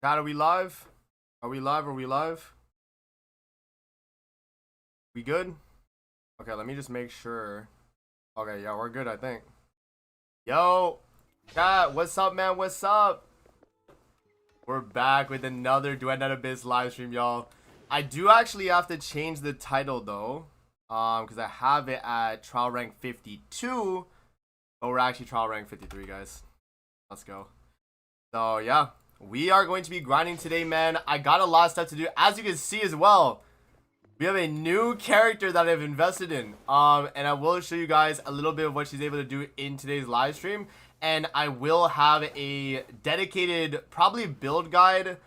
God, are we live? Are we live? Are we live? We good? Okay, let me just make sure. Okay, yeah, we're good, I think. Yo, chat, what's up, man? What's up? We're back with another Duet Abyss live stream, y'all. I do actually have to change the title though, because I have it at trial rank 52, but we're actually trial rank 53, guys. Let's go. So yeah, we are going to be grinding today, man. I got a lot of stuff to do, as you can see as well. We have a new character that I've invested in, and I will show you guys a little bit of what she's able to do in today's live stream, and I will have a dedicated, probably build guide,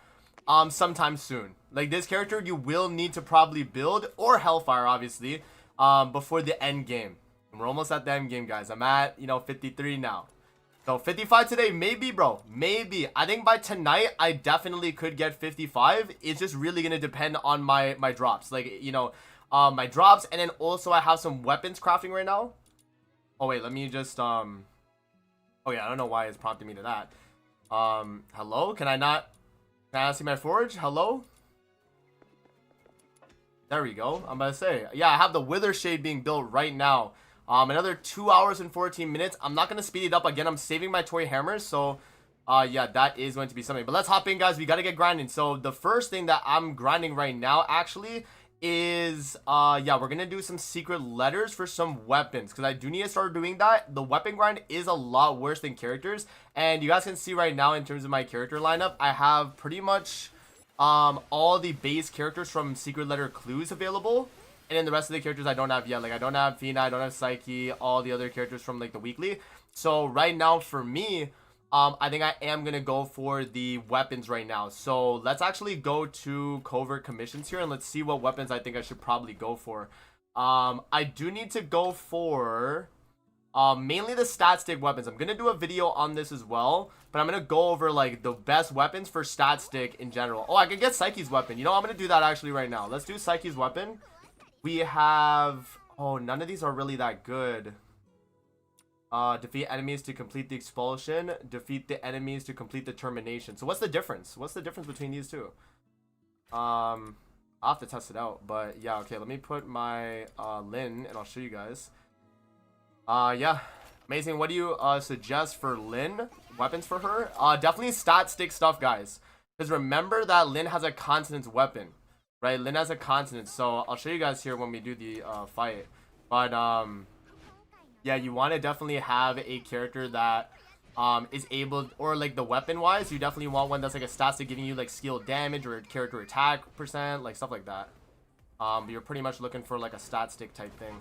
sometime soon. Like, this character you will need to probably build, or Hellfire, obviously, before the end game. And we're almost at the end game, guys. I'm at, 53 now. So 55 today, maybe, bro. Maybe. I think by tonight, I definitely could get 55. It's just really going to depend on my drops. Like, my drops. And then also I have some weapons crafting right now. Oh, wait. Let me just, Oh, yeah. I don't know why it's prompting me to that. Hello? Can I not see my forge? Hello? There we go. I'm about to say. Yeah, I have the Wither Shade being built right now. Another 2 hours and 14 minutes. I'm not going to speed it up again. I'm saving my toy hammers. So, yeah, that is going to be something. But let's hop in, guys. We got to get grinding. So, the first thing that I'm grinding right now, actually, is, yeah, we're going to do some secret letters for some weapons. Because I do need to start doing that. The weapon grind is a lot worse than characters. And you guys can see right now, in terms of my character lineup, I have pretty much, all the base characters from secret letter clues available. And then the rest of the characters I don't have yet. Like, I don't have Fina, I don't have Psyche, all the other characters from, like, the weekly. So, right now, for me, I think I am going to go for the weapons right now. So, let's actually go to covert commissions here. And let's see what weapons I think I should probably go for. I do need to go for, mainly the stat stick weapons. I'm going to do a video on this as well. But I'm going to go over, like, the best weapons for stat stick in general. Oh, I can get Psyche's weapon. You know, I'm going to do that actually right now. Let's do Psyche's weapon. We have... Oh, none of these are really that good. Defeat enemies to complete the expulsion. Defeat the enemies to complete the termination. So what's the difference? What's the difference between these two? I'll have to test it out. But yeah, okay. Let me put my Lynn and I'll show you guys. Yeah. Amazing. What do you suggest for Lynn? Weapons for her? Definitely stat stick stuff, guys. Because remember that Lynn has a continence weapon. Right, Lynn has a continent, so I'll show you guys here when we do the fight. But yeah, you want to definitely have a character that is able, or like the weapon wise, you definitely want one that's like a stat stick giving you like skill damage or character attack percent, like stuff like that. But you're pretty much looking for like a stat stick type thing.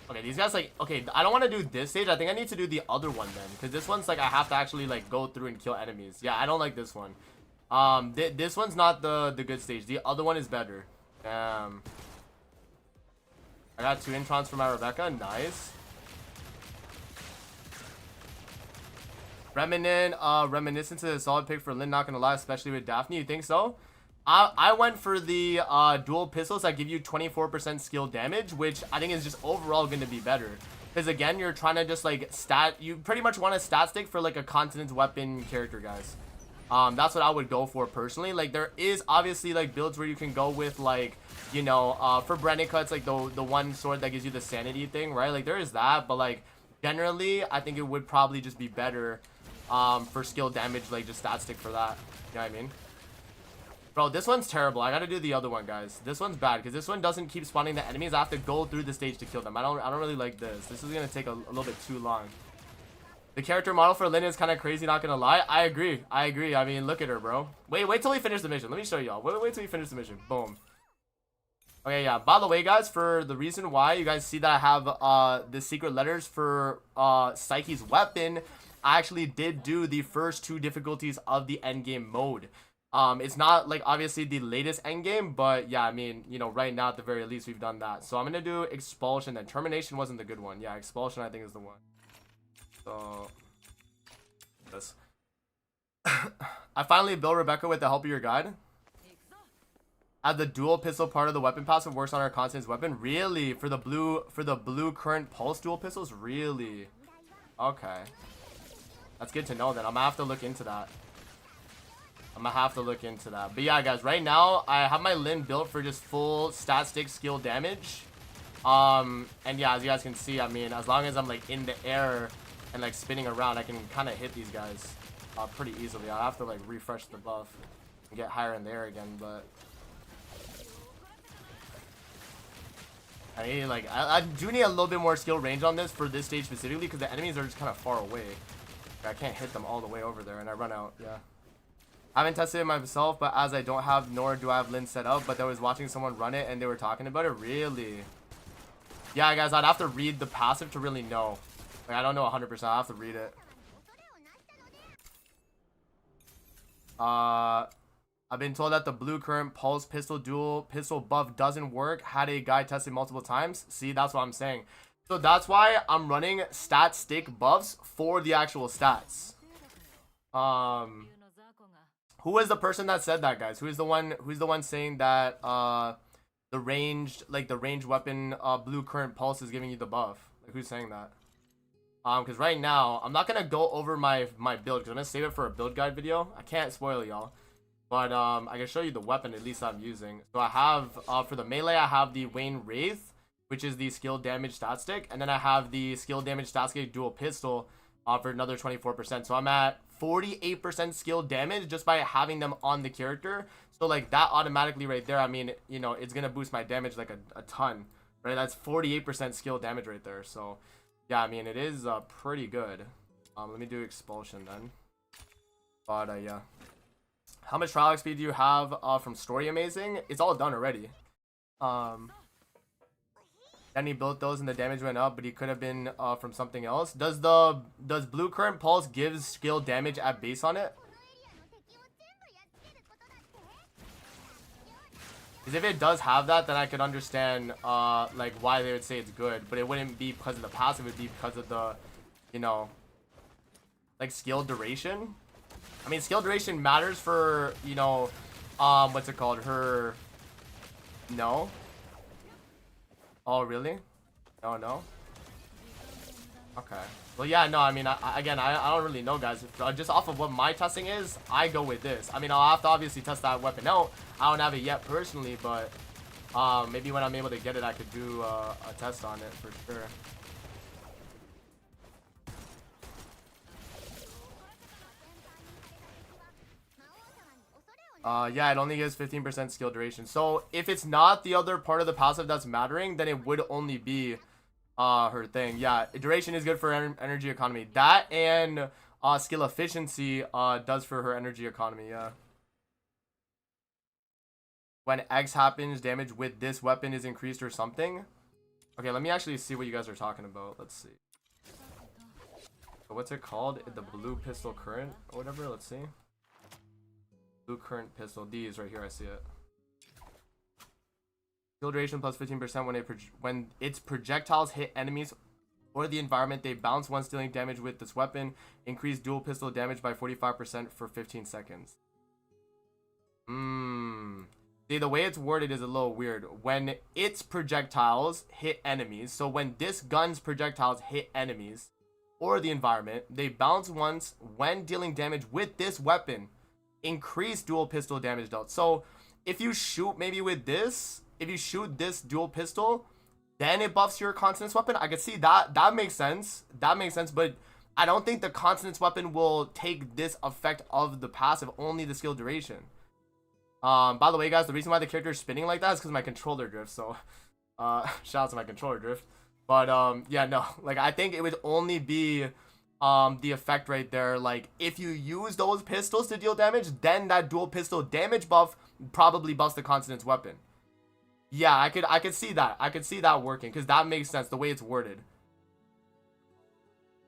Okay, these guys like, okay, I don't want to do this stage. I think I need to do the other one then, because this one's like I have to actually like go through and kill enemies. Yeah, I don't like this one. This one's not the good stage. The other one is better. I got 2 introns for my Rebecca. Nice. Reminiscence is a solid pick for Lynn, not gonna lie, especially with Daphne. You think so? I went for the dual pistols that give you 24% skill damage, which I think is just overall gonna be better. Because again, you're trying to just like you pretty much want a stat stick for like a continence weapon character, guys. That's what I would go for personally. Like, there is obviously like builds where you can go with like, for Brennan cuts, like the one sword that gives you the sanity thing, right? Like, there is that, but like generally I think it would probably just be better for skill damage, like just stat stick for that. You know what I mean? Bro, this one's terrible. I gotta do the other one, guys. This one's bad because this one doesn't keep spawning the enemies. I have to go through the stage to kill them. I don't really like this. This is gonna take a little bit too long. The character model for Lynn is kind of crazy, not gonna lie. I agree. I mean, look at her, bro. Wait till we finish the mission. Let me show y'all. Wait till we finish the mission. Boom. Okay, yeah. By the way, guys, for the reason why you guys see that I have the secret letters for Psyche's weapon, I actually did do the first 2 difficulties of the endgame mode. It's not like obviously the latest endgame, but yeah, I mean, right now at the very least we've done that. So I'm gonna do expulsion. Then termination wasn't the good one. Yeah, expulsion I think is the one. So, this. I finally built Rebecca with the help of your guide. Add the dual pistol part of the weapon passive works on our continence weapon. Really? For the blue current pulse dual pistols? Really? Okay. That's good to know then. I'm gonna have to look into that. But yeah, guys, right now, I have my Lin built for just full stat stick skill damage. And yeah, as you guys can see, I mean, as long as I'm like in the air and like spinning around, I can kind of hit these guys pretty easily. I'll have to like refresh the buff and get higher in the air again, but I need like I do need a little bit more skill range on this for this stage specifically, because the enemies are just kind of far away. I can't hit them all the way over there and I run out. Yeah, I haven't tested it myself, but as I don't have, nor do I have Lin set up, but I was watching someone run it and they were talking about it. Really? Yeah, guys, I'd have to read the passive to really know. Like, I don't know 100%. I have to read it. I've been told that the blue current pulse pistol dual pistol buff doesn't work. Had a guy tested multiple times. See, that's what I'm saying. So that's why I'm running stat stick buffs for the actual stats. Who is the person that said that, guys? Who's the one saying that the ranged weapon blue current pulse is giving you the buff? Like, who's saying that? Because right now I'm not gonna go over my build, because I'm gonna save it for a build guide video. I can't spoil y'all, but I can show you the weapon at least I'm using. So I have for the melee, I have the Wayne Wraith, which is the skill damage stat stick, and then I have the skill damage stat stick dual pistol for another 24%. So I'm at 48% skill damage just by having them on the character. So like that automatically right there, I mean, you know, it's gonna boost my damage like a ton, right? That's 48% skill damage right there. So yeah, I mean, it is pretty good. Let me do expulsion then. But yeah, how much trial XP do you have from Story Amazing? It's all done already. Then he built those and the damage went up, but he could have been from something else. Does blue current pulse give skill damage at base on it? Because if it does have that, then I could understand like why they would say it's good, but it wouldn't be because of the passive. It would be because of the, you know, like skill duration. I mean, skill duration matters for, you know, what's it called? Her. No. Oh, really? Oh, no? Okay. Well, yeah, no, I mean, I don't really know, guys. Just off of what my testing is, I go with this. I mean, I'll have to obviously test that weapon out. I don't have it yet personally, but maybe when I'm able to get it, I could do a test on it for sure. Yeah, it only gives 15% skill duration. So if it's not the other part of the passive that's mattering, then it would only be her thing. Yeah, duration is good for energy economy. That and skill efficiency does for her energy economy. Yeah. When X happens, damage with this weapon is increased or something. Okay, let me actually see what you guys are talking about. Let's see. So what's it called? The blue pistol current or whatever. Let's see. Blue current pistol. These right here, I see it. Skill duration plus 15% when its projectiles hit enemies or the environment they bounce once dealing damage with this weapon. Increase dual pistol damage by 45% for 15 seconds. See, the way it's worded is a little weird. When its projectiles hit enemies, so when this gun's projectiles hit enemies or the environment, they bounce once when dealing damage with this weapon. Increase dual pistol damage dealt. So if you shoot maybe with this, if you shoot this dual pistol, then it buffs your consonance weapon. I could see that. That makes sense. That makes sense. But I don't think the consonance weapon will take this effect of the passive, only the skill duration. By the way, guys, the reason why the character is spinning like that is because my controller drift. So shout out to my controller drift. But yeah, no, like I think it would only be the effect right there. Like if you use those pistols to deal damage, then that dual pistol damage buff probably buffs the consonance weapon. Yeah, I could see that. I could see that working, because that makes sense the way it's worded.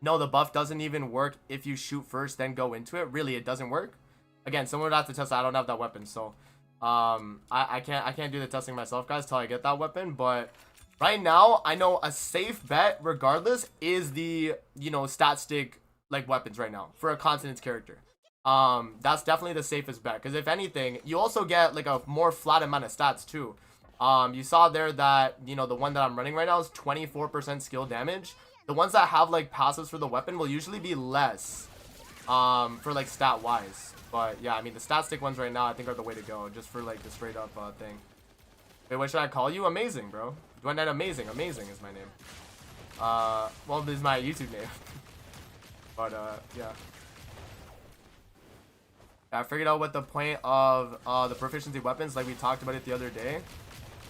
No, the buff doesn't even work if you shoot first then go into it. Really, it doesn't work. Again, someone would have to test that. I don't have that weapon, so I can't do the testing myself, guys, till I get that weapon. But right now, I know a safe bet, regardless, is the, you know, stat stick like weapons right now for a consonance character. That's definitely the safest bet, because if anything, you also get like a more flat amount of stats too. You saw there that, you know, the one that I'm running right now is 24% skill damage. The ones that have like passives for the weapon will usually be less. For like stat wise. But yeah, I mean the stat stick ones right now I think are the way to go, just for like the straight up thing. Wait, what should I call you? Amazing, bro. Duet Amazing. Amazing is my name. Well, this is my YouTube name. But yeah. I figured out what the point of the proficiency weapons, like we talked about it the other day.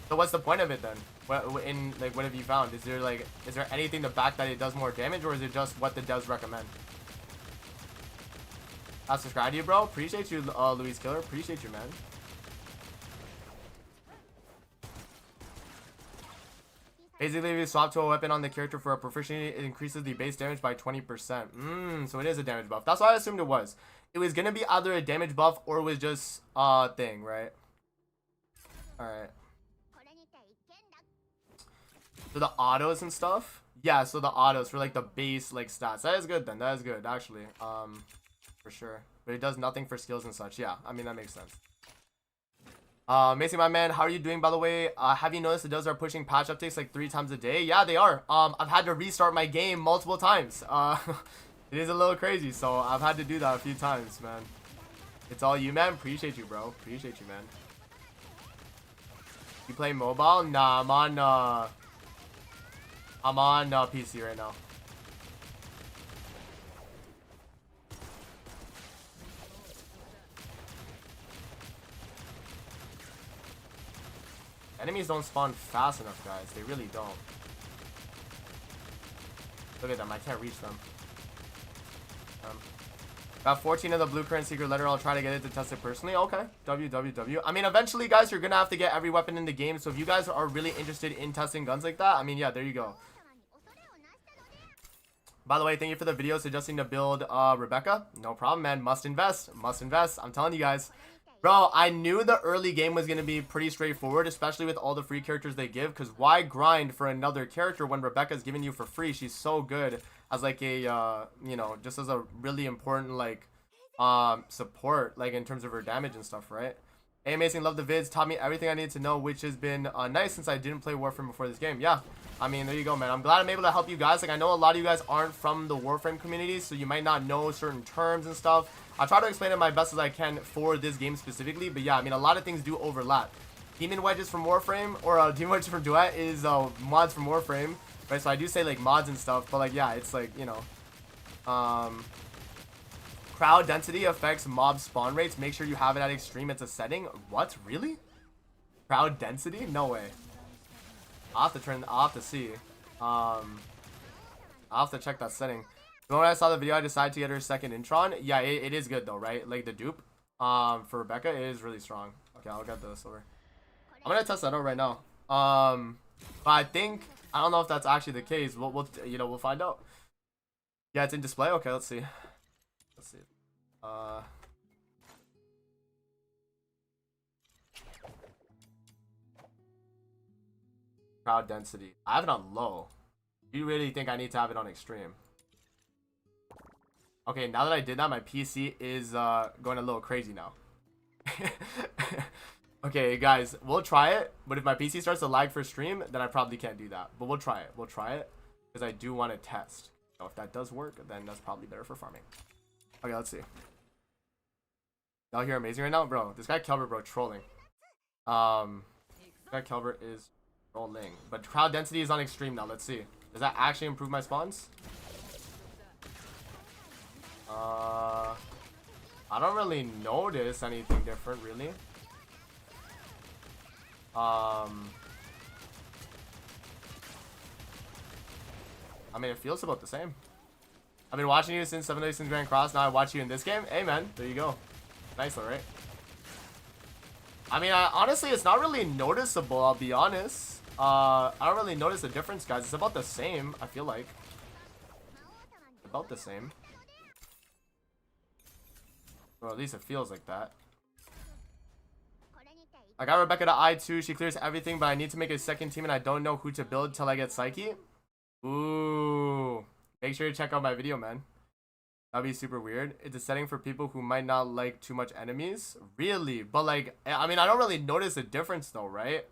So what's the point of it then? What have you found? Is there anything to back that it does more damage, or is it just what the devs recommend? I'll subscribe to you, bro. Appreciate you, Luis Killer. Appreciate you, man. Basically, if you swap to a weapon on the character for a proficiency, it increases the base damage by 20%. So it is a damage buff. That's what I assumed it was. It was gonna be either a damage buff or it was just a thing, right? Alright. So the autos and stuff? Yeah, so the autos for like the base like stats. That is good then. That is good, actually. For sure. But it does nothing for skills and such. Yeah, I mean, that makes sense. Macy, my man, how are you doing, by the way? Have you noticed the devs are pushing patch updates like 3 times a day? Yeah, they are. I've had to restart my game multiple times. It is a little crazy, so I've had to do that a few times, man. It's all you, man. Appreciate you, bro. Appreciate you, man. You play mobile? Nah, I'm on PC right now. Enemies don't spawn fast enough, guys. They really don't. Look at them. I can't reach them. Got 14 of the blue current secret letter. I'll try to get it to test it personally. Okay. WWW. I mean, eventually, guys, you're going to have to get every weapon in the game. So if you guys are really interested in testing guns like that, I mean, yeah, there you go. By the way, thank you for the video suggesting to build Rebecca. No problem, man. Must invest. Must invest. I'm telling you guys. Bro, I knew the early game was going to be pretty straightforward, especially with all the free characters they give. Because why grind for another character when Rebecca's giving you for free? She's so good as like a, you know, just as a really important, like, support, like in terms of her damage and stuff, right? Hey, amazing. Love the vids. Taught me everything I need to know, which has been nice since I didn't play Warframe before this game. Yeah. I mean, there you go, man. I'm glad I'm able to help you guys. Like, I know a lot of you guys aren't from the Warframe community, so you might not know certain terms and stuff. I try to explain it my best as I can for this game specifically, but yeah, I mean, a lot of things do overlap. Demon Wedges from Warframe, or Demon Wedges from Duet is mods from Warframe, right? So I do say, like, mods and stuff, but, like, yeah, it's, like, you know. Crowd density affects mob spawn rates. Make sure you have it at extreme. It's a setting. What? Really? Crowd density? No way. I'll have to see. I'll have to check that setting. When I saw the video, I decided to get her second intron. Yeah, it is good though, right? Like the dupe for Rebecca is really strong. Okay, I'll get this over. I'm gonna test that out right now. But I don't know if that's actually the case. We'll find out. Yeah, it's in display. Okay, let's see. Let's see. Crowd density. I have it on low. Do you really think I need to have it on extreme? Okay, now that I did that, my PC is going a little crazy now. Okay, guys, we'll try it. But if my PC starts to lag for stream, then I probably can't do that. But we'll try it. We'll try it. Because I do want to test. So if that does work, then that's probably better for farming. Okay, let's see. Y'all hear amazing right now? Bro, this guy Kelbert, bro, trolling. This guy Kelbert is trolling. But crowd density is on extreme now. Let's see. Does that actually improve my spawns? I don't really notice anything different, really. I mean, it feels about the same. I've been watching you since 7 days since Grand Cross. Now I watch you in this game. Hey, man. There you go. Nice, though, right? I mean, honestly, it's not really noticeable, I'll be honest. I don't really notice a difference, guys. It's about the same, I feel like. About the same. Or at least it feels like that. I got Rebecca to I2. She clears everything, but I need to make a second team, and I don't know who to build till I get Psyche. Ooh. Make sure you check out my video, man. That'd be super weird. It's a setting for people who might not like too much enemies. Really? But, like, I mean, I don't really notice a difference, though, right?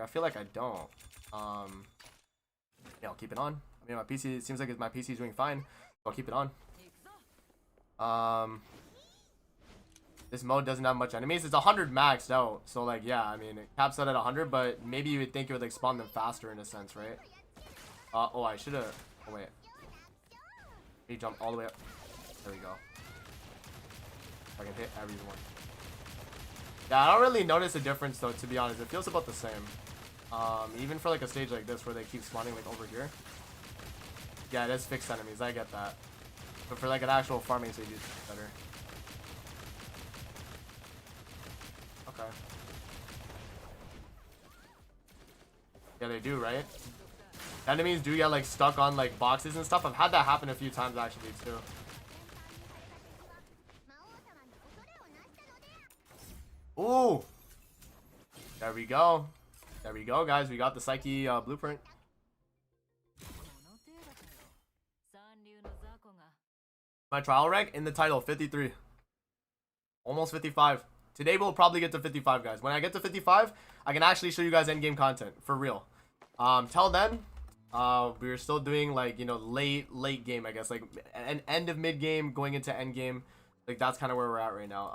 I feel like I don't. Yeah, I'll keep it on. I mean, my PC, it seems like my PC is doing fine. So I'll keep it on. This mode doesn't have much enemies. It's 100 maxed out. So, like, yeah, I mean, it caps out at 100, but maybe you would think it would, like, spawn them faster in a sense, right? Oh, I should have... Oh, wait. You jump all the way up. There we go. I can hit everyone. Yeah, I don't really notice a difference, though, to be honest. It feels about the same. Even for, like, a stage like this where they keep spawning, like, over here. Yeah, it is fixed enemies. I get that. But for, like, an actual farming stage, it's better. Okay. Yeah, they do, right? Enemies do get like stuck on like boxes and stuff. I've had that happen a few times actually too. Ooh. There we go. There we go, guys. We got the Psyche blueprint. My trial rank in the title, 53. Almost 55. Today we'll probably get to 55, guys. When I get to 55, I can actually show you guys endgame content for real. Till then, we're still doing like, you know, late game, I guess, like an end of mid game going into end game. Like that's kind of where we're at right now.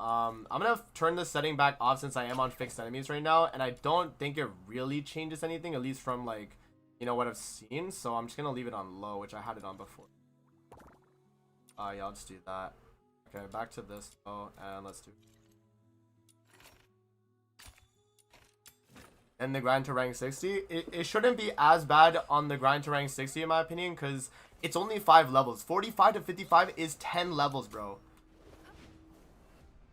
I'm gonna turn the setting back off since I am on fixed enemies right now, and I don't think it really changes anything, at least from like, you know, what I've seen. So I'm just gonna leave it on low, which I had it on before. Yeah, I'll just do that. Okay, back to this though, and let's do. And the grind to rank 60, it shouldn't be as bad on the grind to rank 60 in my opinion, because it's only 5 levels. 45 to 55 is 10 levels, bro.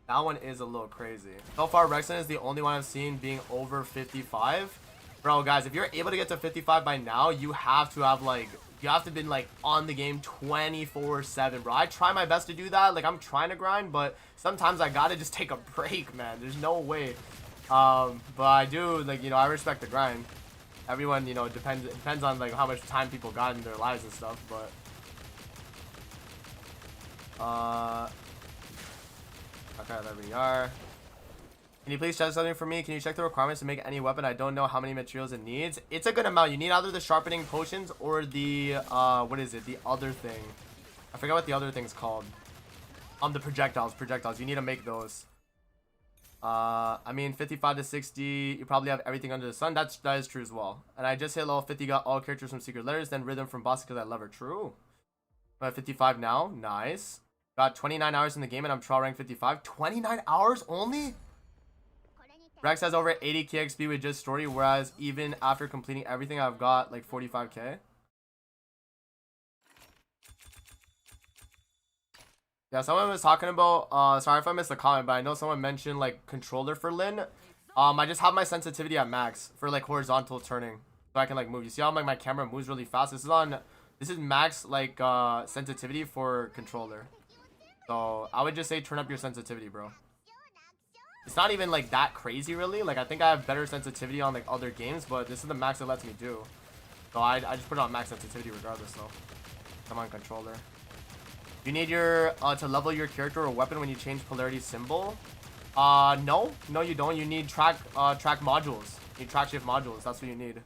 That one is a little crazy. So far, Rexon is the only one I've seen being over 55. Bro, guys, if you're able to get to 55 by now, you have to have like, you have to be like on the game 24/7, bro. I try my best to do that. Like I'm trying to grind, but sometimes I gotta just take a break, man. There's no way. But I do, like, you know, I respect the grind. Everyone, you know, depends on like how much time people got in their lives and stuff, but okay, there we are. Can you please check something for me? Can you check the requirements to make any weapon? I don't know how many materials it needs. It's a good amount. You need either the sharpening potions or the what is it, the other thing, I forgot what the other thing's called. The projectiles. You need to make those. I mean, 55 to 60, you probably have everything under the sun. That is true as well. And I just hit level 50, got all characters from Secret Letters, then rhythm from bosses because I love her. True. I'm at 55 now. Nice. Got 29 hours in the game and I'm trial rank 55. 29 hours only? Rex has over 80k XP with just story, whereas even after completing everything, I've got like 45k. Yeah, someone was talking about, sorry if I missed the comment, but I know someone mentioned like controller for Lin. I just have my sensitivity at max for like horizontal turning, so I can like move. You see how like my camera moves really fast? This is max like sensitivity for controller. So I would just say turn up your sensitivity, bro. It's not even like that crazy really. Like I think I have better sensitivity on like other games, but this is the max it lets me do. So I just put it on max sensitivity regardless though. Come on, controller. You need your to level your character or weapon when you change polarity symbol. No you don't. You need track modules. You need track shift modules. That's what you need.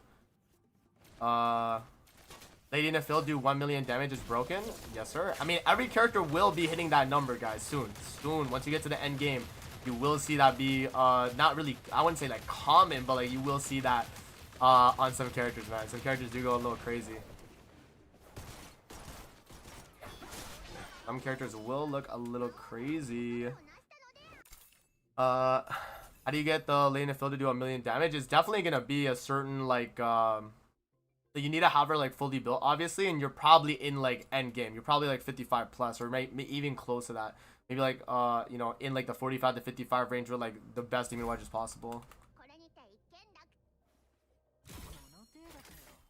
Lady in the field do 1 million damage is broken. Yes sir. I mean every character will be hitting that number, guys, soon. Once you get to the end game, you will see that be not really, I wouldn't say like common, but like you will see that on some characters, man. Some characters do go a little crazy. Some characters will look a little crazy. How do you get the lane of field to do 1 million damage? It's definitely gonna be a certain like you need to have her like fully built, obviously, and you're probably in like end game. You're probably like 55 plus, or maybe even close to that. Maybe like you know, in like the 45 to 55 range with like the best demon wedge as possible.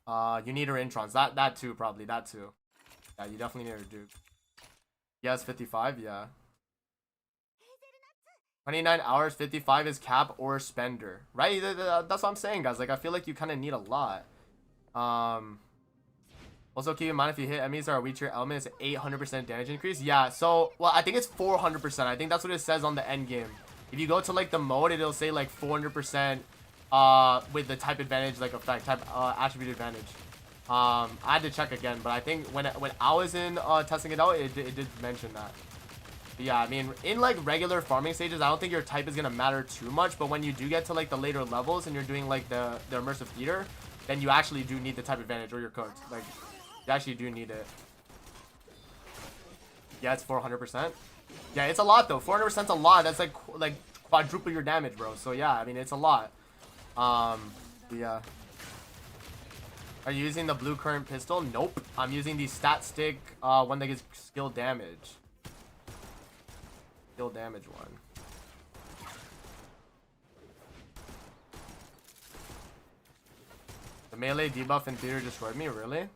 You need her introns. That too, probably. That too. Yeah, you definitely need her, dude. Yes, 55, yeah. 29 hours, 55 is cap or spender, right? That's what I'm saying, guys. Like, I feel like you kind of need a lot. Also, keep in mind if you hit enemies that are weak to your element, it's 800% damage increase. Yeah, so, well, I think it's 400%. I think that's what it says on the end game. If you go to, like, the mode, it'll say, like, 400% with the type advantage, like, effect, type attribute advantage. I had to check again, but I think when I was in testing it out, it did mention that. But yeah, I mean, in like regular farming stages, I don't think your type is gonna matter too much. But when you do get to like the later levels and you're doing like the immersive theater, then you actually do need the type advantage, or you're cooked. Like, you actually do need it. Yeah, it's 400%. Yeah, it's a lot though. 400%'s a lot. That's like quadruple your damage, bro. So yeah, I mean, it's a lot. Yeah. Are you using the blue current pistol? Nope. I'm using the stat stick one that gives skill damage. Skill damage one. The melee debuff in theater destroyed me, really?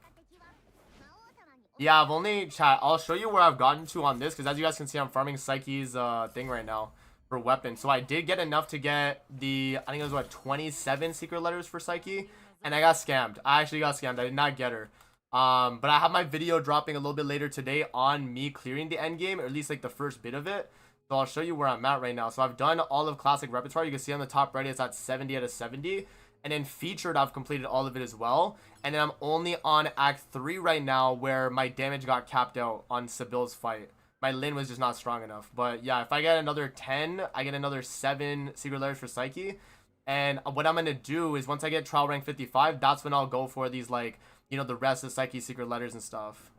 Yeah, I've only chat. I'll show you where I've gotten to on this, because as you guys can see, I'm farming Psyche's thing right now for weapons. So I did get enough to get the, I think it was what, 27 secret letters for Psyche, and I got scammed. I actually got scammed. I did not get her. But I have my video dropping a little bit later today on me clearing the end game, or at least like the first bit of it. So I'll show you where I'm at right now. So I've done all of classic repertoire. You can see on the top right, it's at 70 out of 70. And then featured, I've completed all of it as well. And then I'm only on Act 3 right now, where my damage got capped out on Sibyl's fight. My Lin was just not strong enough. But yeah, if I get another 10, I get another 7 secret letters for Psyche. And what I'm going to do is once I get trial rank 55, that's when I'll go for these, like, you know, the rest of Psyche secret letters and stuff.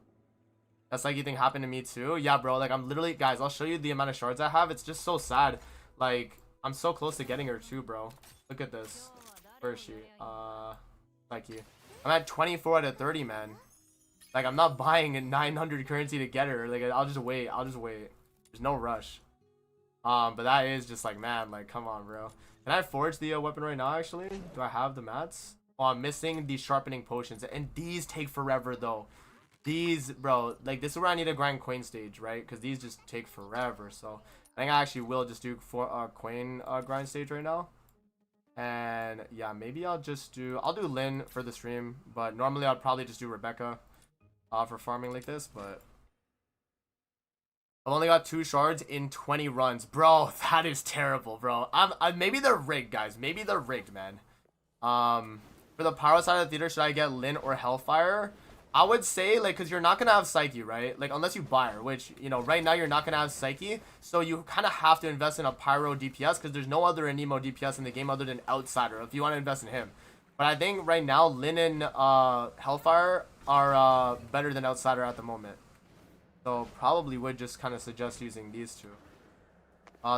That Psyche thing happened to me too. Yeah, bro, like, I'm literally, guys, I'll show you the amount of shards I have. It's just so sad. Like, I'm so close to getting her too, bro. Look at this. Where is she? Psyche. I'm at 24 out of 30, man. Like, I'm not buying a 900 currency to get her. Like, I'll just wait. I'll just wait. There's no rush. But that is just like, man, like, come on, bro. Can I forge the weapon right now, actually? Do I have the mats? Oh, I'm missing the sharpening potions. And these take forever, though. These, bro, like, this is where I need a grind coin stage, right? Because these just take forever. So, I think I actually will just do coin grind stage right now. And yeah, maybe I'll do Lynn for the stream, but normally I'd probably just do Rebecca for farming like this. But I've only got 2 shards in 20 runs, bro. That is terrible, bro. Maybe they're rigged, guys. Maybe they're rigged, man. For the power side of the theater, should I get Lynn or Hellfire? I would say, like, because you're not going to have Psyche, right? Like, unless you buy her, which, you know, right now you're not going to have Psyche. So you kind of have to invest in a Pyro DPS, because there's no other Anemo DPS in the game other than Outsider, if you want to invest in him. But I think right now, Lyn and Hellfire are better than Outsider at the moment. So probably would just kind of suggest using these two.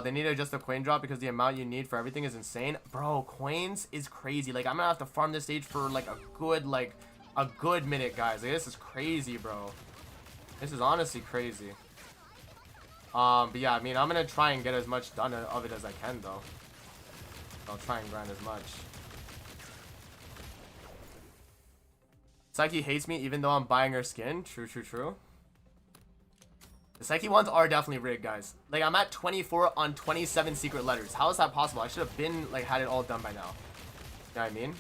They need to adjust the coin drop, because the amount you need for everything is insane. Bro, coins is crazy. Like, I'm going to have to farm this stage for, like, a good minute, guys. Like, this is crazy, bro. This is honestly crazy. But yeah, I mean, I'm gonna try and get as much done of it as I can, though. I'll try and grind as much. Psyche hates me even though I'm buying her skin. True, true, true. The Psyche ones are definitely rigged, guys. Like, I'm at 24 on 27 secret letters. How is that possible? I should have been, like, had it all done by now. You know what I mean?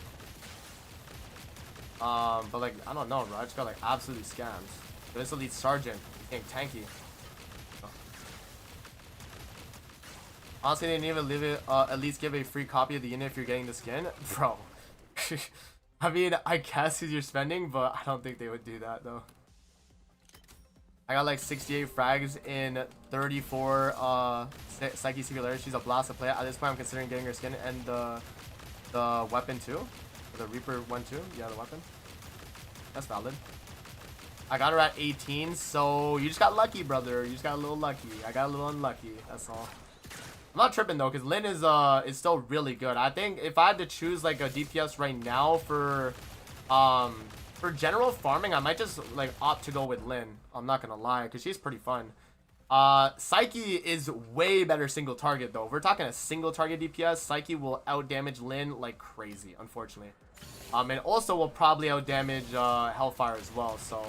But like, I don't know, bro. I just got like absolutely scammed. But this elite sergeant, getting tanky. Oh. Honestly, they didn't even leave it. At least give a free copy of the unit if you're getting the skin, bro. I mean, I guess because you're spending, but I don't think they would do that though. I got like 68 frags in 34 Psyche secret letters. She's a blast to play. At this point, I'm considering getting her skin and the weapon too. The Reaper one too. Yeah, the weapon. That's valid. I got her at 18, so you just got lucky, brother. You just got a little lucky. I got a little unlucky. That's all. I'm not tripping though, because Lyn is still really good. I think if I had to choose like a DPS right now for general farming, I might just like opt to go with Lyn. I'm not gonna lie, because she's pretty fun. Psyche is way better single target though. If we're talking a single target DPS, Psyche will out damage Lyn like crazy, unfortunately. And also will probably out damage Hellfire as well. So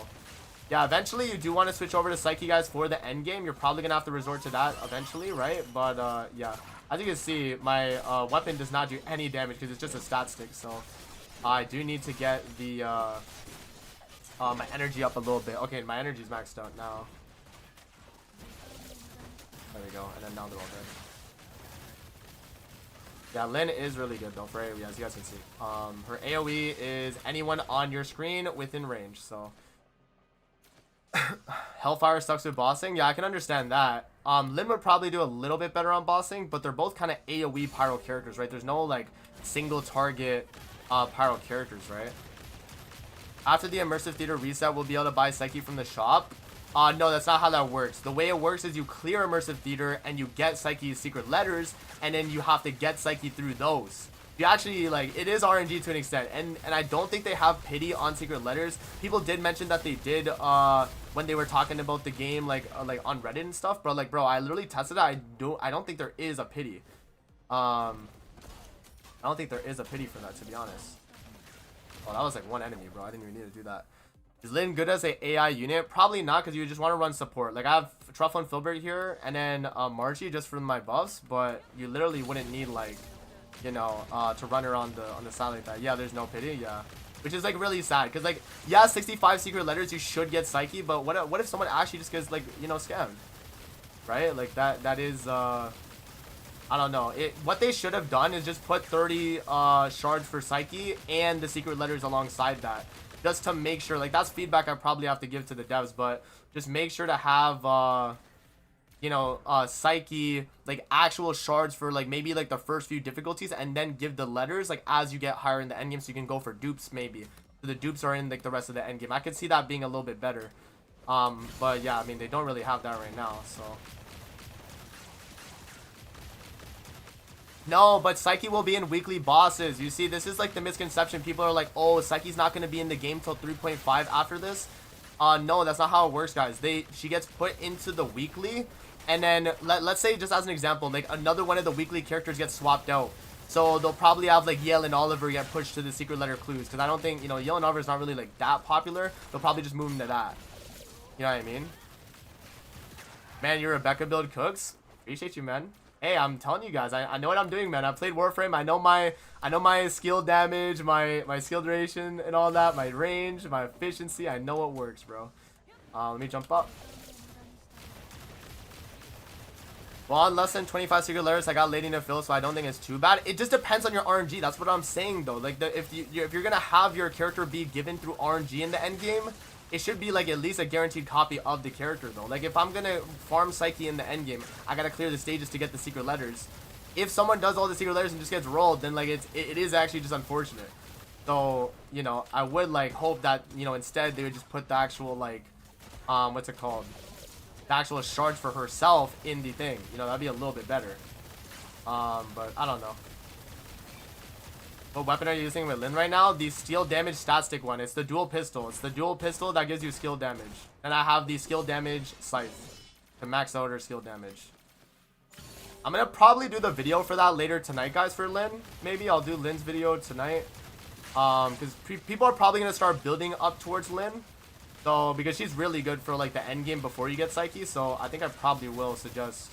yeah, eventually you do want to switch over to Psyche, guys, for the end game. You're probably gonna have to resort to that eventually, right? But yeah, as you can see, my weapon does not do any damage because it's just a stat stick. So I do need to get the my energy up a little bit. Okay, my energy's maxed out now. There we go, and then now they're all dead. Yeah, Lyn is really good though for AoE, as you guys can see. Her AoE is anyone on your screen within range, so. Hellfire sucks with bossing? Yeah, I can understand that. Lin would probably do a little bit better on bossing, but they're both kind of AoE pyro characters, right? There's no like single target pyro characters, right? After the immersive theater reset, we'll be able to buy Psyche from the shop. No, that's not how that works. The way it works is you clear immersive theater and you get Psyche's secret letters, and then you have to get Psyche through those. You actually, like, it is RNG to an extent, and I don't think they have pity on secret letters. People did mention that they did when they were talking about the game, like on Reddit and stuff. But like, bro, I literally tested it. I don't think there is a pity. I don't think there is a pity for that, to be honest. Oh, that was like one enemy, bro. I didn't even need to do that. Is Lin good as a AI unit? Probably not, because you just want to run support. Like, I have Truffle and Filbert here, and then Margie just for my buffs, but you literally wouldn't need, like, you know, to run her on the side like that. Yeah, there's no pity, yeah. Which is, like, really sad, because, like, yeah, 65 secret letters, you should get Psyche, but what if someone actually just gets, like, you know, scammed? Right? Like, that is, I don't know. What they should have done is just put 30 shards for Psyche and the secret letters alongside that. Just to make sure, like, that's feedback I probably have to give to the devs, but just make sure to have, you know, Psyche, like, actual shards for, like, maybe, like, the first few difficulties, and then give the letters, like, as you get higher in the endgame, so you can go for dupes, maybe. So the dupes are in, like, the rest of the endgame. I could see that being a little bit better. But, yeah, I mean, they don't really have that right now, so... No, but Psyche will be in weekly bosses. You see, this is like the misconception. People are like, oh, Psyche's not going to be in the game till 3.5 after this. No, that's not how it works, guys. She gets put into the weekly, and then let's say, just as an example, like another one of the weekly characters gets swapped out. So they'll probably have like Yale and Oliver get pushed to the secret letter clues, because I don't think, you know, Yale and Oliver is not really like that popular. They'll probably just move them to that. You know what I mean? Man, your Rebecca build cooks. Appreciate you, man. Hey, I'm telling you guys, I know what I'm doing, man. I played Warframe. I know my skill damage, my skill duration and all that, my range, my efficiency. I know what works, bro. Let me jump up. Well, on less than 25 secret letters, I got Lady to fill, so I don't think it's too bad. It just depends on your RNG. That's what I'm saying, though. Like, if you're gonna have your character be given through RNG in the end game, it should be like at least a guaranteed copy of the character, though. Like, if I'm gonna farm Psyche in the end game, I gotta clear the stages to get the secret letters. If someone does all the secret letters and just gets rolled, then like it is actually just unfortunate. So, you know, I would like hope that, you know, instead they would just put the actual like what's it called, the actual shards for herself in the thing. You know, that'd be a little bit better. But I don't know. What weapon are you using with Lin right now? The steel damage stat stick one. It's the dual pistol. It's the dual pistol that gives you skill damage. And I have the skill damage scythe to max out her skill damage. I'm gonna probably do the video for that later tonight, guys, for Lin. Maybe I'll do Lin's video tonight. Because people are probably gonna start building up towards Lin. So, because she's really good for like the end game before you get Psyche. So I think I probably will suggest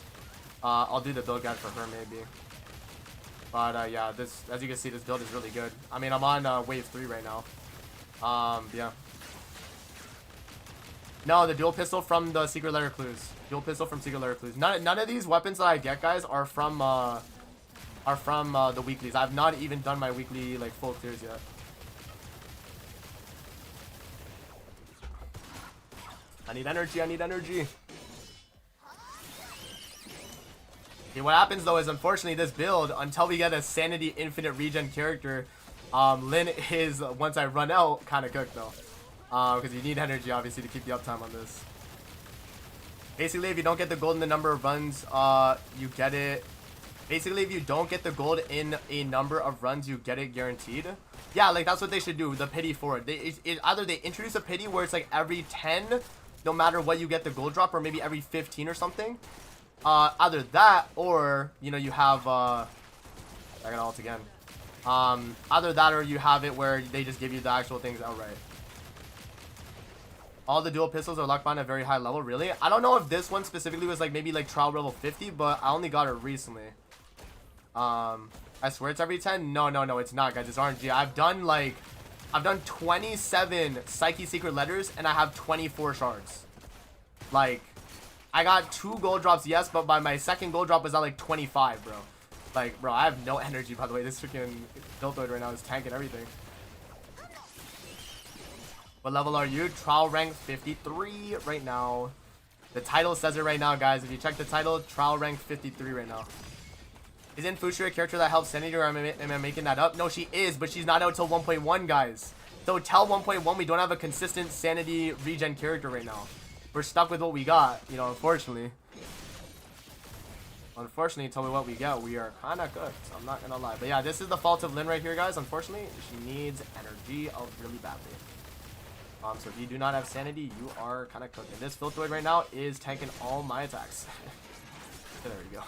I'll do the build guide for her maybe. But yeah, this, as you can see, this build is really good. I mean, I'm on wave 3 right now. Yeah. No, the dual pistol from the secret letter clues. Dual pistol from secret letter clues. None of these weapons that I get, guys, are from the weeklies. I've not even done my weekly like full clears yet. I need energy. I need energy. Okay, what happens though is, unfortunately, this build, until we get a sanity infinite regen character, Lin is, once I run out, kind of cooked though. Because you need energy, obviously, to keep the uptime on this. Basically, if you don't get the gold in the number of runs, you get it. Basically, if you don't get the gold in a number of runs, you get it guaranteed. Yeah, like, that's what they should do, the pity for it. Either they introduce a pity where it's like every 10, no matter what you get the gold drop, or maybe every 15 or something. Either that, or, you know, you have, I got alt again. Either that, or you have it where they just give you the actual things outright. All the dual pistols are locked behind at a very high level, really? I don't know if this one specifically was, like, maybe, like, trial level 50, but I only got it recently. I swear it's every 10? No, it's not, guys. It's RNG. I've done 27 Psyche secret letters, and I have 24 shards. Like, I got 2 gold drops, yes, but by my second gold drop was at like 25, bro. Like, bro, I have no energy, by the way. This freaking Diltoid right now is tanking everything. What level are you? Trial rank 53 right now. The title says it right now, guys. If you check the title, trial rank 53 right now. Isn't Fushia a character that helps Sanity, or am I making that up? No, she is, but she's not out till 1.1, guys. So till 1.1, we don't have a consistent Sanity regen character right now. We're stuck with what we got, you know, unfortunately. Unfortunately, until what we get, we are kind of good. So I'm not going to lie. But yeah, this is the fault of Lynn right here, guys. Unfortunately, she needs energy really badly. So if you do not have Sanity, you are kind of cooking. This Filthoid right now is tanking all my attacks. There we go.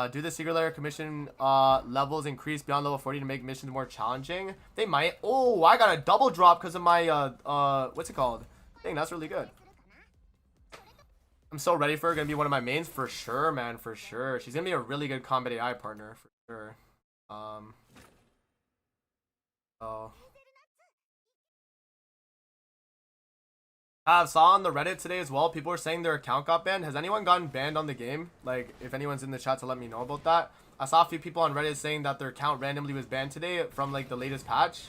Do the secret layer commission levels increase beyond level 40 to make missions more challenging? They might. Oh, I got a double drop because of my what's it called? Dang, that's really good. I'm so ready for her. Gonna be one of my mains for sure, man, for sure. She's gonna be a really good combat AI partner for sure. So I saw on the Reddit today as well, people were saying their account got banned. Has anyone gotten banned on the game? Like, if anyone's in the chat to let me know about that. I saw a few people on Reddit saying that their account randomly was banned today from, like, the latest patch.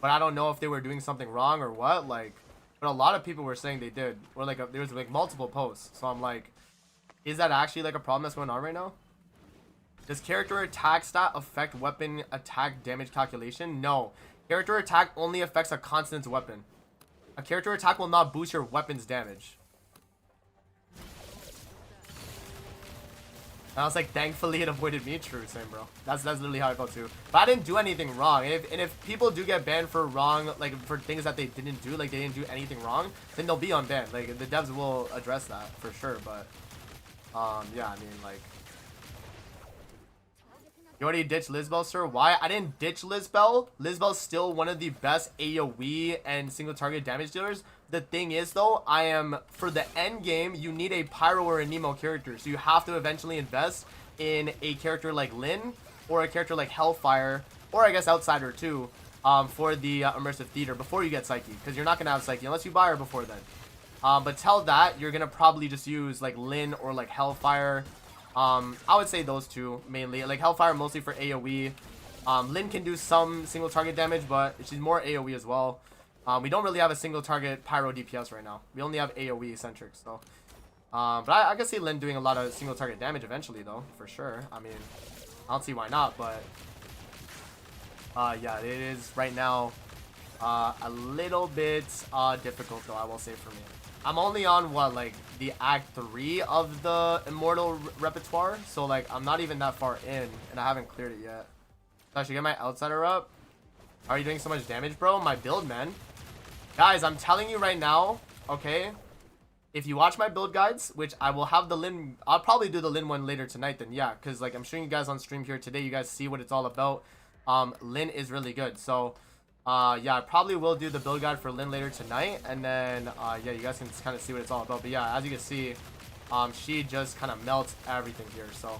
But I don't know if they were doing something wrong or what. Like, but a lot of people were saying they did. Or, like, there was, like, multiple posts. So I'm like, is that actually, like, a problem that's going on right now? Does character attack stat affect weapon attack damage calculation? No. Character attack only affects a constant weapon. A character attack will not boost your weapon's damage. And I was like, thankfully it avoided me. True, same, bro. That's literally how I felt too. But I didn't do anything wrong. And if people do get banned for wrong, like for things that they didn't do, like they didn't do anything wrong, then they'll be unbanned. Like the devs will address that for sure. But yeah, I mean, like, you already ditched Lisbel, sir? Why? I didn't ditch Lisbel. Lisbel's still one of the best AoE and single target damage dealers. The thing is, though, for the end game, you need a Pyro or a Nemo character. So you have to eventually invest in a character like Lynn or a character like Hellfire, or I guess Outsider too, for the Immersive Theater before you get Psyche. Because you're not going to have Psyche unless you buy her before then. But tell that, you're going to probably just use like Lynn or like Hellfire. I would say those two mainly. Like Hellfire mostly for AoE. Lynn can do some single target damage, but she's more AoE as well. We don't really have a single target Pyro DPS right now. We only have AoE centric, so. But I can see Lynn doing a lot of single target damage eventually, though, for sure. I mean, I don't see why not, but yeah, it is right now a little bit difficult, though, I will say for me. I'm only on, what, like, the Act 3 of the Immortal repertoire. So, like, I'm not even that far in, and I haven't cleared it yet. So I should get my Outsider up. How are you doing so much damage, bro? My build, man. Guys, I'm telling you right now, okay? If you watch my build guides, which I will have the Lynn... I'll probably do the Lynn one later tonight then, yeah. Because, like, I'm showing you guys on stream here today. You guys see what it's all about. Lynn is really good, so... yeah, I probably will do the build guide for Lynn later tonight, and then yeah, you guys can kind of see what it's all about. But yeah, as you can see, she just kind of melts everything here. So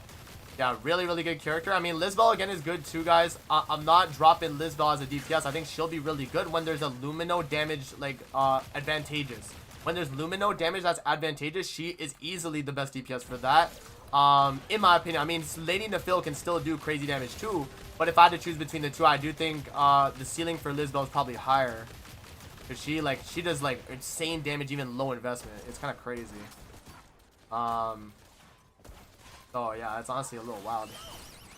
yeah, really good character. I mean, Lisbel again is good too, guys. I'm not dropping Lisbel as a DPS. I think she'll be really good when there's a Lumino damage, like, advantageous. When there's Lumino damage that's advantageous, she is easily the best DPS for that. In my opinion. I mean, Lady Nephil can still do crazy damage too, but if I had to choose between the two, I do think the ceiling for Lisbel is probably higher, because she does like insane damage even low investment. It's kind of crazy. Oh yeah, it's honestly a little wild.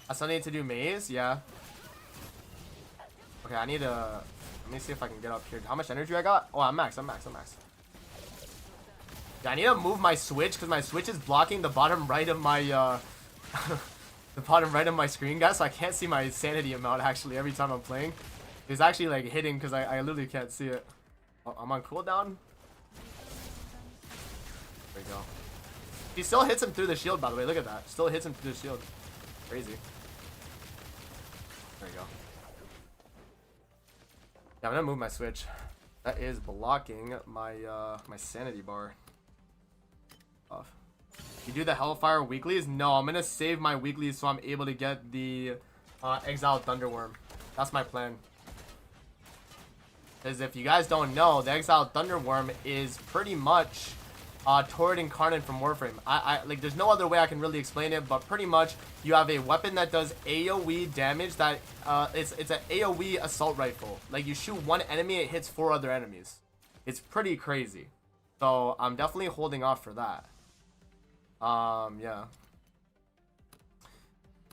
I still need to do maze, yeah. Okay, I need to, let me see if I can get up here. How much energy I got? Oh, I'm max. Yeah, I need to move my switch because my switch is blocking the bottom right of my the bottom right of my screen, guys, so I can't see my sanity amount actually every time I'm playing. It's actually like hitting because I literally can't see it. Oh, I'm on cooldown. There we go. He still hits him through the shield, by the way. Look at that. Still hits him through the shield. Crazy. There we go. Yeah, I'm gonna move my switch. That is blocking my my sanity bar. Off. You do the Hellfire weeklies? No, I'm gonna save my weeklies so I'm able to get the Exiled Thunderworm. That's my plan. Because if you guys don't know, the Exiled Thunderworm is pretty much Torrid Incarnate from Warframe. I like, there's no other way I can really explain it, but pretty much you have a weapon that does AoE damage that it's an AoE assault rifle. Like, you shoot one enemy, it hits 4 other enemies. It's pretty crazy. So I'm definitely holding off for that. Yeah.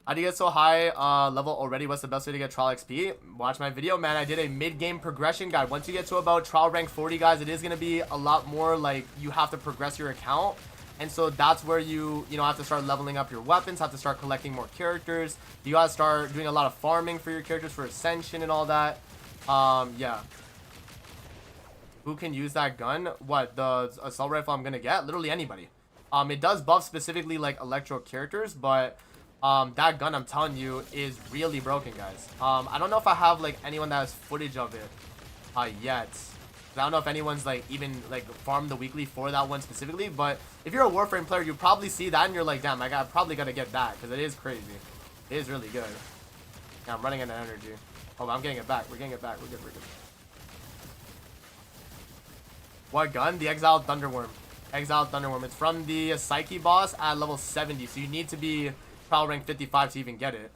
How do you get so high level already? What's the best way to get trial XP? Watch my video, man. I did a mid-game progression guide. Once you get to about trial rank 40, guys, it is going to be a lot more like you have to progress your account. And so that's where you have to start leveling up your weapons, have to start collecting more characters. You got to start doing a lot of farming for your characters for Ascension and all that. Yeah. Who can use that gun? What, the assault rifle I'm going to get? Literally anybody. It does buff specifically like electro characters, but that gun, I'm telling you, is really broken, guys. I don't know if I have like anyone that has footage of it yet. I don't know if anyone's like even like farmed the weekly for that one specifically, but if you're a Warframe player, you probably see that and you're like, damn, probably gotta get that because it is crazy. It is really good. Yeah, I'm running out of energy. Oh, I'm getting it back. We're getting it back. We're good. We're good. What gun? The Exiled Thunderworm. Exiled Thunderworm. It's from the Psyche boss at level 70, so you need to be trial rank 55 to even get it.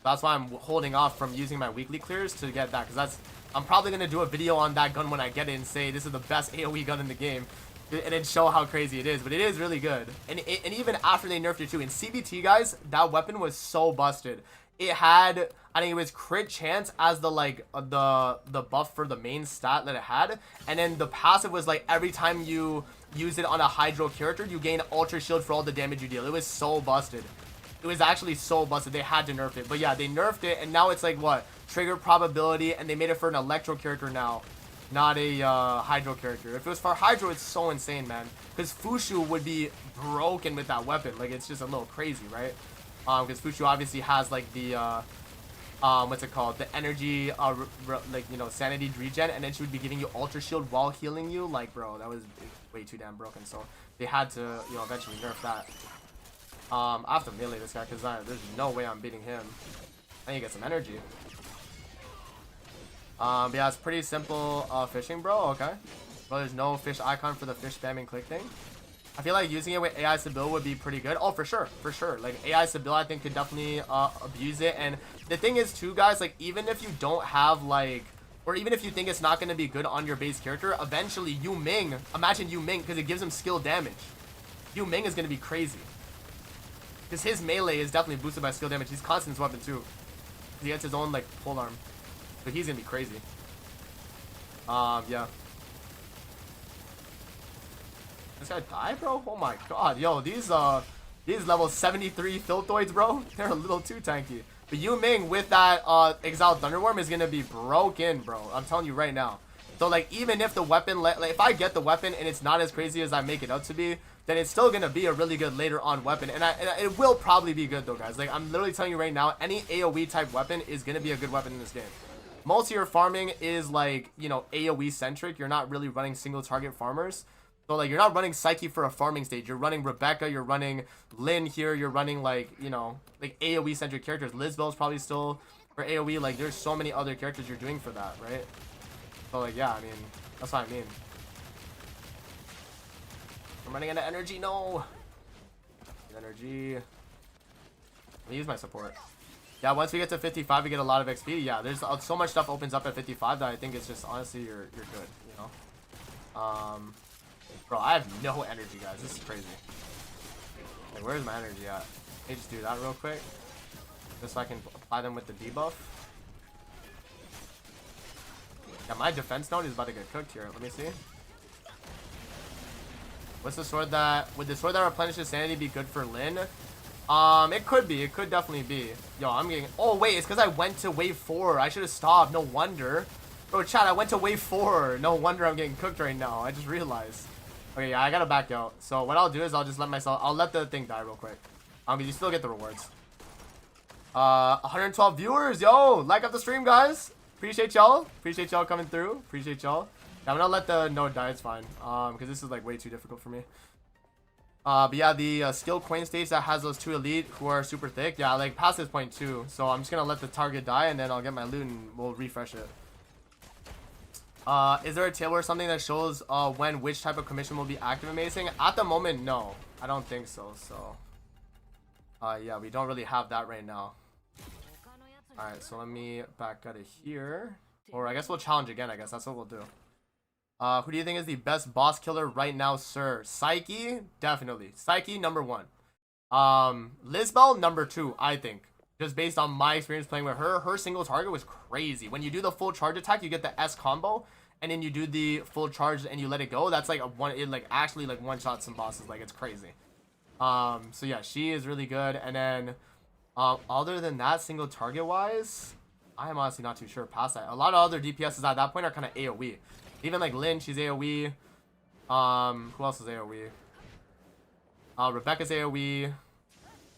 That's why I'm holding off from using my weekly clears to get that, because I'm probably going to do a video on that gun when I get it and say this is the best AoE gun in the game and then show how crazy it is. But it is really good. And even after they nerfed it too, in CBT, guys, that weapon was so busted. It had, I think it was crit chance as the like the buff for the main stat that it had, and then the passive was like every time you use it on a hydro character, you gain ultra shield for all the damage you deal. It was so busted. It was actually so busted. They had to nerf it. But yeah, they nerfed it, and now it's like what? Trigger probability, and they made it for an electro character now, not a hydro character. If it was for hydro, it's so insane, man. Because Fushu would be broken with that weapon. Like, it's just a little crazy, right? Because Fushu obviously has like the what's it called? The energy like, you know, sanity regen, and then she would be giving you ultra shield while healing you. Like, bro, that was way too damn broken. So they had to, you know, eventually nerf that. I have to melee this guy because there's no way I'm beating him. I need to get some energy. But yeah, it's pretty simple fishing, bro. Okay. Bro, there's no fish icon for the fish spamming click thing. I feel like using it with AI Sibyl would be pretty good. Oh, for sure. For sure. Like, AI Sibyl, I think, could definitely abuse it. And the thing is, too, guys, like, even if you don't have, like, or even if you think it's not going to be good on your base character, eventually, Yu Ming, imagine Yu Ming, because it gives him skill damage. Yu Ming is going to be crazy. Because his melee is definitely boosted by skill damage. He's Constance's weapon, too. He gets his own, like, polearm. But he's going to be crazy. Yeah. This guy died, bro? Oh my god. Yo, these level 73 Filthoids, bro, they're a little too tanky. But Yu Ming with that Exiled Thunderworm is gonna be broken, bro. I'm telling you right now. So, like, even if the weapon, like, if I get the weapon and it's not as crazy as I make it out to be, then it's still gonna be a really good later on weapon. And it will probably be good, though, guys. Like, I'm literally telling you right now, any AoE type weapon is gonna be a good weapon in this game. Most of your farming is, like, you know, AoE centric. You're not really running single target farmers. So, like, you're not running Psyche for a farming stage. You're running Rebecca. You're running Lynn here. You're running, like, you know, like, AoE-centric characters. Lisbel's probably still for AoE. Like, there's so many other characters you're doing for that, right? So, like, yeah, I mean, that's what I mean. I'm running out of energy. No! Energy. Let me use my support. Yeah, once we get to 55, we get a lot of XP. Yeah, there's so much stuff opens up at 55 that I think it's just, honestly, you're good, you know? Bro, I have no energy, guys. This is crazy. Like, where's my energy at? Let me just do that real quick. Just so I can apply them with the debuff. Yeah, my defense node is about to get cooked here. Let me see. What's the sword that... Would the sword that replenishes sanity be good for Lynn? It could be. It could definitely be. Yo, I'm getting... Oh, wait. It's because I went to wave 4. I should have stopped. No wonder. Bro, chat, I went to wave 4. No wonder I'm getting cooked right now. I just realized. Okay, yeah, I gotta back out. So what I'll do is I'll just let myself... I'll let the thing die real quick. Because you still get the rewards. 112 viewers. Yo, like up the stream, guys. Appreciate y'all. Appreciate y'all coming through. Appreciate y'all. Yeah, I'm gonna let the node die. It's fine. Because this is, like, way too difficult for me. But yeah, the skill coin stage that has those 2 elite who are super thick. Yeah, like, past this point, too. So I'm just gonna let the target die, and then I'll get my loot, and we'll refresh it. Is there a table or something that shows when which type of commission will be active amazing? At the moment, no. I don't think so. So, yeah, we don't really have that right now. Alright, so let me back out of here. Or I guess we'll challenge again, I guess. That's what we'll do. Who do you think is the best boss killer right now, sir? Psyche, definitely. Psyche, number 1. Lisbel, number 2, I think. Just based on my experience playing with her, her single target was crazy. When you do the full charge attack, you get the S combo, and then you do the full charge and you let it go. That's like it like actually like one shot some bosses. Like it's crazy. So yeah, she is really good. And then, other than that, single target wise, I am honestly not too sure past that. A lot of other DPSs at that point are kind of AoE. Even like Lynn, she's AoE. Who else is AoE? Rebecca's AoE.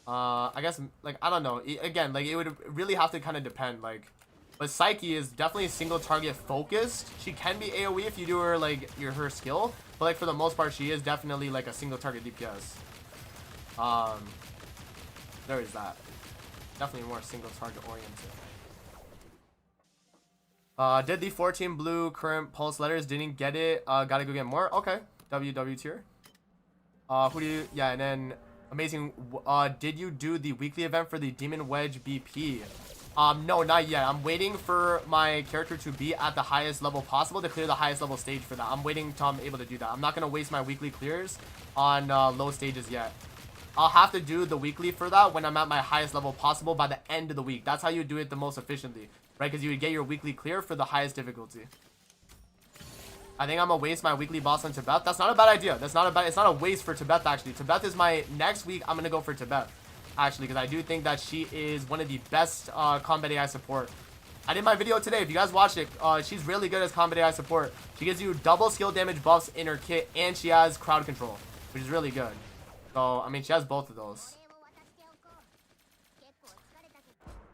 I guess, like, I don't know. Again, like, it would really have to kind of depend, like, but Psyche is definitely single target focused. She can be AoE if you do her, like, her skill, but, like, for the most part, she is definitely, like, a single target DPS. There is that. Definitely more single target oriented. Did the 14 blue current pulse letters, didn't get it, gotta go get more. Okay, WW tier. Who do you, yeah, and then amazing. Did you do the weekly event for the Demon Wedge BP? No, not yet. I'm waiting for my character to be at the highest level possible to clear the highest level stage for that. I'm waiting till I'm able to do that. I'm not gonna waste my weekly clears on low stages yet. I'll have to do the weekly for that when I'm at my highest level possible by the end of the week. That's how you do it the most efficiently, right? Because you would get your weekly clear for the highest difficulty. I think I'm gonna waste my weekly boss on Tibet. That's not a bad idea. That's not a bad. It's not a waste for Tibet actually. Tibet is my next week. I'm gonna go for Tibet actually because I do think that she is one of the best combat AI support. I did my video today. If you guys watched it, she's really good as combat AI support. She gives you double skill damage buffs in her kit, and she has crowd control, which is really good. So I mean, she has both of those.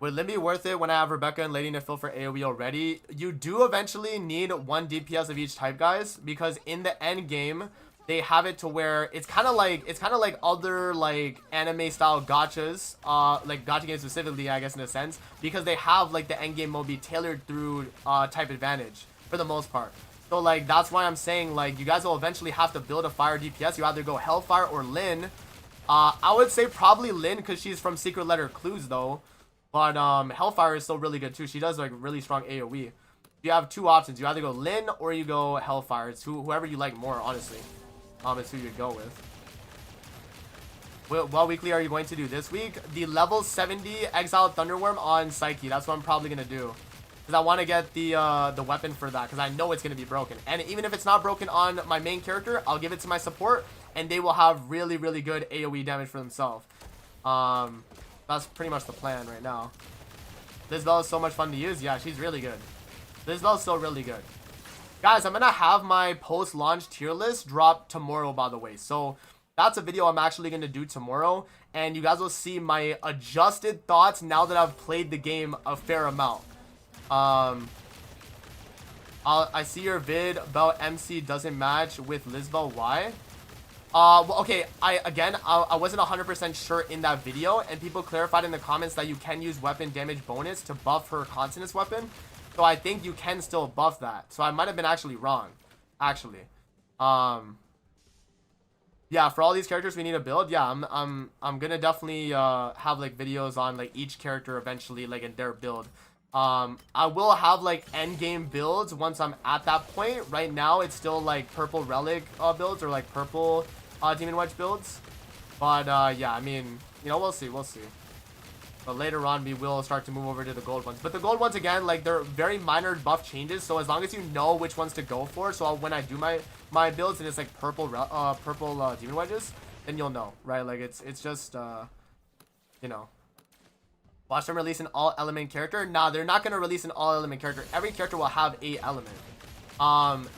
Would Lynn be worth it when I have Rebecca and Lady Nafil for AoE already? You do eventually need 1 DPS of each type, guys, because in the end game, they have it to where it's kind of like other like anime style gachas, like gacha games specifically, I guess in a sense, because they have like the end game mode be tailored through type advantage for the most part. So like that's why I'm saying like you guys will eventually have to build a fire DPS. You either go Hellfire or Lynn. I would say probably Lynn because she's from Secret Letter Clues though. But Hellfire is still really good too. She does like really strong AoE. You have 2 options. You either go Lynn or you go Hellfire. It's whoever you like more, honestly. It's who you go with. What weekly are you going to do this week? The level 70 Exiled Thunderworm on Psyche. That's what I'm probably gonna do. Because I want to get the weapon for that. Because I know it's gonna be broken. And even if it's not broken on my main character, I'll give it to my support, and they will have really, really good AoE damage for themselves. That's pretty much the plan right now. Lisbel is so much fun to use. Yeah, she's really good. Lisbel is still really good. Guys, I'm going to have my post-launch tier list drop tomorrow, by the way. So that's a video I'm actually going to do tomorrow. And you guys will see my adjusted thoughts now that I've played the game a fair amount. I see your vid about MC doesn't match with Lisbel. Why? Well, okay, I wasn't 100% sure in that video, and people clarified in the comments that you can use weapon damage bonus to buff her consonance weapon, so I think you can still buff that, so I might have been actually wrong, actually. Yeah, for all these characters we need to build, yeah, I'm gonna definitely, have, like, videos on, like, each character eventually, like, in their build. I will have like end game builds once I'm at that point. Right now it's still like purple relic builds or like purple Demon Wedge builds, but yeah, I mean, you know, we'll see, but later on we will start to move over to the gold ones. But the gold ones, again, like they're very minor buff changes, so as long as you know which ones to go for, so when I do my builds and it's like purple Demon Wedges, then you'll know, right? Like it's just you know. Watch them release an all-element character. Nah, they're not going to release an all-element character. Every character will have a element.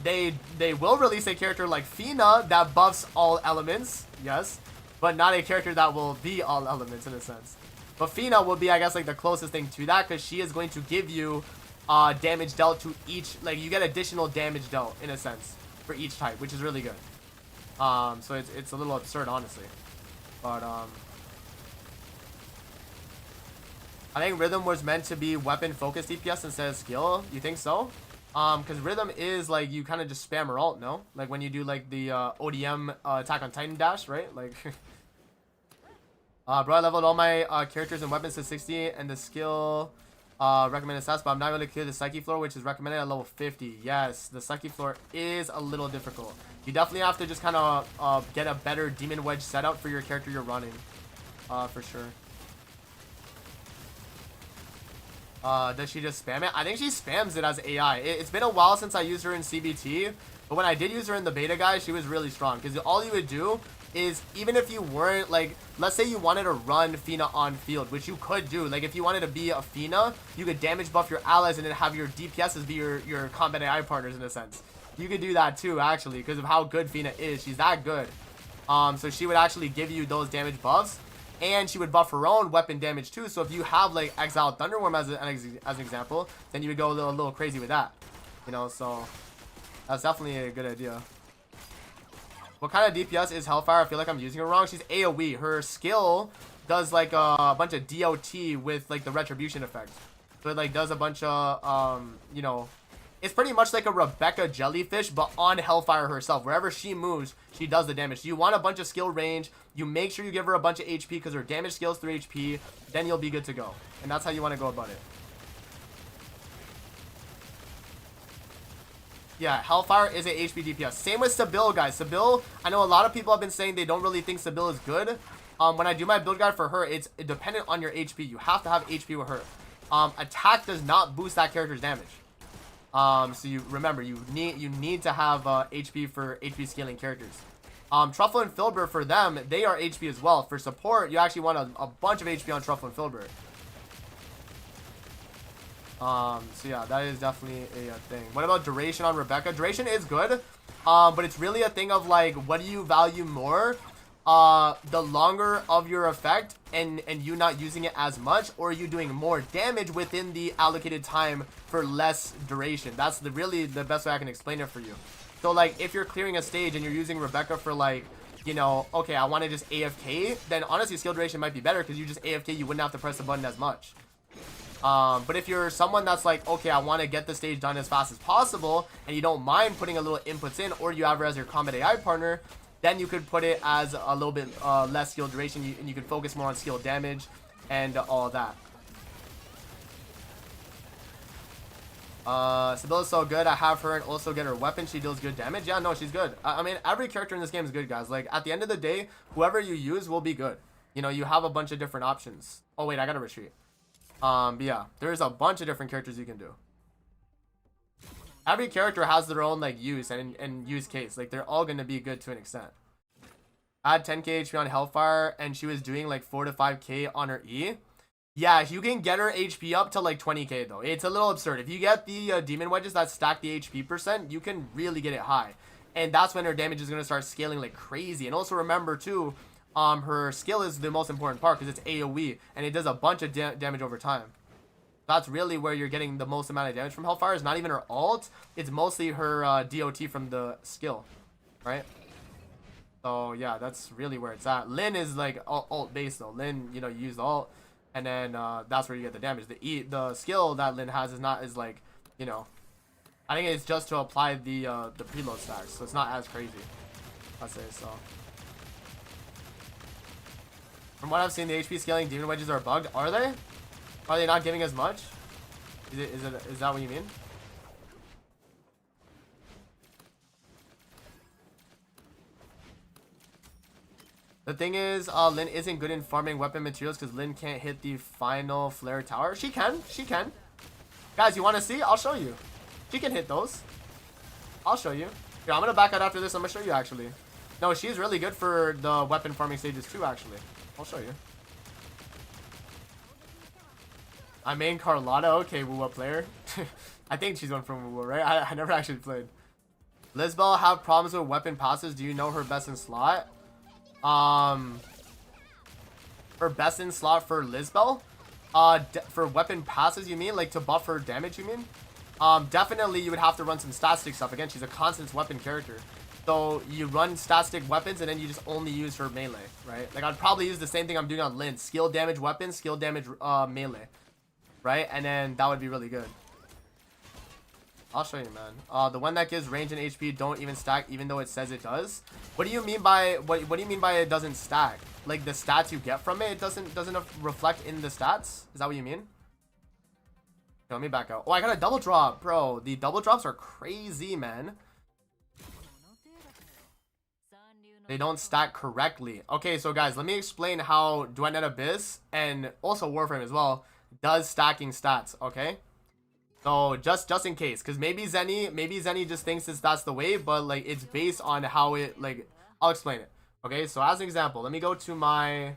They will release a character like Fina that buffs all elements, yes, but not a character that will be all elements in a sense. But Fina will be, I guess, like the closest thing to that because she is going to give you damage dealt to each, like you get additional damage dealt in a sense for each type, which is really good. So it's a little absurd, honestly, but I think Rhythm was meant to be weapon focused DPS instead of skill. You think so? Because Rhythm is like you kind of just spam her ult, no? Like when you do like the ODM Attack on Titan dash, right? Like, bro, I leveled all my characters and weapons to 60, and the skill Recommended stats, but I'm not able to clear the Psyche floor, which is recommended at level 50. Yes, the Psyche floor is a little difficult. You definitely have to just kind of get a better Demon Wedge setup for your character you're running. For sure. Does she just spam it? I think she spams it as AI. It's been a while since I used her in CBT, but when I did use her in the beta, guys, she was really strong. Because all you would do is, even if you weren't, like, let's say you wanted to run Fina on field, which you could do. Like, if you wanted to be a Fina, you could damage buff your allies and then have your DPSs be your combat AI partners in a sense. You could do that too, actually, because of how good Fina is. She's that good. So she would actually give you those damage buffs. And she would buff her own weapon damage too. So if you have like Exiled Thunderworm as an example, then you would go a little crazy with that. You know, so that's definitely a good idea. What kind of DPS is Hellfire? I feel like I'm using her wrong. She's AoE. Her skill does like a bunch of DOT with like the retribution effect. So it like does a bunch of you know, it's pretty much like a Rebecca Jellyfish, but on Hellfire herself. Wherever she moves, she does the damage. You want a bunch of skill range. You make sure you give her a bunch of HP because her damage scales 3 HP. Then you'll be good to go. And that's how you want to go about it. Yeah, Hellfire is a HP DPS. Same with Sybil, guys. Sybil, I know a lot of people have been saying they don't really think Sybil is good. When I do my build guide for her, it's dependent on your HP. You have to have HP with her. Attack does not boost that character's damage. So you remember, you need to have HP for HP scaling characters. Truffle and Filbert, for them, they are HP as well. For support, you actually want a bunch of HP on Truffle and Filbert. So yeah, that is definitely a thing. What about duration on Rebecca? Duration is good, but it's really a thing of like, what do you value more? The longer of your effect and you not using it as much, or are you doing more damage within the allocated time for less duration? That's really the best way I can explain it for you. So like, if you're clearing a stage and you're using Rebecca for like, you know, okay, I want to just AFK, then honestly skill duration might be better because you just AFK, you wouldn't have to press the button as much. But if you're someone that's like, okay, I want to get the stage done as fast as possible, and you don't mind putting a little inputs in, or you have her as your combat AI partner, then you could put it as a little bit less skill duration, and you can focus more on skill damage and all that. Sybil is so good. I have her and also get her weapon. She deals good damage. Yeah, no, she's good. I mean, every character in this game is good, guys. Like, at the end of the day, whoever you use will be good. You know, you have a bunch of different options. Oh, wait, I gotta retreat. But yeah, there's a bunch of different characters you can do. Every character has their own, like, use and use case. Like, they're all gonna be good to an extent. Add 10k HP on Hellfire, and she was doing, like, 4 to 5k on her E. Yeah, you can get her HP up to like 20k though. It's a little absurd. If you get the demon wedges that stack the HP percent, you can really get it high. And that's when her damage is going to start scaling like crazy. And also remember too, her skill is the most important part because it's AoE. And it does a bunch of damage over time. That's really where you're getting the most amount of damage from Hellfire. It's not even her ult. It's mostly her DOT from the skill. Right? So yeah, that's really where it's at. Lyn is like ult based though. Lyn, you know, you use the ult. And then that's where you get the damage. The skill that Lyn has is like, you know, I think it's just to apply the preload stacks, so it's not as crazy. I'd say so. From what I've seen, the HP scaling demon wedges are bugged. Are they? Are they not giving as much? Is that what you mean? The thing is, Lyn isn't good in farming weapon materials because Lyn can't hit the final flare tower. She can. She can. Guys, you want to see? I'll show you. She can hit those. I'll show you. Here, I'm going to back out after this. I'm going to show you, actually. No, she's really good for the weapon farming stages, too, actually. I'll show you. I main Carlotta. Okay, Wuwa player. I think she's one from Wuwa, right? I never actually played. Lisbel have problems with weapon passes. Do you know her best in slot? Her best in slot for Lisbel, for weapon passes, you mean, like to buff her damage, you mean? Definitely you would have to run some stat stick stuff. Again, she's a constant weapon character, so you run stat stick weapons and then you just only use her melee, right? Like, I'd probably use the same thing I'm doing on Lyn: skill damage weapons, skill damage melee, right? And then that would be really good. I'll show you, man. The one that gives range and HP don't even stack, even though it says it does. What do you mean by what do you mean by it doesn't stack? Like the stats you get from it, it doesn't reflect in the stats? Is that what you mean? Let me back out. Oh, I got a double drop, bro. The double drops are crazy, man. They don't stack correctly. Okay, so guys, let me explain how Duet Abyss and also Warframe as well does stacking stats, okay? So just in case, because maybe Zenny just thinks that's the way, but like it's based on how it, like, I'll explain it. Okay, so as an example, let me go to my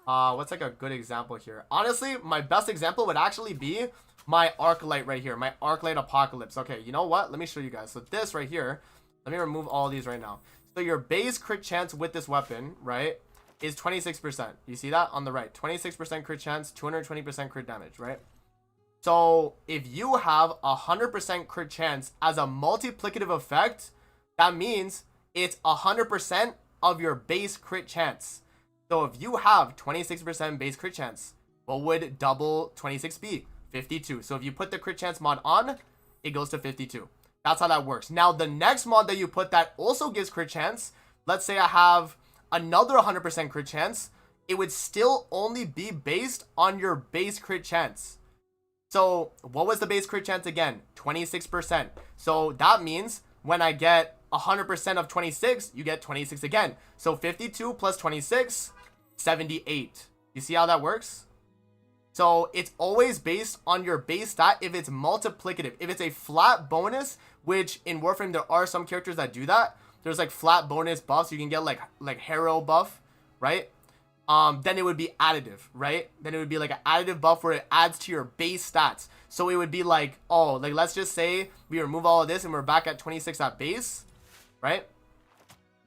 what's like a good example here. Honestly, my best example would actually be my Arclight right here, my Arclight Apocalypse. Okay, you know what? Let me show you guys. So this right here, let me remove all these right now. So your base crit chance with this weapon, right, is 26%. You see that on the right? 26% crit chance, 220% crit damage, right? So if you have 100% crit chance as a multiplicative effect, that means it's 100% of your base crit chance. So if you have 26% base crit chance, what would double 26 be? 52. So if you put the crit chance mod on, it goes to 52. That's how that works. Now, the next mod that you put that also gives crit chance, let's say I have another 100% crit chance, it would still only be based on your base crit chance. So what was the base crit chance again? 26%. So that means when I get 100% of 26, you get 26 again. So 52 plus 26, 78. You see how that works? So it's always based on your base stat if it's multiplicative. If it's a flat bonus, which in Warframe there are some characters that do that. There's like flat bonus buffs. You can get like hero buff, right? Then it would be additive, right? Then it would be like an additive buff where it adds to your base stats. So it would be like, oh, like let's just say we remove all of this and we're back at 26 at base, right?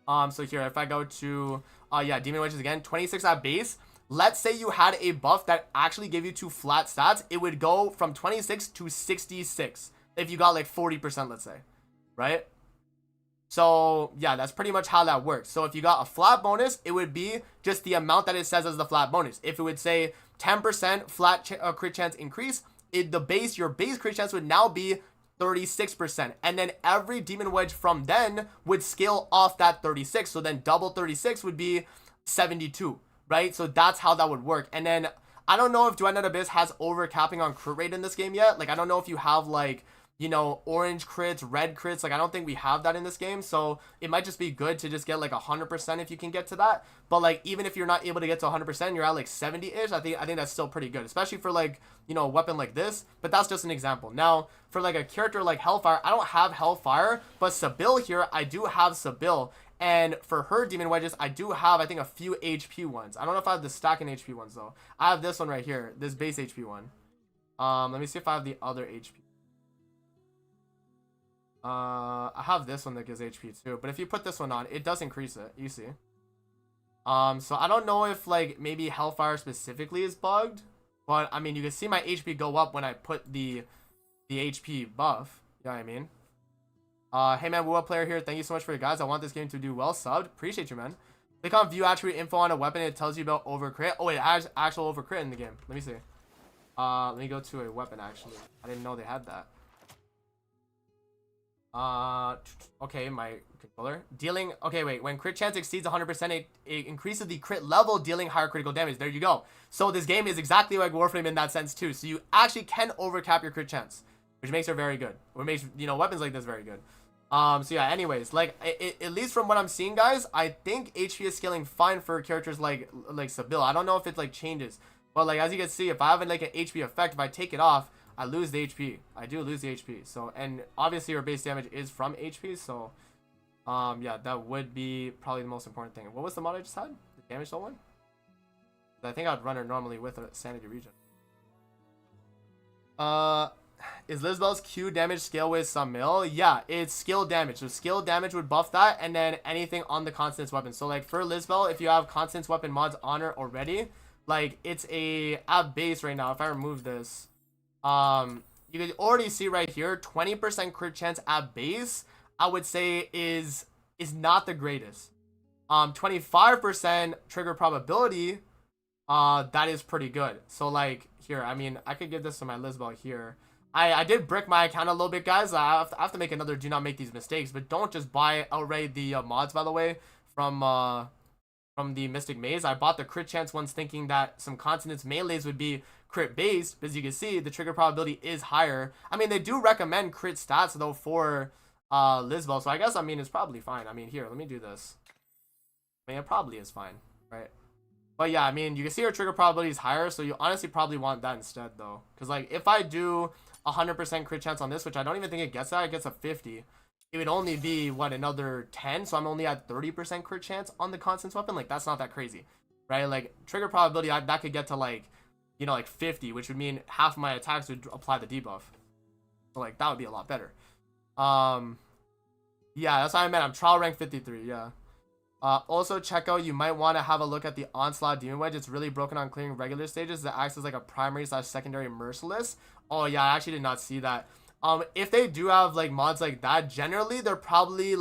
So here, if I go to, yeah, Demon Wedges again, 26 at base. Let's say you had a buff that actually gave you 2 flat stats. It would go from 26 to 66 if you got like 40%, let's say, right? So yeah, that's pretty much how that works. So if you got a flat bonus, it would be just the amount that it says as the flat bonus. If it would say 10% flat crit chance increase, your base crit chance would now be 36%. And then every Demon Wedge from then would scale off that 36. So then double 36 would be 72. Right? So that's how that would work. And then I don't know if Duet Abyss has overcapping on crit rate in this game yet. Like, I don't know if you have like, you know, orange crits, red crits. Like, I don't think we have that in this game. So it might just be good to just get like 100% if you can get to that. But like, even if you're not able to get to 100%, you're at like 70-ish. I think that's still pretty good, especially for like, you know, a weapon like this. But that's just an example. Now, for like a character like Hellfire, I don't have Hellfire, but Sybil here, I do have Sybil. And for her Demon Wedges, I do have, I think, a few HP ones. I don't know if I have the stacking HP ones, though. I have this one right here, this base HP one. Let me see if I have the other HP. I have this one that gives HP, too. But if you put this one on, it does increase it, you see. So I don't know if, like, maybe Hellfire specifically is bugged. But, I mean, you can see my HP go up when I put the HP buff. You know what I mean? Hey man, WoW player here. Thank you so much for your guys. I want this game to do well. Subbed. Appreciate you, man. Click on view attribute info on a weapon. It tells you about overcrit. Oh, it has actual overcrit in the game. Let me see. Let me go to a weapon, actually. I didn't know they had that. Okay, my controller. Dealing, okay, wait. When crit chance exceeds 100%, it increases the crit level, dealing higher critical damage. There you go. So this game is exactly like Warframe in that sense, too. So you actually can overcap your crit chance, which makes her very good. Or makes, you know, weapons like this very good. So yeah, anyways, like, at least from what I'm seeing, guys, I think HP is scaling fine for characters like Sybil. I don't know if it, like, changes. But, like, as you can see, if I have, like, an HP effect, if I take it off, I lose the HP. I do lose the HP. So, and obviously your base damage is from HP, so, yeah, that would be probably the most important thing. What was the mod I just had? The damage soul one? I think I'd run her normally with a sanity regen. Is Lisbel's Q damage scale with some mill? Yeah, it's skill damage. So skill damage would buff that, and then anything on the Constance weapon. So like for Lisbel, if you have Constance weapon mods on her already, like it's at base right now. If I remove this, you can already see right here, 20% crit chance at base, I would say is not the greatest. 25% trigger probability, that is pretty good. So like here, I mean, I could give this to my Lisbel here. I did brick my account a little bit, guys. I have to make another do not make these mistakes, but don't just buy outright the mods, by the way, from from the Mystic Maze. I bought the crit chance ones thinking that some Continents melees would be crit based. As you can see, the trigger probability is higher. I mean, they do recommend crit stats though for Lisbel, so I guess, I mean, it's probably fine. I mean, here, let me do this. I mean, it probably is fine, right? But yeah, I mean, you can see our trigger probability is higher, so you honestly probably want that instead, though. Because, like, if I do 100% crit chance on this, which I don't even think it gets that, it gets a 50. It would only be, what, another 10? So I'm only at 30% crit chance on the Constance weapon. Like, that's not that crazy, right? Like, trigger probability, that could get to, like, you know, like 50, which would mean half of my attacks would apply the debuff. So, like, that would be a lot better. Yeah, that's what I meant. I'm trial rank 53, yeah. Also, check out, you might want to have a look at the Onslaught Demon Wedge. It's really broken on clearing regular stages. That acts as like a primary / secondary merciless. Oh yeah, I actually did not see that. If they do have like mods like that, generally they're probably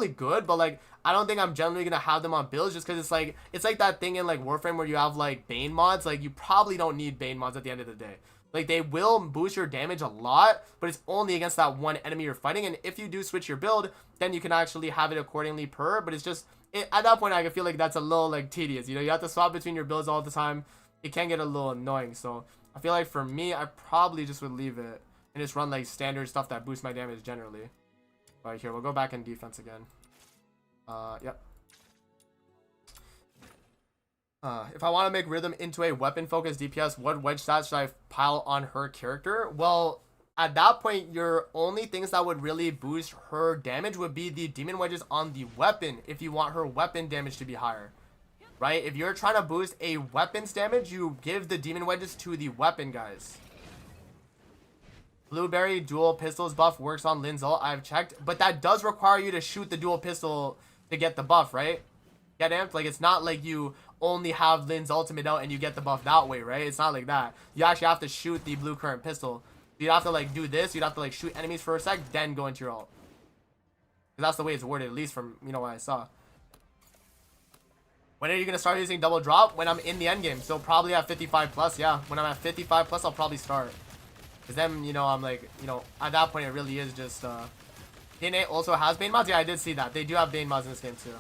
good, but like I don't think I'm generally gonna have them on builds just because it's like that thing in like Warframe where you have like Bane mods. Like you probably don't need Bane mods at the end of the day. Like they will boost your damage a lot, but it's only against that one enemy you're fighting. And if you do switch your build, then you can actually have it accordingly per. But it's just at that point, I can feel like that's a little like tedious. You know, you have to swap between your builds all the time. It can get a little annoying. So I feel like for me, I probably just would leave it and just run like standard stuff that boosts my damage generally. All right, here we'll go back in defense again. Yep. If I want to make Rhythm into a weapon-focused DPS, what wedge stats should I pile on her character? Well, at that point, your only things that would really boost her damage would be the demon wedges on the weapon if you want her weapon damage to be higher, right? If you're trying to boost a weapon's damage, you give the demon wedges to the weapon, guys. Blueberry dual pistols buff works on Lynn's ult. I've checked, but that does require you to shoot the dual pistol to get the buff, right? Get amped? Like, it's not like you only have Lynn's ultimate out and you get the buff that way, right? It's not like that. You actually have to shoot the blue current pistol. You'd have to like do this. You'd have to like shoot enemies for a sec, then go into your ult. That's the way it's worded, at least from, you know, what I saw. When are you gonna start using double drop? When I'm in the end game. So probably at 55 plus. Yeah, when I'm at 55 plus, I'll probably start. Because then, you know, I'm like, you know, at that point it really is just DNA also has Bane mods. Yeah, I did see that. They do have Bane mods in this game too.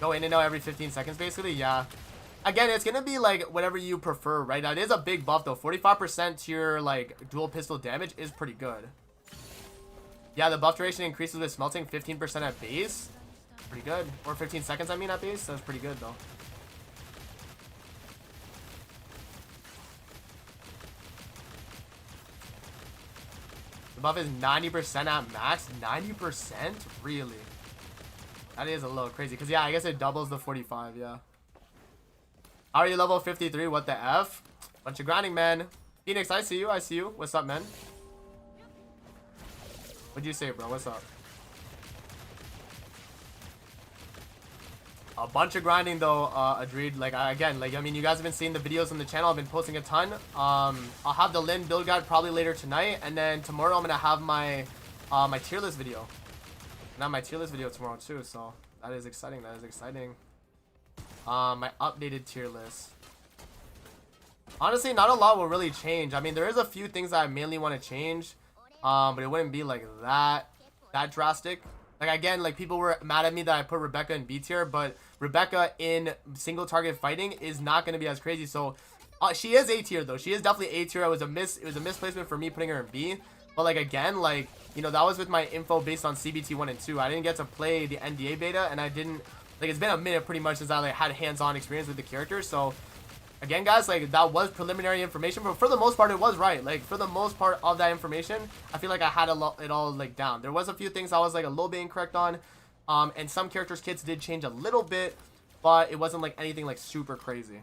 Go in and out every 15 seconds basically. Yeah. Again, it's gonna be like whatever you prefer, right? That is a big buff though. 45% to your like dual pistol damage is pretty good. Yeah, the buff duration increases with smelting 15% at base. Pretty good. Or 15 seconds, I mean, at base. That's pretty good though. The buff is 90% at max. 90%? Really? That is a little crazy. Because yeah, I guess it doubles the 45, yeah. How are you level 53? What the F? Bunch of grinding, man. Phoenix, I see you. I see you. What's up, man? What'd you say, bro? What's up? A bunch of grinding, though, Adreed. Like, again, like, I mean, you guys have been seeing the videos on the channel. I've been posting a ton. I'll have the Lynn build guide probably later tonight. And then tomorrow, I'm going to have my my tier list video. And I have my tier list video tomorrow, too. So, that is exciting. That is exciting. My updated tier list. Honestly, not a lot will really change. I mean, there is a few things that I mainly want to change, but it wouldn't be like that drastic. Like again, like people were mad at me that I put Rebecca in B tier, but Rebecca in single target fighting is not going to be as crazy. So she is A tier though. She is definitely A tier. It was a misplacement for me putting her in B. But like again, like you know that was with my info based on CBT 1 and 2. I didn't get to play the NDA beta, and I didn't. Like, it's been a minute pretty much since I like had hands-on experience with the character. So, again, guys, like, that was preliminary information. But for the most part, it was right. Like, for the most part of that information, I feel like I had it all, like, down. There was a few things I was, like, a little bit incorrect on. And some characters' kits did change a little bit. But it wasn't, like, anything, like, super crazy.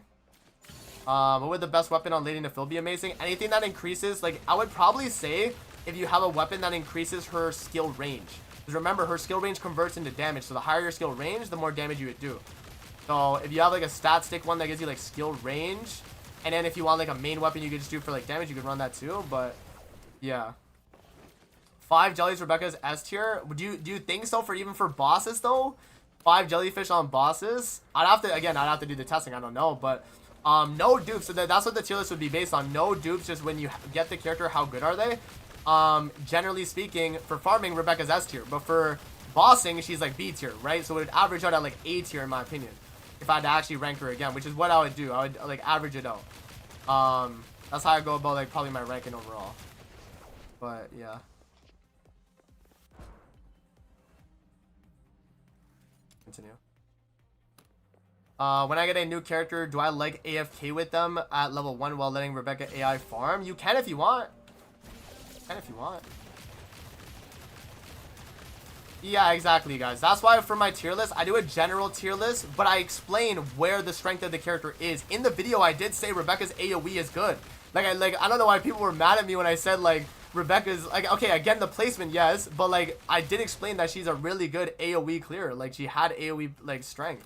What would the best weapon on Lady Nephil be amazing? Anything that increases, like, I would probably say if you have a weapon that increases her skill range. Because remember, her skill range converts into damage. So the higher your skill range, the more damage you would do. So if you have like a stat stick one that gives you like skill range, and then if you want like a main weapon you could just do for like damage, you could run that too. But yeah. 5 jellies, Rebecca's S tier. Do you think so even for bosses though? 5 jellyfish on bosses? I'd have to do the testing. I don't know, but no dupes. So that's what the tier list would be based on. No dupes. Just when you get the character, how good are they? Generally speaking, for farming, Rebecca's S tier, but for bossing, she's like B tier, right? So it would average out at like A tier in my opinion. If I had to actually rank her again, which is what I would do. I would like average it out. That's how I go about like probably my ranking overall. But yeah. Continue. When I get a new character, do I like AFK with them at level 1 while letting Rebecca AI farm? You can if you want. You can if you want. Yeah, exactly, guys. That's why for my tier list, I do a general tier list, but I explain where the strength of the character is. In the video, I did say Rebecca's AoE is good. I don't know why people were mad at me when I said, like, Rebecca's, like, okay, again, the placement, yes, but, like, I did explain that she's a really good AoE clearer. Like, she had AoE, like, strength.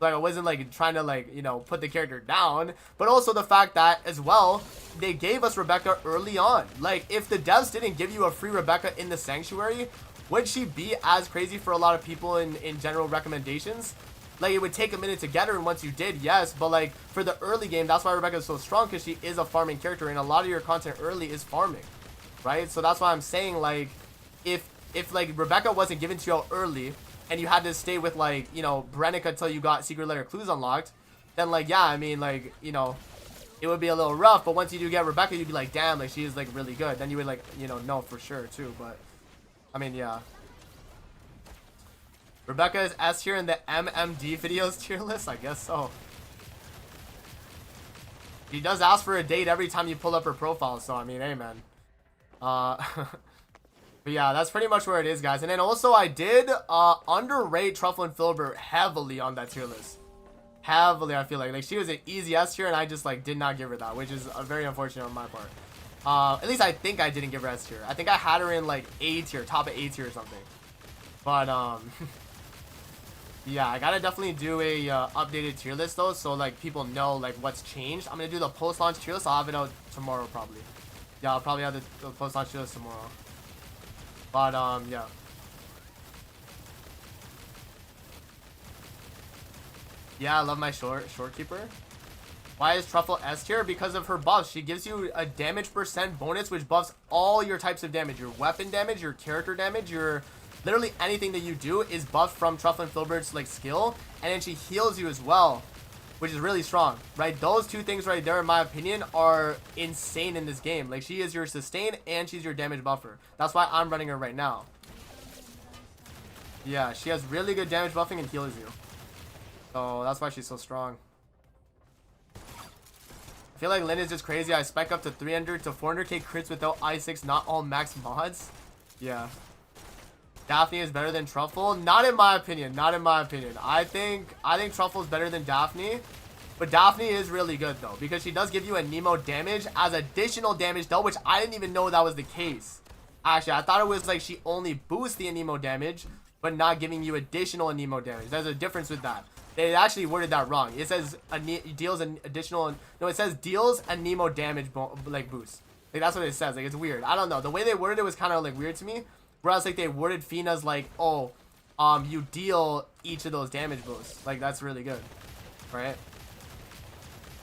Like, I wasn't, like, trying to, like, you know, put the character down, but also the fact that, as well, they gave us Rebecca early on. Like, if the devs didn't give you a free Rebecca in the Sanctuary, would she be as crazy for a lot of people in general recommendations? Like, it would take a minute to get her, and once you did, yes, but, like, for the early game, that's why Rebecca is so strong, because she is a farming character, and a lot of your content early is farming, right? So that's why I'm saying, like, if like, Rebecca wasn't given to you early, and you had to stay with, like, you know, Brenica until you got Secret Lair clues unlocked, then, like, yeah, I mean, like, you know, it would be a little rough, but once you do get Rebecca, you'd be like, damn, like, she is, like, really good. Then you would, like, you know for sure, too, but, I mean, yeah. Rebecca is S tier in the MMD videos tier list? I guess so. She does ask for a date every time you pull up her profile, so, I mean, hey, man. But yeah, that's pretty much where it is, guys. And then also, I did underrate Truffle and Filbert heavily on that tier list. Heavily, I feel like. Like, she was an easy S tier, and I just, like, did not give her that, which is very unfortunate on my part. At least I think I didn't give her S tier. I think I had her in, like, A tier, top of A tier or something. But, yeah, I gotta definitely do a updated tier list, though, so, like, people know, like, what's changed. I'm gonna do the post-launch tier list. I'll have it out tomorrow, probably. Yeah, I'll probably have the post-launch tier list tomorrow. But, yeah. Yeah, I love my shortkeeper. Why is Truffle S tier? Because of her buffs. She gives you a damage % bonus, which buffs all your types of damage. Your weapon damage, your character damage, your... Literally anything that you do is buffed from Truffle and Filbert's, like, skill. And then she heals you as well, which is really strong, right? Those two things right there, in my opinion, are insane in this game. Like, she is your sustain and she's your damage buffer. That's why I'm running her right now. Yeah, she has really good damage buffing and heals you. So that's why she's so strong. I feel like Lynn is just crazy. I spec up to 300 to 400k crits without I6, not all max mods. Yeah. Daphne is better than Truffle? Not in my opinion. Not in my opinion. I think Truffle is better than Daphne. But Daphne is really good, though, because she does give you a Nemo damage as additional damage, though, which I didn't even know that was the case. Actually, I thought it was like she only boosts the Nemo damage, but not giving you additional Nemo damage. There's a difference with that. They actually worded that wrong. It says deals an additional... No, it says deals a Nemo damage, like, boost. Like, that's what it says. Like, it's weird. I don't know. The way they worded it was kind of, like, weird to me. Whereas, like, they worded Fina's like, oh, you deal each of those damage boosts. Like, that's really good. Right?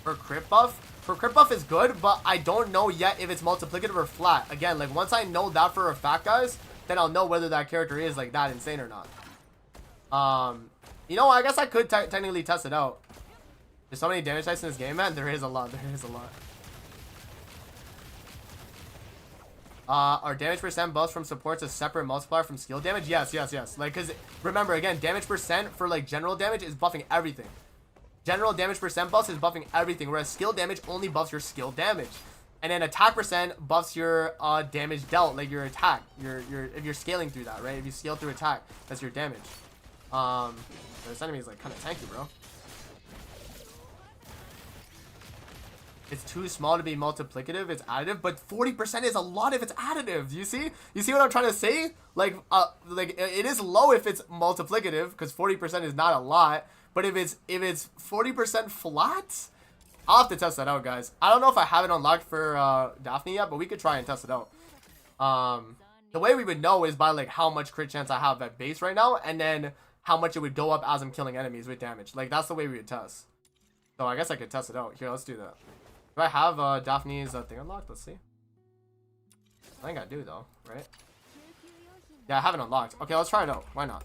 Her crit buff? Her crit buff is good, but I don't know yet if it's multiplicative or flat. Again, like, once I know that for a fact, guys, then I'll know whether that character is, like, that insane or not. You know, I guess I could technically test it out. There's so many damage types in this game, man. There is a lot. There is a lot. Are damage % buffs from supports a separate multiplier from skill damage? Yes, yes, yes. Like, because remember, again, damage % for, like, general damage is buffing everything. General damage % buffs is buffing everything, whereas skill damage only buffs your skill damage. And then attack % buffs your damage dealt, like your attack. If you're scaling through that, right? If you scale through attack, that's your damage. This enemy is, like, kind of tanky, bro. It's too small to be multiplicative. It's additive, but 40% is a lot if it's additive. You see? You see what I'm trying to say? Like it is low if it's multiplicative, because 40% is not a lot. But if it's 40% flat, I'll have to test that out, guys. I don't know if I have it unlocked for Daphne yet, but we could try and test it out. The way we would know is by, like, how much crit chance I have at base right now, and then how much it would go up as I'm killing enemies with damage. Like, that's the way we would test. So I guess I could test it out. Here, let's do that. Do I have Daphne's thing unlocked? Let's see. I think I do, though, right? Yeah, I haven't unlocked. Okay, let's try it out. Why not?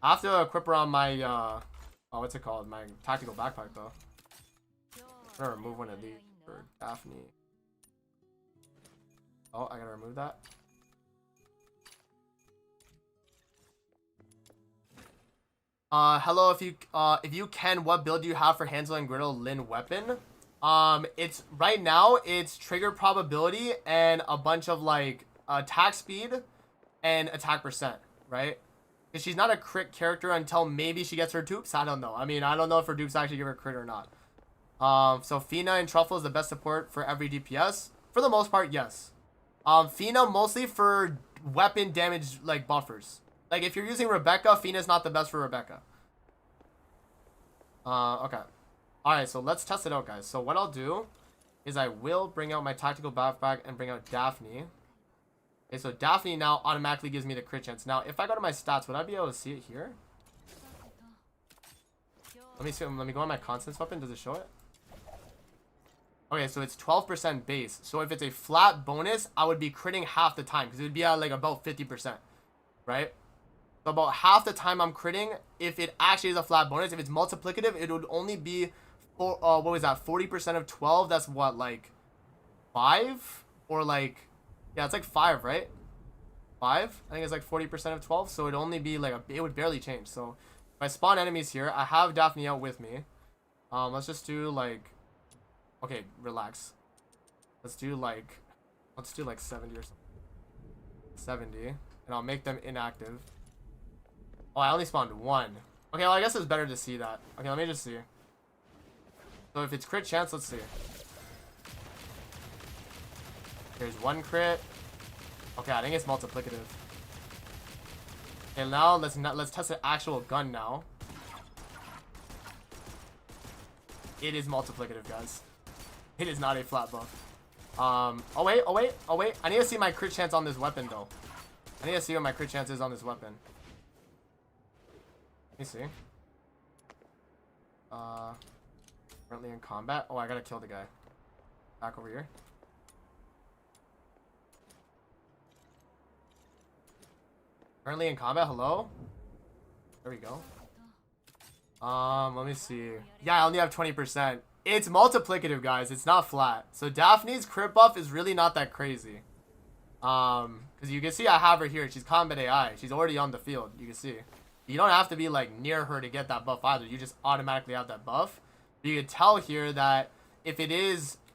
I have to equip her on my, oh, what's it called? My tactical backpack, though. I'm gonna remove one of these for Daphne. Oh, I gotta remove that. Hello, if you can, what build do you have for Hansel and Gretel Lin weapon? It's right now it's trigger probability and a bunch of like attack speed and attack percent, right? Because she's not a crit character until maybe she gets her dupes. I don't know. I mean, I don't know if her dupes actually give her crit or not. So Fina and Truffle is the best support for every DPS. For the most part, yes. Fina mostly for weapon damage like buffers. Like if you're using Rebecca, Fina's not the best for Rebecca. Okay. Alright, so let's test it out, guys. So what I'll do is I will bring out my tactical backpack and bring out Daphne. Okay, so Daphne now automatically gives me the crit chance. Now, if I go to my stats, would I be able to see it here? Let me see. Let me go on my constants weapon. Does it show it? Okay, so it's 12% base. So if it's a flat bonus, I would be critting half the time because it would be at like about 50%, right? So about half the time I'm critting. If it actually is a flat bonus, if it's multiplicative, it would only be what was that? 40% of 12. That's what, like 5 or like, yeah, it's like 5, right? 5. I think it's like 40% of 12. So it'd only be like it would barely change. So if I spawn enemies here, I have Daphne out with me. Let's just do like. Okay, relax. Let's do like 70 or something. 70. And I'll make them inactive. Oh, I only spawned 1. Okay, well, I guess it's better to see that. Okay, let me just see. So if it's crit chance, let's see. There's 1 crit. Okay, I think it's multiplicative. Okay, now let's test the actual gun now. It is multiplicative, guys. It is not a flat buff. Oh wait. I need to see my crit chance on this weapon, though. I need to see what my crit chance is on this weapon. Let me see. Currently in combat. Oh, I gotta kill the guy. Back over here. Currently in combat. Hello? There we go. Let me see. Yeah, I only have 20%. It's multiplicative, guys. It's not flat. So Daphne's crit buff is really not that crazy. Because you can see I have her here. She's combat AI. She's already on the field. You can see. You don't have to be like near her to get that buff either. You just automatically have that buff. But you can tell here that if it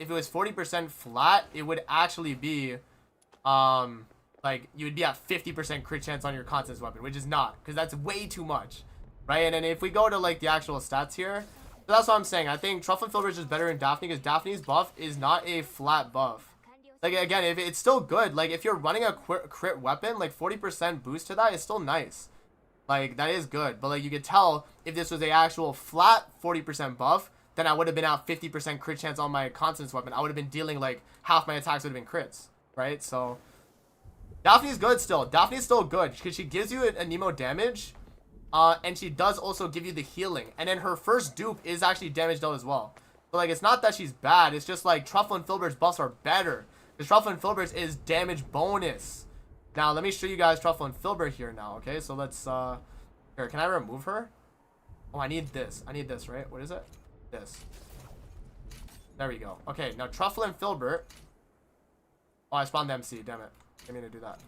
was 40% flat, it would actually be like you would be at 50% crit chance on your constants weapon, which is not, because that's way too much, right? And then if we go to like the actual stats here, so that's what I'm saying. I think Truffle and Filbert is just better than Daphne because Daphne's buff is not a flat buff. Like again, if it's still good, like if you're running a crit weapon, like 40% boost to that is still nice. Like that is good, but like you could tell if this was a actual flat 40% buff, then I would have been at 50% crit chance on my constants weapon. I would have been dealing like half my attacks would have been crits, right? So Daphne's good still. Daphne's still good because she gives you a Nemo damage, and she does also give you the healing. And then her first dupe is actually damage dealt as well. So like it's not that she's bad. It's just like Truffle and Filbert's buffs are better because Truffle and Filbert's is damage bonus. Now let me show you guys Truffle and Filbert here now. Okay, so let's here. Can I remove her? Oh, I need this. I need this, right? What is it? This. There we go. Okay, now Truffle and Filbert. Oh, I spawned the MC. Damn it. I mean to do that.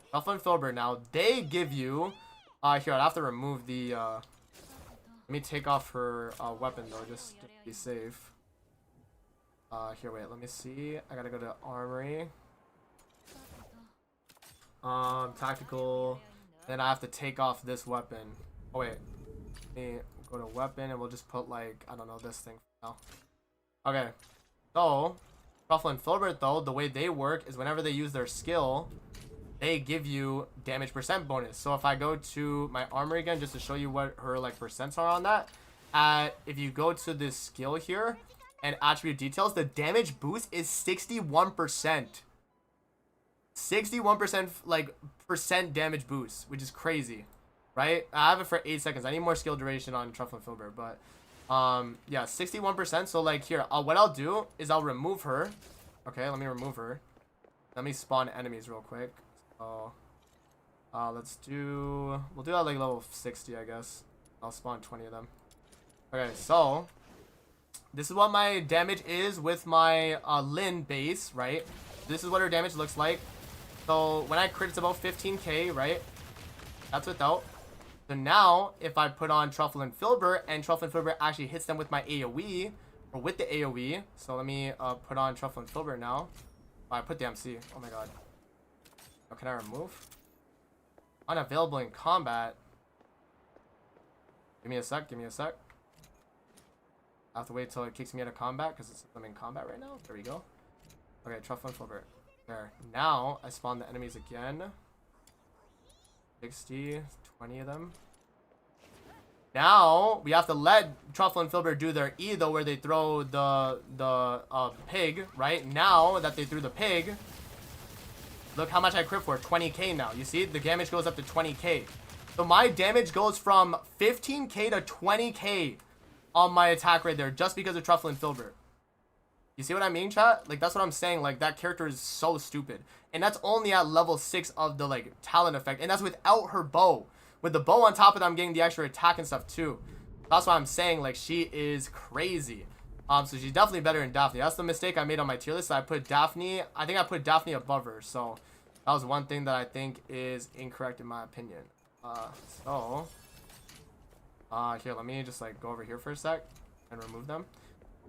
Truffle and Filbert now, they give you here, I'd have to remove the let me take off her weapon though, just to be safe. Here, wait, let me see. I gotta go to armory. Tactical. Then I have to take off this weapon. Oh wait. Let me go to weapon and we'll just put like, I don't know, this thing for now. Okay. So Truffle and Filbert though, the way they work is whenever they use their skill, they give you damage percent bonus. So if I go to my armor again, just to show you what her like percents are on that, if you go to this skill here and attribute details, the damage boost is 61%. 61% like percent damage boost, which is crazy, right? I have it for 8 seconds. I need more skill duration on Truffle and Filbert, but yeah, 61%. So like here, what I'll do is I'll remove her. Okay, let me remove her. Let me spawn enemies real quick. So, we'll do that like level 60, I guess. I'll spawn 20 of them. Okay, so this is what my damage is with my Lin base, right? This is what her damage looks like. So when I crit, it's about 15k, right? That's without. So now, if I put on Truffle and Filbert, and Truffle and Filbert actually hits them with my AoE, or with the AoE. So let me put on Truffle and Filbert now. Oh, I put the MC. Oh my god. Oh, can I remove? Unavailable in combat. Give me a sec, give me a sec. I have to wait till it kicks me out of combat because I'm in combat right now. There we go. Okay, Truffle and Filbert. There. Now, I spawn the enemies again. 60, 20 of them. Now, we have to let Truffle and Filbert do their E, though, where they throw the pig, right? Now that they threw the pig, look how much I crit for. 20k now. You see? The damage goes up to 20k. So my damage goes from 15k to 20k on my attack right there just because of Truffle and Filbert. You see what I mean, chat? Like, that's what I'm saying. Like, that character is so stupid. And that's only at level 6 of the, like, talent effect. And that's without her bow. With the bow on top of that, I'm getting the extra attack and stuff, too. That's why I'm saying, like, she is crazy. So she's definitely better than Daphne. That's the mistake I made on my tier list. I put Daphne... I think I put Daphne above her. So, that was one thing that I think is incorrect in my opinion. Here, let me just, like, go over here for a sec and remove them.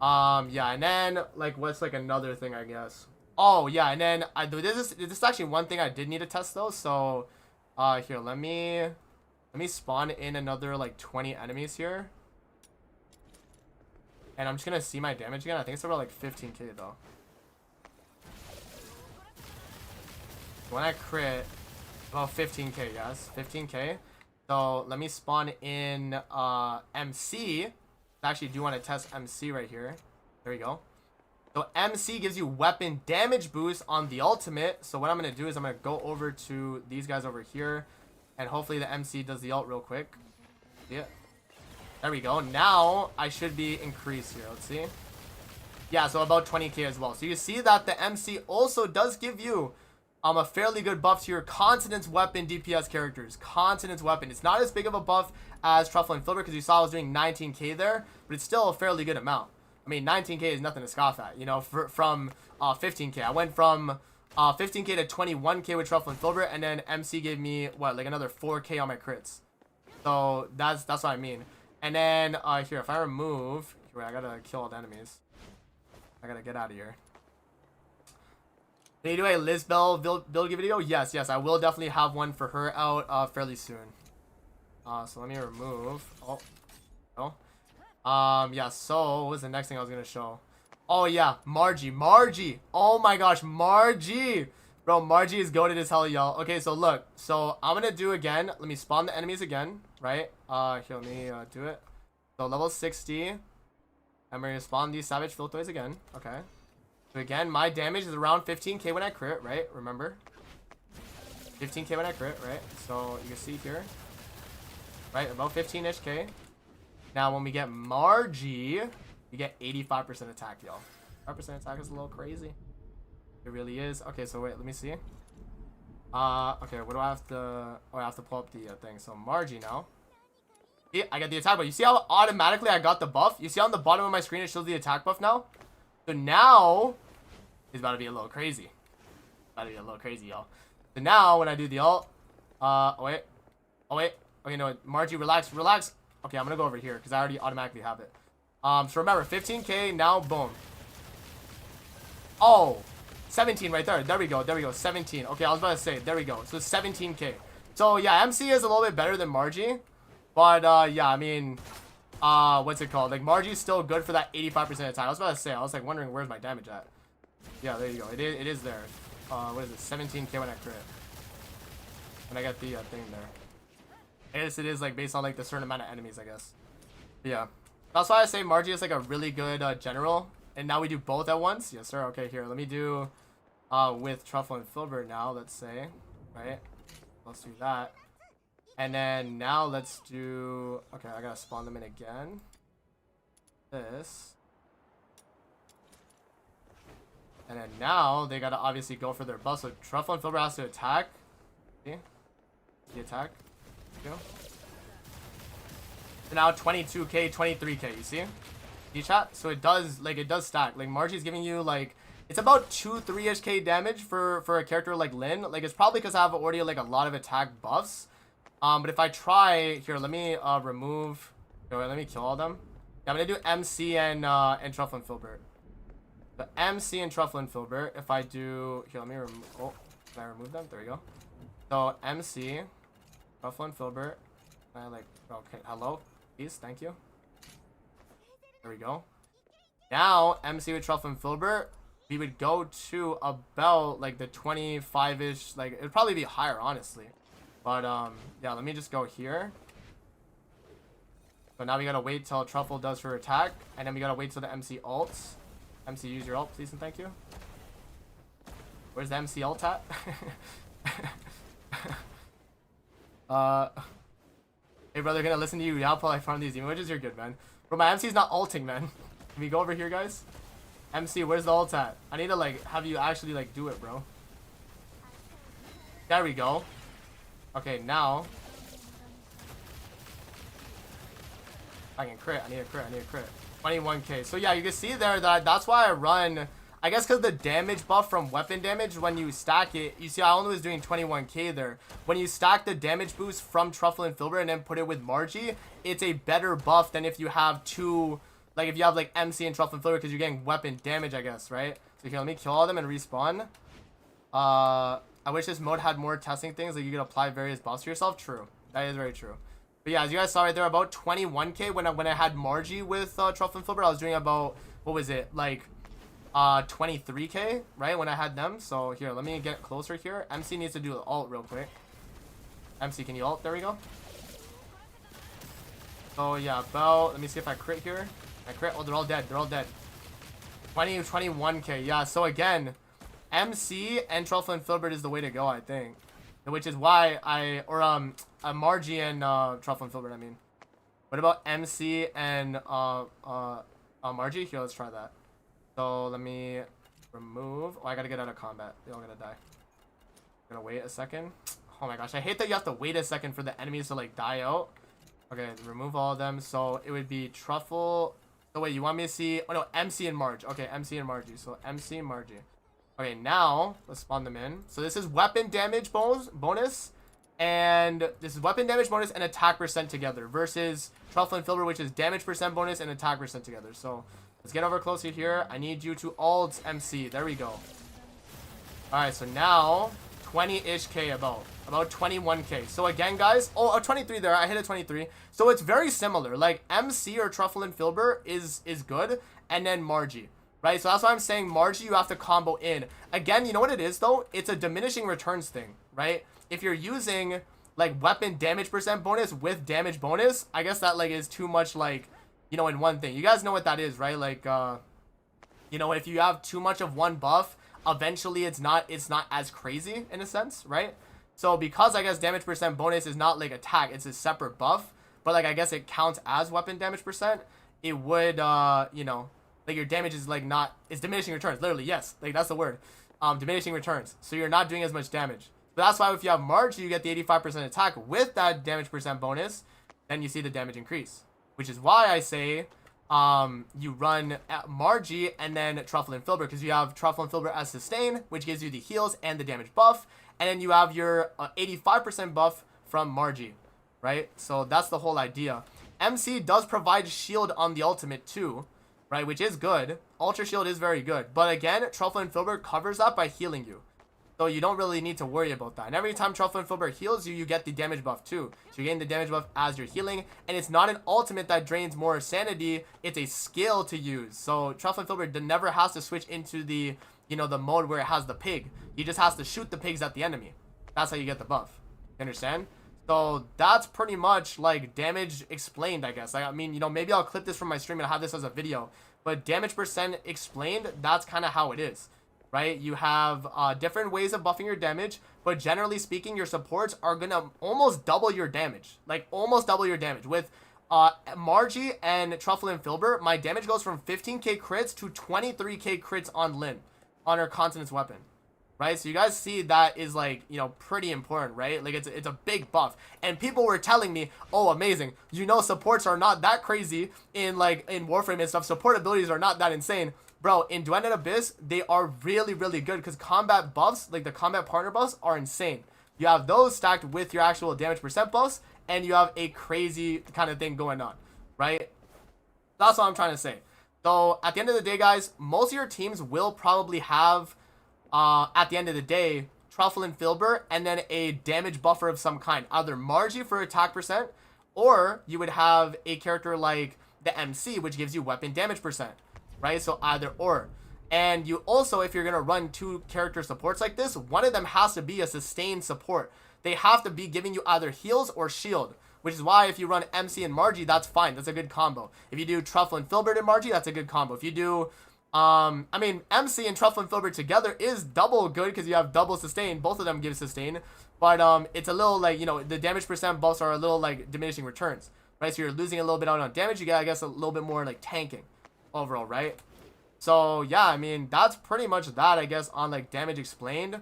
Yeah, and then, like, what's, like, another thing, I guess? Oh, yeah, and then, this is actually one thing I did need to test, though, so, here, let me spawn in another, like, 20 enemies here. And I'm just gonna see my damage again. I think it's about, like, 15k, though. When I crit, about 15k, yes, 15k. So, let me spawn in, MC. I actually do want to test MC right here. There we go. So MC gives you weapon damage boost on the ultimate. So what I'm going to do is I'm going to go over to these guys over here. And hopefully the MC does the ult real quick. Yeah. There we go. Now I should be increased here. Let's see. Yeah, so about 20k as well. So you see that the MC also does give you a fairly good buff to your Continence Weapon DPS characters. Continence Weapon. It's not as big of a buff as Truffle and Filbert because you saw I was doing 19k there, but it's still a fairly good amount. I mean, 19k is nothing to scoff at, you know, from 15k. I went from 15k to 21k with Truffle and Filbert, and then MC gave me, what, like another 4k on my crits. So that's what I mean. And then, here, if I remove... Wait, I gotta kill all the enemies. I gotta get out of here. Can you do a Liz Bell build video? Yes, I will definitely have one for her out fairly soon. So let me remove. Yeah, so what was the next thing I was gonna show? Oh yeah, Margie. Oh my gosh, Margie. Bro, Margie is goated as hell, y'all. Okay, so look. So I'm gonna do again. Let me spawn the enemies again, right? Here, let me do it. So level 60. And we're gonna spawn these Savage Filtoys again. Okay. So again, my damage is around 15k when I crit, right? Remember? 15k when I crit, right? So you can see here. Right, about 15-ish k. Now when we get Margie, you get 85% attack, y'all. 5% attack is a little crazy. It really is. Okay, so wait, let me see. Okay, what do I have to... Oh, I have to pull up the thing. So Margie now. See, I got the attack buff. You see how automatically I got the buff? You see on the bottom of my screen it shows the attack buff now? So now, it's about to be a little crazy. Y'all. So now, when I do the ult, oh wait. Okay, no, Margie, relax. Okay, I'm gonna go over here, because I already automatically have it. So remember, 15k, now, boom. Oh, 17 right there. There we go, 17. Okay, I was about to say, there we go. So 17k. So, yeah, MC is a little bit better than Margie. But, yeah, I mean... what's it called? Like, Margie's still good for that 85% attack. I was about to say, I was like wondering where's my damage at. Yeah, there you go. It is there. What is it? 17k when I crit. And I got the thing there. I guess it is like based on like the certain amount of enemies, I guess. But yeah. That's why I say Margie is like a really good general. And now we do both at once. Yes, sir. Okay, here. Let me do with Truffle and Filbert now, let's say. Right? Let's do that. And then now let's do... Okay, I gotta spawn them in again. This. And then now they gotta obviously go for their buff. So Truffle and Filbert has to attack. See? The attack. Go. So now 22k, 23k, you see? You chat? So it does stack. Like Margie's giving you like, it's about 2-3ish k damage for a character like Lin. Like it's probably because I have already like a lot of attack buffs. But if I try here, let me remove. Let me kill all them. Yeah, I'm gonna do MC and Truffle and Filbert. The MC and Truffle and Filbert. If I do here, let me remove. Oh, can I remove them? There we go. So MC, Truffle and Filbert. I like. Okay, hello, please, thank you. There we go. Now MC with Truffle and Filbert, we would go to about like the 25ish. Like it'd probably be higher, honestly. But yeah, let me just go here. So now we gotta wait till Truffle does her attack, and then we gotta wait till the MC ults. MC, use your ult, please and thank you. Where's the MC ult at? Hey brother, gonna listen to you. Yeah, I'll probably farm these emojis. You're good, man. Bro, my MC's not ulting, man. Can we go over here, guys? MC, where's the ult at? I need to like have you actually like do it, bro. There we go. Okay, now I can crit. I need a crit. 21k. So yeah, you can see there that that's why I run. I guess because the damage buff from weapon damage, when you stack it, you see I only was doing 21k there. When you stack the damage boost from Truffle and Filbert and then put it with Margie, it's a better buff than if you have two, like if you have like MC and Truffle and Filbert, because you're getting weapon damage, I guess, right? So here, let me kill all of them and respawn. I wish this mode had more testing things, like you could apply various buffs to yourself. True. That is very true. But yeah, as you guys saw right there, about 21k when I had Margie with Truffle and Filbert, I was doing about, what was it, like 23k, right, when I had them. So here, let me get closer here. MC needs to do the ult real quick. MC, can you ult? There we go. So yeah, about, let me see if I crit here. I crit. Oh, they're all dead. 21k. Yeah, so again, MC and Truffle and Filbert is the way to go, I think. Which is why Margie and Truffle and Filbert, I mean. What about MC and Margie? Here, let's try that. So let me remove. Oh, I gotta get out of combat. They're all gonna die. I'm gonna wait a second. Oh my gosh, I hate that you have to wait a second for the enemies to like die out. Okay, remove all of them. So it would be Truffle. Oh wait, you want me to see? Oh no, MC and Marge. Okay, MC and Margie. So MC and Margie. Okay, now let's spawn them in. So this is weapon damage bonus, and this is weapon damage bonus and attack percent together versus Truffle and Filbert, which is damage percent bonus and attack percent together. So let's get over closer here. I need you to ult MC. There we go. All right, so now 20-ish K about 21k. So again, guys, oh, 23 there. I hit a 23. So it's very similar. Like MC or Truffle and Filbert is good, and then Margie. Right, so that's why I'm saying Margie you have to combo in. Again, you know what it is though? It's a diminishing returns thing, right? If you're using like weapon damage percent bonus with damage bonus, I guess that like is too much like, you know, in one thing. You guys know what that is, right? Like, you know, if you have too much of one buff, eventually it's not as crazy in a sense, right? So because I guess damage percent bonus is not like attack, it's a separate buff, but like I guess it counts as weapon damage percent, it would, you know, like your damage is like not, it's diminishing returns, literally, yes, like that's the word, diminishing returns, so you're not doing as much damage. But that's why if you have Margie, you get the 85% attack with that damage percent bonus, then you see the damage increase, which is why I say you run at Margie and then Truffle and Filbert, because you have Truffle and Filbert as sustain, which gives you the heals and the damage buff, and then you have your 85% buff from Margie, right? So that's the whole idea. MC does provide shield on the ultimate too, right, which is good. Ultra Shield is very good. But again, Truffle and Filbert covers that by healing you. So you don't really need to worry about that. And every time Truffle and Filbert heals you, you get the damage buff too. So you're getting the damage buff as you're healing. And it's not an ultimate that drains more sanity. It's a skill to use. So Truffle and Filbert never has to switch into the, you know, the mode where it has the pig. He just has to shoot the pigs at the enemy. That's how you get the buff. You understand? So that's pretty much like damage explained, I guess. I mean, you know, maybe I'll clip this from my stream and have this as a video. But damage percent explained, that's kind of how it is, right? You have different ways of buffing your damage, but generally speaking, your supports are going to almost double your damage. Like, almost double your damage. With Margie and Truffle and Filbert, my damage goes from 15k crits to 23k crits on Lin, on her Continence weapon, right? So you guys see that is like, you know, pretty important, right? Like it's a big buff. And people were telling me, oh, amazing, you know, supports are not that crazy in like in Warframe and stuff. Support abilities are not that insane. Bro, in Duet and Abyss, they are really, really good because combat buffs, like the combat partner buffs, are insane. You have those stacked with your actual damage percent buffs, and you have a crazy kind of thing going on, right? That's what I'm trying to say. So at the end of the day, guys, most of your teams will probably have, at the end of the day, Truffle and Filbert, and then a damage buffer of some kind. Either Margie for attack percent, or you would have a character like the MC, which gives you weapon damage percent, right? So either or. And you also, if you're going to run 2 character supports like this, one of them has to be a sustained support. They have to be giving you either heals or shield, which is why if you run MC and Margie, that's fine. That's a good combo. If you do Truffle and Filbert and Margie, that's a good combo. If you do, I mean, MC and Truffle and Filbert together is double good because you have double sustain. Both of them give sustain. But it's a little like, you know, the damage percent buffs are a little like diminishing returns, right? So you're losing a little bit out on damage. You get, I guess, a little bit more like tanking overall, right? So yeah, I mean, that's pretty much that, I guess, on like damage explained.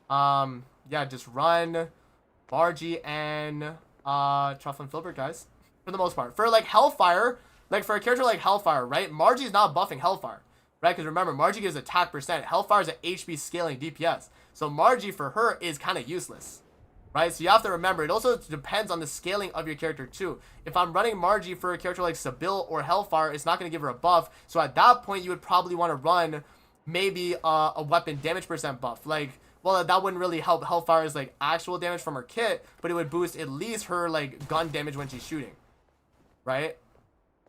Yeah, just run Margie and Truffle and Filbert, guys, for the most part. For like Hellfire, like for a character like Hellfire, right? Margie's not buffing Hellfire, right? Because remember, Margie gives attack percent. Hellfire's an HP scaling DPS. So Margie for her is kind of useless, right? So you have to remember, it also depends on the scaling of your character too. If I'm running Margie for a character like Sybil or Hellfire, it's not going to give her a buff. So at that point, you would probably want to run maybe a weapon damage percent buff. Like, well, that wouldn't really help Hellfire's like actual damage from her kit, but it would boost at least her like gun damage when she's shooting, right?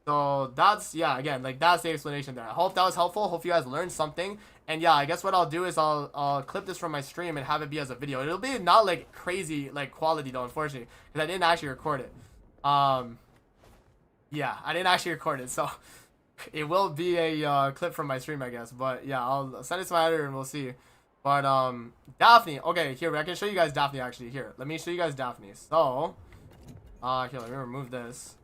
So that's, yeah, again, like that's the explanation there. I hope that was helpful. Hope you guys learned something. And yeah, I guess what I'll do is I'll clip this from my stream and have it be as a video. It'll be not like crazy like quality though, unfortunately, because I didn't actually record it. Yeah, I didn't actually record it, so it will be a clip from my stream, I guess. But yeah, I'll send it to my editor and we'll see. But Daphne, okay, here I can show you guys Daphne actually. Here, let me show you guys Daphne. So here, let me remove this.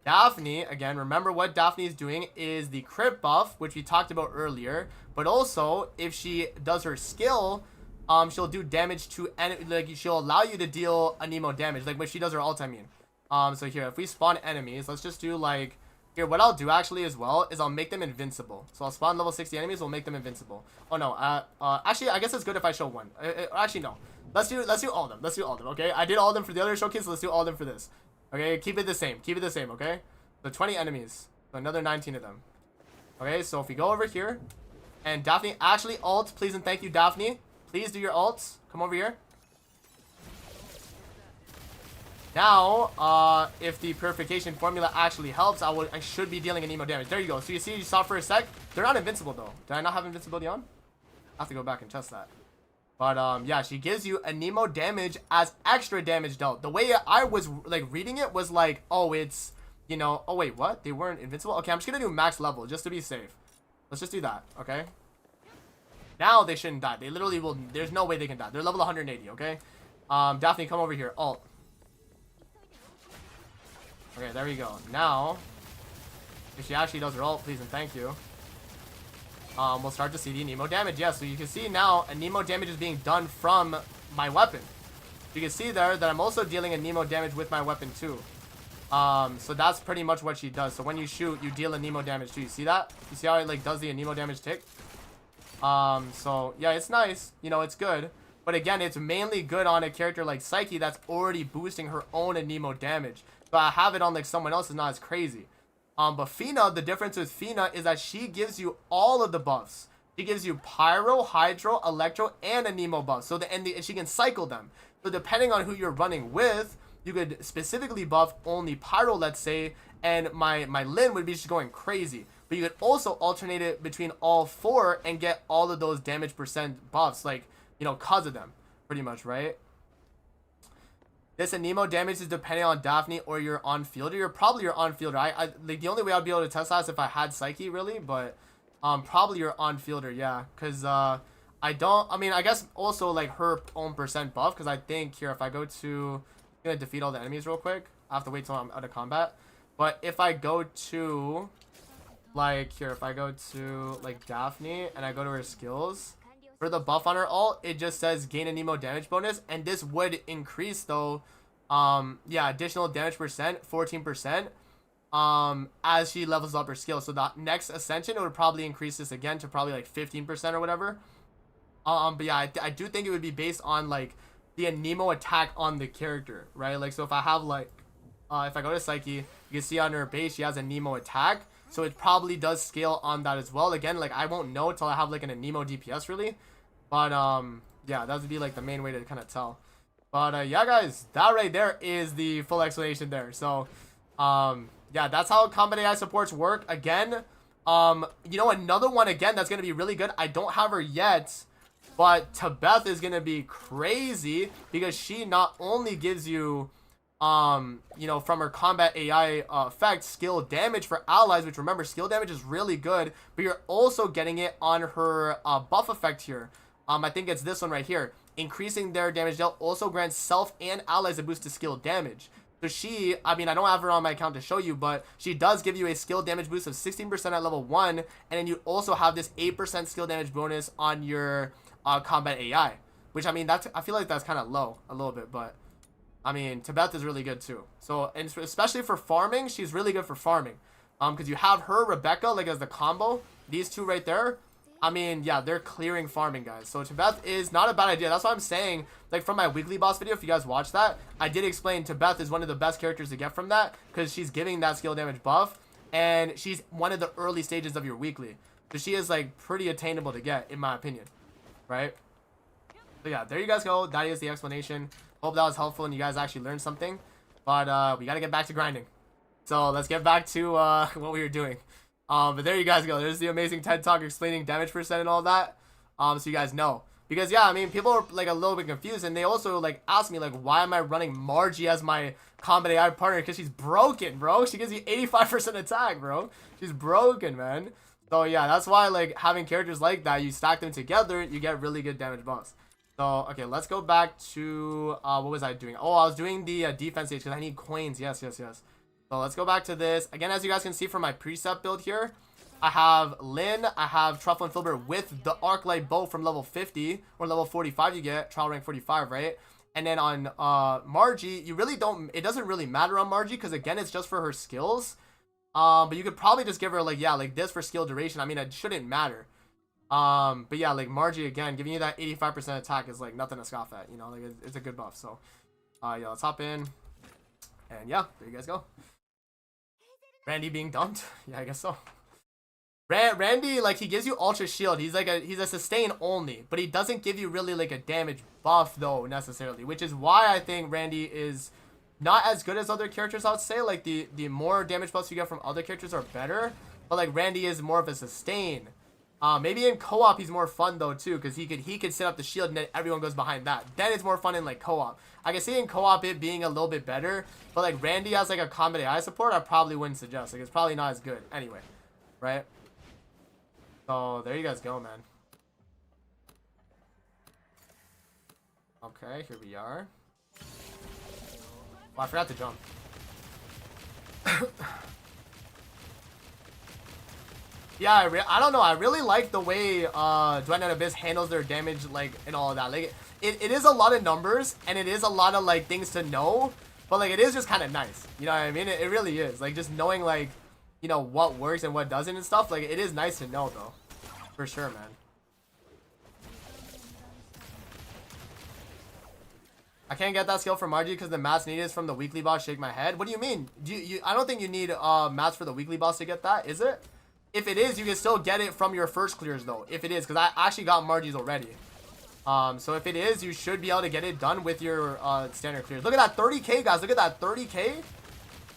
Daphne, again, remember what Daphne is doing is the crit buff, which we talked about earlier. But also, if she does her skill, she'll do damage to, like, she'll allow you to deal a Nemo damage, like when she does her ult, I mean. So here, if we spawn enemies, let's just do like, here, what I'll do actually as well is I'll make them invincible. So I'll spawn level 60 enemies, we'll make them invincible. Oh no, actually, I guess it's good if I show one. Actually, no. Let's do all of them. Let's do all of them, okay? I did all of them for the other showcase, so let's do all of them for this. Okay, keep it the same. Keep it the same, okay? So 20 enemies. So another 19 of them. Okay, so if we go over here, and Daphne actually ult, please and thank you, Daphne. Please do your ults. Come over here. Now, if the purification formula actually helps, I should be dealing an emo damage. There you go. So you see, you saw for a sec. They're not invincible though. Did I not have invincibility on? I have to go back and test that. But yeah, she gives you a Nemo damage as extra damage dealt. The way I was like reading it was like, oh, it's, you know, oh wait, what? They weren't invincible? Okay, I'm just gonna do max level just to be safe. Let's just do that, okay? Now they shouldn't die. They literally will, there's no way they can die. They're level 180, okay? Daphne, come over here. Ult. Okay, there we go. Now, if she actually does her ult, please and thank you. We'll start to see the Nemo damage. Yeah, so you can see now a Nemo damage is being done from my weapon. You can see there that I'm also dealing a Nemo damage with my weapon too. So that's pretty much what she does. So when you shoot, you deal a Nemo damage too. You see that? You see how it like does the Nemo damage tick? So yeah, it's nice. You know, it's good. But again, it's mainly good on a character like Psyche that's already boosting her own Nemo damage. So I have it on like someone else is not as crazy. But Fina, the difference with Fina is that she gives you all of the buffs. She gives you Pyro, Hydro, Electro, and a Nemo buff. So and she can cycle them. So depending on who you're running with, you could specifically buff only Pyro, let's say, and my Lin would be just going crazy. But you could also alternate it between all 4 and get all of those damage percent buffs, like, you know, cause of them, pretty much, right? This Nemo damage is depending on Daphne or your on-fielder. You're probably your on-fielder. I like the only way I'd be able to test that is if I had Psyche, really, but probably your on-fielder, yeah. Cause I mean, I guess also like her own percent buff. Cause I think here, if I go to, I'm gonna defeat all the enemies real quick. I have to wait till I'm out of combat. But if I go to, like here, if I go to like Daphne and I go to her skills, For the buff on her ult, it just says gain a Nemo damage bonus, and this would increase though. Yeah, additional damage percent, 14%. As she levels up her skill. So the next ascension, it would probably increase this again to probably like 15% or whatever. But yeah, I do think it would be based on like the Nemo attack on the character, right? Like, so if I have like, if I go to Psyche, you can see on her base, she has a Nemo attack. So it probably does scale on that as well. Again, like I won't know until I have like an Nemo DPS really. But yeah, that would be like the main way to kind of tell. But yeah, guys, that right there is the full explanation there. So yeah, that's how combat AI supports work. Again, you know, another one again that's gonna be really good. I don't have her yet, but Tebeth is gonna be crazy because she not only gives you you know, from her combat AI effect, skill damage for allies, which remember, skill damage is really good, but you're also getting it on her buff effect here. I think it's this one right here. Increasing their damage dealt also grants self and allies a boost to skill damage. So she, I mean, I don't have her on my account to show you, but she does give you a skill damage boost of 16% at level 1, and then you also have this 8% skill damage bonus on your combat AI, which, I mean, that's, I feel like that's kind of low a little bit, but I mean, Tebeth is really good too. So, and especially for farming, she's really good for farming. Because you have her, Rebecca, like as the combo, these two right there. I mean, yeah, they're clearing farming, guys. So Tebeth is not a bad idea. That's why I'm saying, like from my weekly boss video, if you guys watch that, I did explain Tebeth is one of the best characters to get from that because she's giving that skill damage buff, and she's one of the early stages of your weekly. So she is like pretty attainable to get, in my opinion, right? So yeah, there you guys go. That is the explanation. Hope that was helpful and you guys actually learned something. But we gotta get back to grinding. So let's get back to what we were doing. But there you guys go. There's the amazing TED Talk explaining damage percent and all that. So you guys know. Because yeah, I mean, people are like a little bit confused, and they also like ask me like, why am I running Margie as my combat AI partner? Because she's broken, bro. She gives you 85% attack, bro. She's broken, man. So yeah, that's why like having characters like that, you stack them together, you get really good damage buffs. So okay, let's go back to what was I doing? Oh, I was doing the defense stage because I need coins. Yes. So let's go back to this. Again, as you guys can see from my precept build here, I have Lynn, I have Truffle and Filbert with the Arclight Bow from level 50, or level 45 you get, trial rank 45, right? And then on Margie, you really don't, it doesn't really matter on Margie, because again, it's just for her skills. But you could probably just give her like, yeah, like this for skill duration. I mean, it shouldn't matter. But yeah, like Margie, again, giving you that 85% attack is like nothing to scoff at, you know, like it's a good buff. So, yeah, let's hop in. And yeah, there you guys go. Randy being dumped? Yeah, I guess so. Randy, like, he gives you ultra shield. He's a sustain only, but he doesn't give you really like a damage buff though necessarily, which is why I think Randy is not as good as other characters. I would say like the more damage buffs you get from other characters are better, but like Randy is more of a sustain. Maybe in co-op he's more fun though too, because he could set up the shield and then everyone goes behind that. Then it's more fun in like co-op. I can see in co-op it being a little bit better, but like Randy as like a combat AI support, I probably wouldn't suggest. Like it's probably not as good anyway, right? So there you guys go, man. Okay, here we are. Oh, I forgot to jump. Yeah, I don't know. I really like the way Duet and Abyss handles their damage, like, and all of that. Like, it is a lot of numbers, and it is a lot of, like, things to know, but, like, it is just kind of nice. You know what I mean? It really is. Like, just knowing, like, you know, what works and what doesn't and stuff. Like, it is nice to know, though. For sure, man. I can't get that skill for Margie because the mats needed is from the weekly boss. Shake my head. What do you mean? I don't think you need mats for the weekly boss to get that, is it? If it is, you can still get it from your first clears though. If it is, because I actually got Margie's already. So if it is, you should be able to get it done with your standard clears. Look at that 30k, guys. Look at that 30k.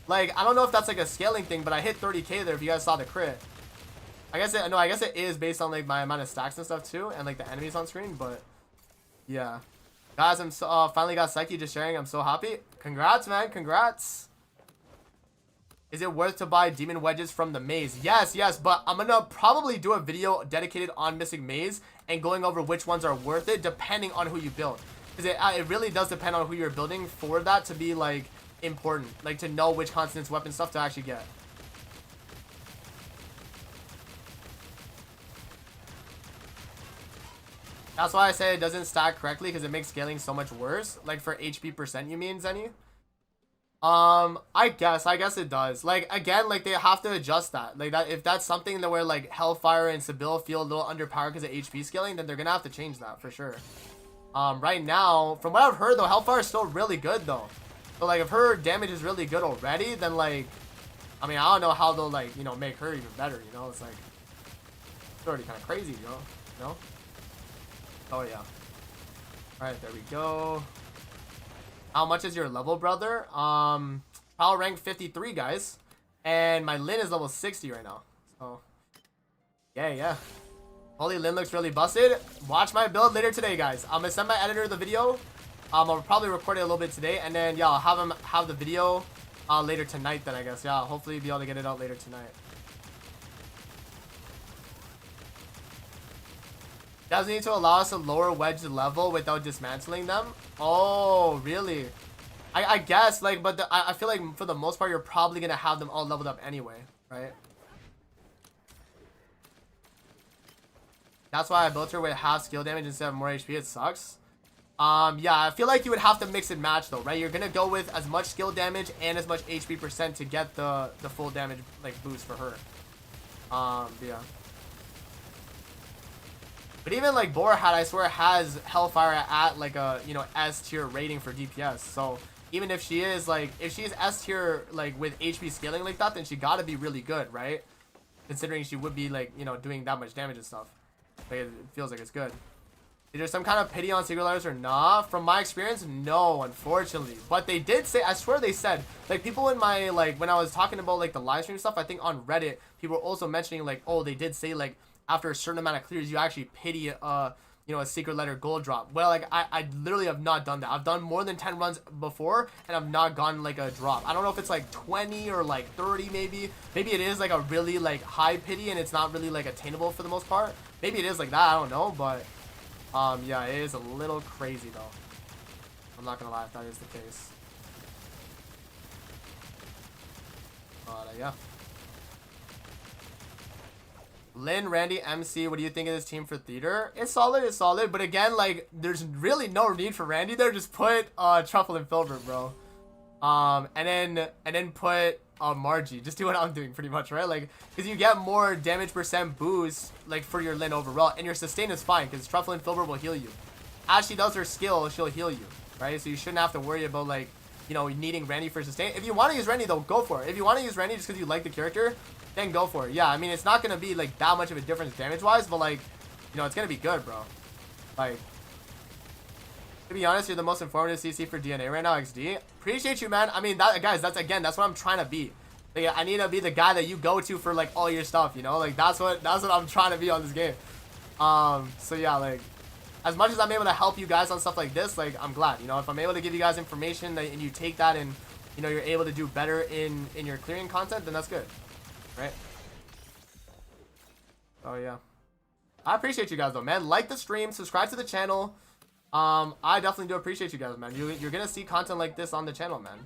Like, I don't know if that's like a scaling thing, but I hit 30k there if you guys saw the crit. I guess it is based on like my amount of stacks and stuff too, and like the enemies on screen, but yeah. Guys, I'm so, finally got Psyche just sharing. I'm so happy. Congrats, man. Congrats. Is it worth to buy demon wedges from the maze? Yes, but I'm gonna probably do a video dedicated on Mystic Maze and going over which ones are worth it depending on who you build. Because it really does depend on who you're building for that to be like important. Like to know which consonants, weapon stuff to actually get. That's why I say it doesn't stack correctly, because it makes scaling so much worse. Like for HP percent, you mean, Zenny? I guess it does. Like, again, like, they have to adjust that. Like, that if that's something that where, like, Hellfire and Sibyl feel a little underpowered because of HP scaling, then they're gonna have to change that, for sure. Right now, from what I've heard, though, Hellfire is still really good, though. So, like, if her damage is really good already, then, like, I mean, I don't know how they'll, like, you know, make her even better, you know? It's, like, it's already kind of crazy, you know? Oh, yeah. Alright, there we go. How much is your level, brother? Power rank 53, guys. And my Lin is level 60 right now. So, yeah. Holy, Lin looks really busted. Watch my build later today, guys. I'm gonna send my editor the video. I'll probably record it a little bit today. And then, yeah, I'll have him have the video later tonight then, I guess. Yeah, hopefully be able to get it out later tonight. Does need to allow us to lower wedge level without dismantling them? Oh, really? I guess, like, but I feel like for the most part, you're probably going to have them all leveled up anyway, right? That's why I built her with half skill damage instead of more HP. It sucks. Yeah, I feel like you would have to mix and match, though, right? You're going to go with as much skill damage and as much HP percent to get the full damage, like, boost for her. Yeah. But even like Borahat, I swear, has Hellfire at like a, you know, S tier rating for DPS. So even if she is like, if she's S tier like with HP scaling like that, then she gotta be really good, right? Considering she would be like, you know, doing that much damage and stuff. Like, it feels like it's good. Is there some kind of pity on Secret Letters or not? From my experience, no, unfortunately. But they did say, I swear they said, like, people in my, like, when I was talking about like the live stream stuff, I think on Reddit, people were also mentioning like, oh, they did say like, after a certain amount of clears, you actually pity, you know, a Secret Letter gold drop. Well, like, I literally have not done that. I've done more than 10 runs before, and I've not gotten, like, a drop. I don't know if it's, like, 20 or, like, 30, maybe. Maybe it is, like, a really, like, high pity, and it's not really, like, attainable for the most part. Maybe it is like that. I don't know, but, yeah, it is a little crazy, though. I'm not gonna lie if that is the case. But, yeah. Lin, Randy, MC, what do you think of this team for theater? It's solid, but again, like, there's really no need for Randy there. Just put Truffle and Filbert, bro. And then put Margie. Just do what I'm doing pretty much, right? Like, because you get more damage percent boost, like, for your Lin overall, and your sustain is fine because Truffle and Filbert will heal you. As she does her skill, she'll heal you, right? So you shouldn't have to worry about, like, you know, needing Randy for sustain. If you want to use Randy, though, go for it. If you want to use Randy just because you like the character, then go for it. Yeah, I mean, it's not going to be, like, that much of a difference damage-wise, but, like, you know, it's going to be good, bro. Like, to be honest, you're the most informative CC for DNA right now, XD. Appreciate you, man. I mean, that, guys, that's what I'm trying to be. Like, I need to be the guy that you go to for, like, all your stuff, you know? Like, that's what I'm trying to be on this game. So, yeah, like, as much as I'm able to help you guys on stuff like this, like, I'm glad, you know? If I'm able to give you guys information and you take that and, you know, you're able to do better in your clearing content, then that's good. Right? Oh, yeah. I appreciate you guys, though, man. Like the stream. Subscribe to the channel. I definitely do appreciate you guys, man. You're going to see content like this on the channel, man.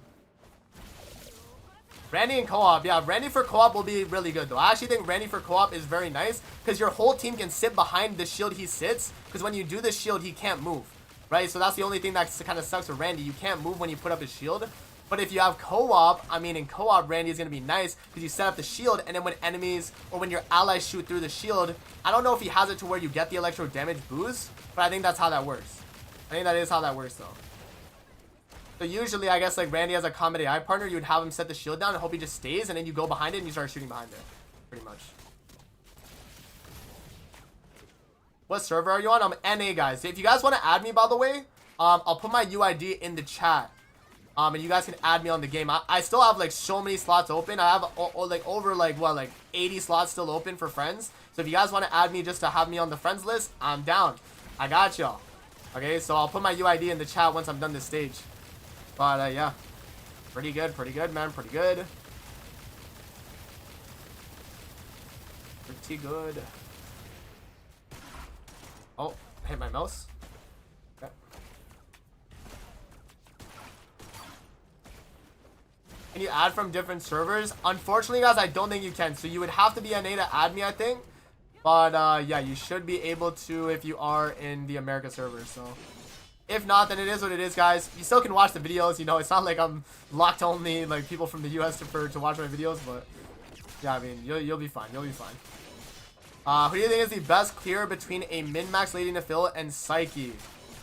Randy and co-op. Yeah, Randy for co-op will be really good, though. I actually think Randy for co-op is very nice because your whole team can sit behind the shield he sits because when you do the shield, he can't move, right? So that's the only thing that kind of sucks with Randy. You can't move when you put up his shield. But if you have co-op, I mean, in co-op, Randy is going to be nice because you set up the shield, and then when enemies or when your allies shoot through the shield, I don't know if he has it to where you get the electro damage boost, but I think that's how that works. I think that is how that works, though. So usually, I guess, like, Randy as a combat AI partner, you would have him set the shield down and hope he just stays, and then you go behind it and you start shooting behind it. Pretty much. What server are you on? I'm NA, guys. If you guys want to add me, by the way, I'll put my UID in the chat. And you guys can add me on the game. I still have, like, so many slots open. I have, like, over, like, what, like, 80 slots still open for friends. So if you guys want to add me just to have me on the friends list, I'm down. I got y'all. Okay, so I'll put my UID in the chat once I'm done this stage. But, yeah. Pretty good, man. Pretty good. Pretty good. Oh, hit my mouse. Okay. Can you add from different servers? Unfortunately, guys, I don't think you can. So you would have to be NA to add me, I think. But yeah, you should be able to if you are in the America server. So if not, then it is what it is, guys. You still can watch the videos. You know, it's not like I'm locked only like people from the US to watch my videos. But yeah, I mean, you'll be fine. You'll be fine. Who do you think is the best clear between a min-max Lady Nephil and Psyche?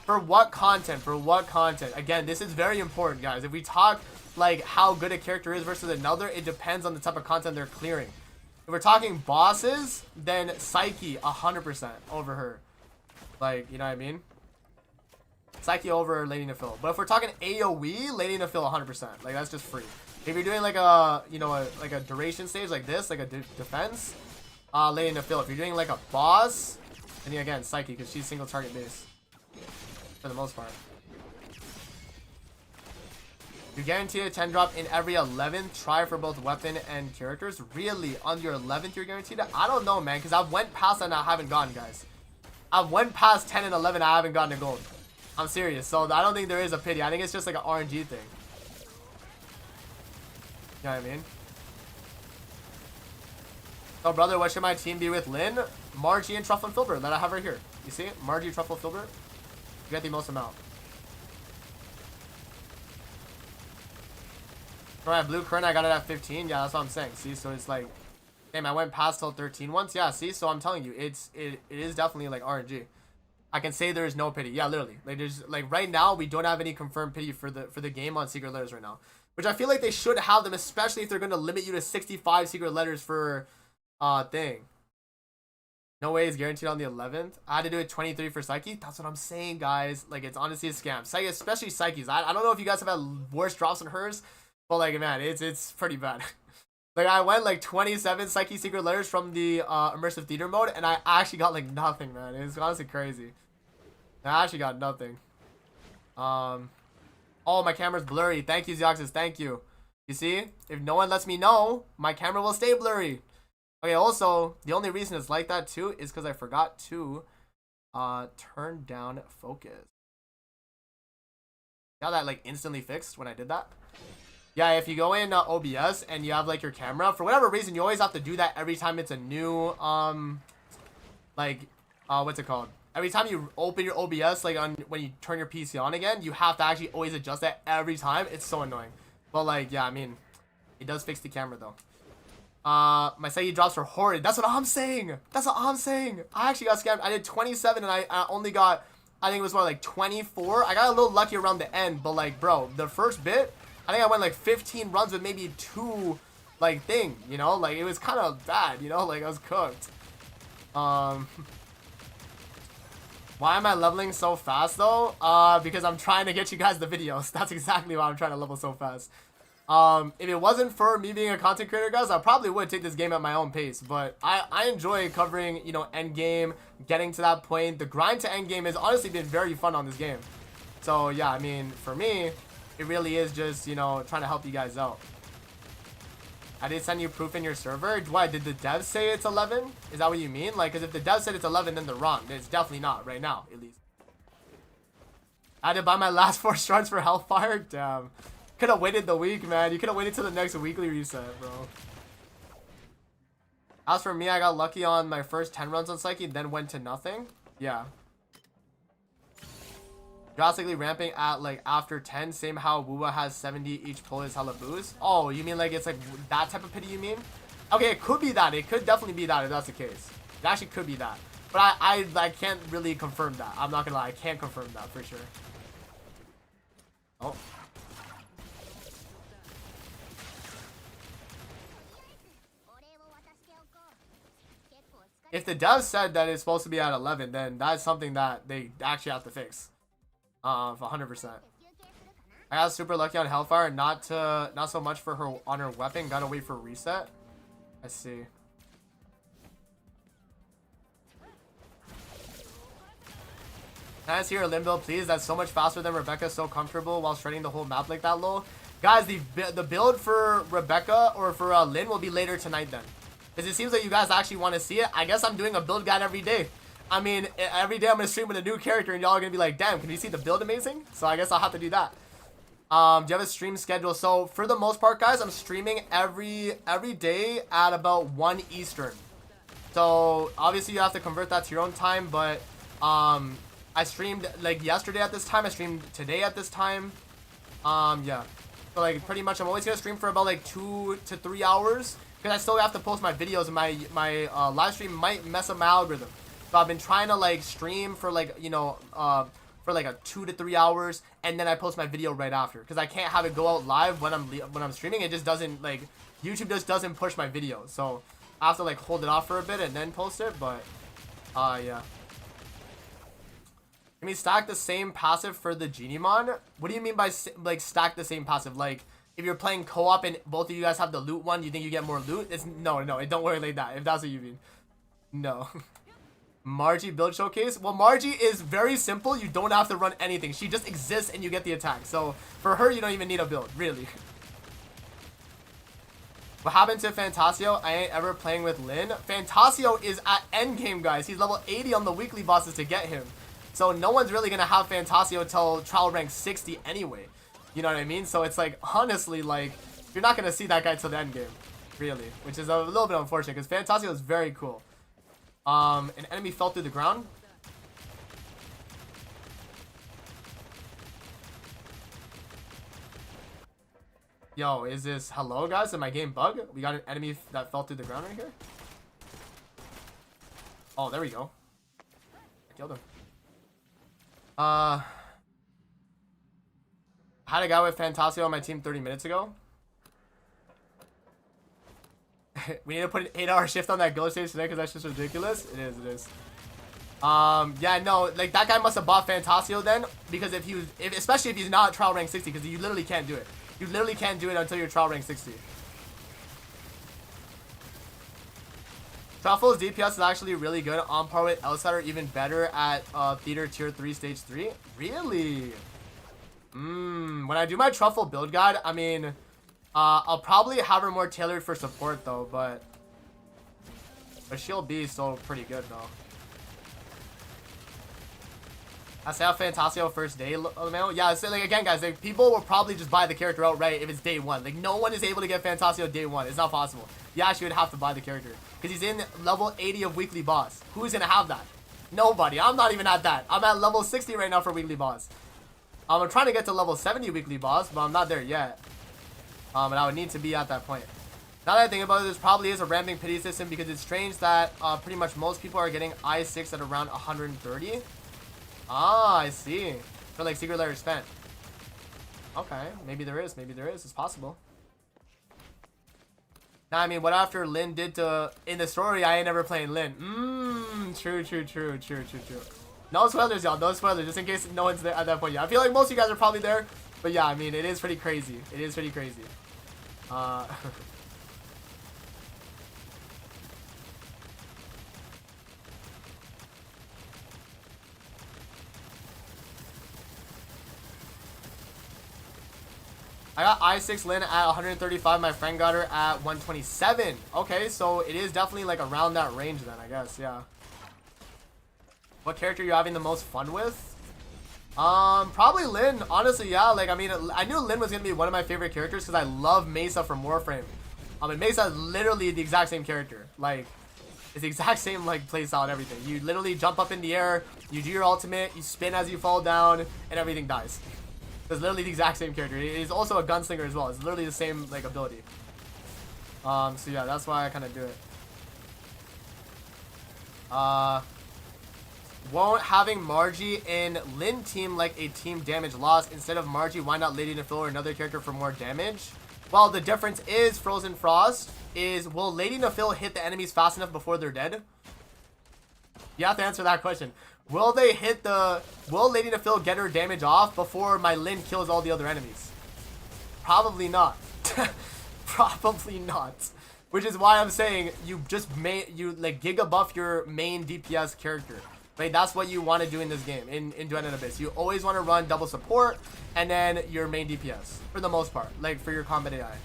For what content? For what content? Again, this is very important, guys. If we talk like how good a character is versus another, it depends on the type of content they're clearing. If we're talking bosses, then Psyche 100% over her. Like, you know what I mean? Psyche over Lady Nephil. But if we're talking AoE, Lady Nephil 100%. Like, that's just free. If you're doing like a, you know, like a duration stage like this, like a defense, Lady Nephil. If you're doing like a boss, then again, Psyche, because she's single target base. For the most part. You guarantee a 10 drop in every 11th try for both weapon and characters. Really? On your 11th you're guaranteed it? I don't know, man, because I've went past that and I haven't gotten, guys. I've went past 10 and 11 I haven't gotten a gold. I'm serious. So I don't think there is a pity. I think it's just like an RNG thing. You know what I mean? So, brother, what should my team be with Lynn? Margie and Truffle and Filbert that I have right here. You see it? Margie, Truffle, Filbert. You get the most amount. Alright, blue current, I got it at 15. Yeah, that's what I'm saying. See, so it's like, damn, I went past till 13 once. Yeah, see, so I'm telling you, it is definitely like RNG. I can say there is no pity. Yeah, literally. Like there's like right now we don't have any confirmed pity for the game on secret letters right now, which I feel like they should have them, especially if they're going to limit you to 65 secret letters for thing. No way is guaranteed on the 11th. I had to do it 23 for Psyche. That's what I'm saying, guys. Like, it's honestly a scam. Psyche, especially Psyche's. I don't know if you guys have had worse drops than hers, but like, man, it's pretty bad. Like, I went like 27 Psyche secret letters from the immersive theater mode, and I actually got like nothing, man. It's honestly crazy. I actually got nothing. Oh, my camera's blurry. Thank you, Zioxis. Thank you. You see? If no one lets me know, my camera will stay blurry. Okay, also, the only reason it's like that too is because I forgot to turn down focus. Got that like instantly fixed when I did that. Yeah, if you go in OBS and you have like your camera, for whatever reason, you always have to do that every time it's a new, what's it called? Every time you open your OBS, like when you turn your PC on again, you have to actually always adjust that every time. It's so annoying. But like, yeah, I mean, it does fix the camera though. My Psyche drops are horrid. That's what I'm saying. That's what I'm saying. I actually got scammed. I did 27 and I only got, I think it was more like 24. I got a little lucky around the end, but like, bro, the first bit, I think I went like 15 runs with maybe 2 like thing, you know? Like, it was kind of bad, you know? Like, I was cooked. Why am I leveling so fast though? Because I'm trying to get you guys the videos. That's exactly why I'm trying to level so fast. If it wasn't for me being a content creator, guys, I probably would take this game at my own pace. But I enjoy covering, you know, Endgame, getting to that point. The grind to Endgame has honestly been very fun on this game. So, yeah, I mean, for me, it really is just, you know, trying to help you guys out. I did send you proof in your server. Why, did the devs say it's 11? Is that what you mean? Like, because if the devs said it's 11, then they're wrong. It's definitely not, right now, at least. I had to buy my last 4 shards for Hellfire? Damn. Could have waited the week, man. You could have waited till the next weekly reset, bro. As for me, I got lucky on my first 10 runs on Psyche, then went to nothing. Yeah. Drastically ramping at like after 10, same how Wuwa has 70 each pull is hella boost. Oh, you mean like it's like that type of pity you mean? Okay, it could be that. It could definitely be that if that's the case. It actually could be that. But I can't really confirm that. I'm not gonna lie, I can't confirm that for sure. Oh. If the dev said that it's supposed to be at 11, then that's something that they actually have to fix. 100%. I got super lucky on Hellfire, not so much for her on her weapon. Gotta wait for a reset. I see. Can I see her limbo, please? That's so much faster than Rebecca. So comfortable while shredding the whole map like that, lol. Guys, the build for Rebecca or for Lynn will be later tonight then. Because it seems like you guys actually want to see it. I guess I'm doing a build guide every day. I mean, every day I'm going to stream with a new character and y'all are going to be like, damn, can you see the build amazing? So I guess I'll have to do that. Do you have a stream schedule? So for the most part, guys, I'm streaming every day at about 1 Eastern. So obviously you have to convert that to your own time, but I streamed like yesterday at this time. I streamed today at this time. Yeah. So like pretty much I'm always gonna stream for about like 2 to 3 hours because I still have to post my videos, and my live stream might mess up my algorithm. So I've been trying to like stream for like, you know, for like a 2 to 3 hours, and then I post my video right after because I can't have it go out live when I'm streaming. It just doesn't, like, YouTube just doesn't push my video. So I have to like hold it off for a bit and then post it. But yeah. Can we stack the same passive for the Genimon? What do you mean by like stack the same passive? Like if you're playing co-op and both of you guys have the loot one, you think you get more loot? It's no, it don't work like that. If that's what you mean, no. Margie build showcase. Well, Margie is very simple. You don't have to run anything. She just exists and you get the attack. So for her, you don't even need a build, really. What happened to Fantasio? I ain't ever playing with Lin. Fantasio is at endgame, guys. He's level 80 on the weekly bosses to get him. So no one's really going to have Fantasio till trial rank 60 anyway. You know what I mean? So it's like, honestly, like, you're not going to see that guy till the end game, really. Which is a little bit unfortunate because Fantasio is very cool. An enemy fell through the ground. Yo, is this... Hello, guys? Did my game bug? We got an enemy that fell through the ground right here. Oh, there we go. I killed him. I had a guy with Fantasio on my team 30 minutes ago. We need to put an 8-hour shift on that ghost stage today because that's just ridiculous. It is. Yeah, no, like that guy must have bought Fantasio then, because if he was, especially if he's not trial rank 60, because you literally can't do it. You literally can't do it until you're trial rank 60. Truffle's DPS is actually really good, on par with Outsider, even better at Theater Tier 3 Stage 3. Really? When I do my Truffle build guide, I mean, I'll probably have her more tailored for support though, but she'll be still pretty good though. I say Fantasio first day, Lamo. Yeah, so like again, guys, like people will probably just buy the character outright if it's day one. Like no one is able to get Fantasio day one. It's not possible. You actually would have to buy the character because he's in level 80 of weekly boss. Who's gonna have that? Nobody. I'm not even at that. I'm at level 60 right now for weekly boss. I'm trying to get to level 70 weekly boss, but I'm not there yet. And I would need to be at that point. Now that I think about it, this probably is a ramping pity system because it's strange that pretty much most people are getting I6 at around 130. Ah, I see. For like secret layer spent. Okay, maybe there is. Maybe there is. It's possible. Now, I mean, what after Lin did to in the story, I ain't never playing Lin. True. No spoilers, y'all. No spoilers, just in case no one's there at that point. Yeah, I feel like most of you guys are probably there. But yeah, I mean, it is pretty crazy. It is pretty crazy. I got I6 Lin at 135. My friend got her at 127. Okay, so it is definitely like around that range then, I guess. Yeah. What character are you having the most fun with? Probably Lin. Honestly, yeah. Like, I mean, I knew Lin was gonna be one of my favorite characters because I love Mesa from Warframe. I mean, Mesa is literally the exact same character. Like, it's the exact same like playstyle and everything. You literally jump up in the air, you do your ultimate, you spin as you fall down, and everything dies. It's literally the exact same character. It is also a gunslinger as well. It's literally the same like ability. So yeah, that's why I kind of do it. Won't having Margie in Lin team like a team damage loss? Instead of Margie, why not Lady Nafil or another character for more damage? Well, the difference is Frozen Frost is, will Lady Nafil hit the enemies fast enough before they're dead? You have to answer that question. Will they hit the... Will Lady Nafil get her damage off before my Lin kills all the other enemies? Probably not. Probably not. Which is why I'm saying you just you like giga buff your main DPS character. Like that's what you want to do in this game, in Duet and Abyss. You always want to run double support and then your main DPS for the most part, like for your combat AI.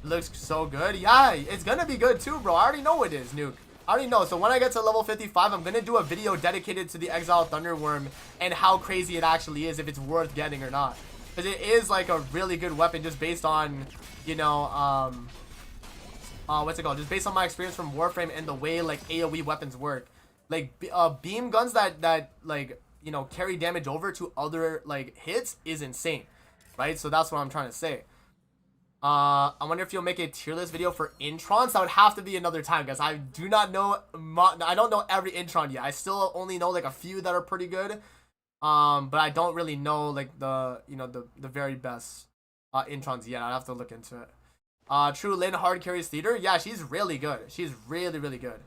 Looks so good. Yeah, it's gonna be good too, bro. I already know it is, Nuke. I already know. So when I get to level 55, I'm going to do a video dedicated to the Exile Thunderworm and how crazy it actually is, if it's worth getting or not. Because it is like a really good weapon just based on, you know, what's it called? Just based on my experience from Warframe and the way like AoE weapons work, like beam guns that like you know carry damage over to other like hits is insane, right? So that's what I'm trying to say. I wonder if you'll make a tier list video for introns. That would have to be another time, guys. I do not know. I don't know every intron yet. I still only know like a few that are pretty good. But I don't really know like the the very best introns yet. I'd have to look into it. True Lin hard carries theater. Yeah, she's really good. She's really good.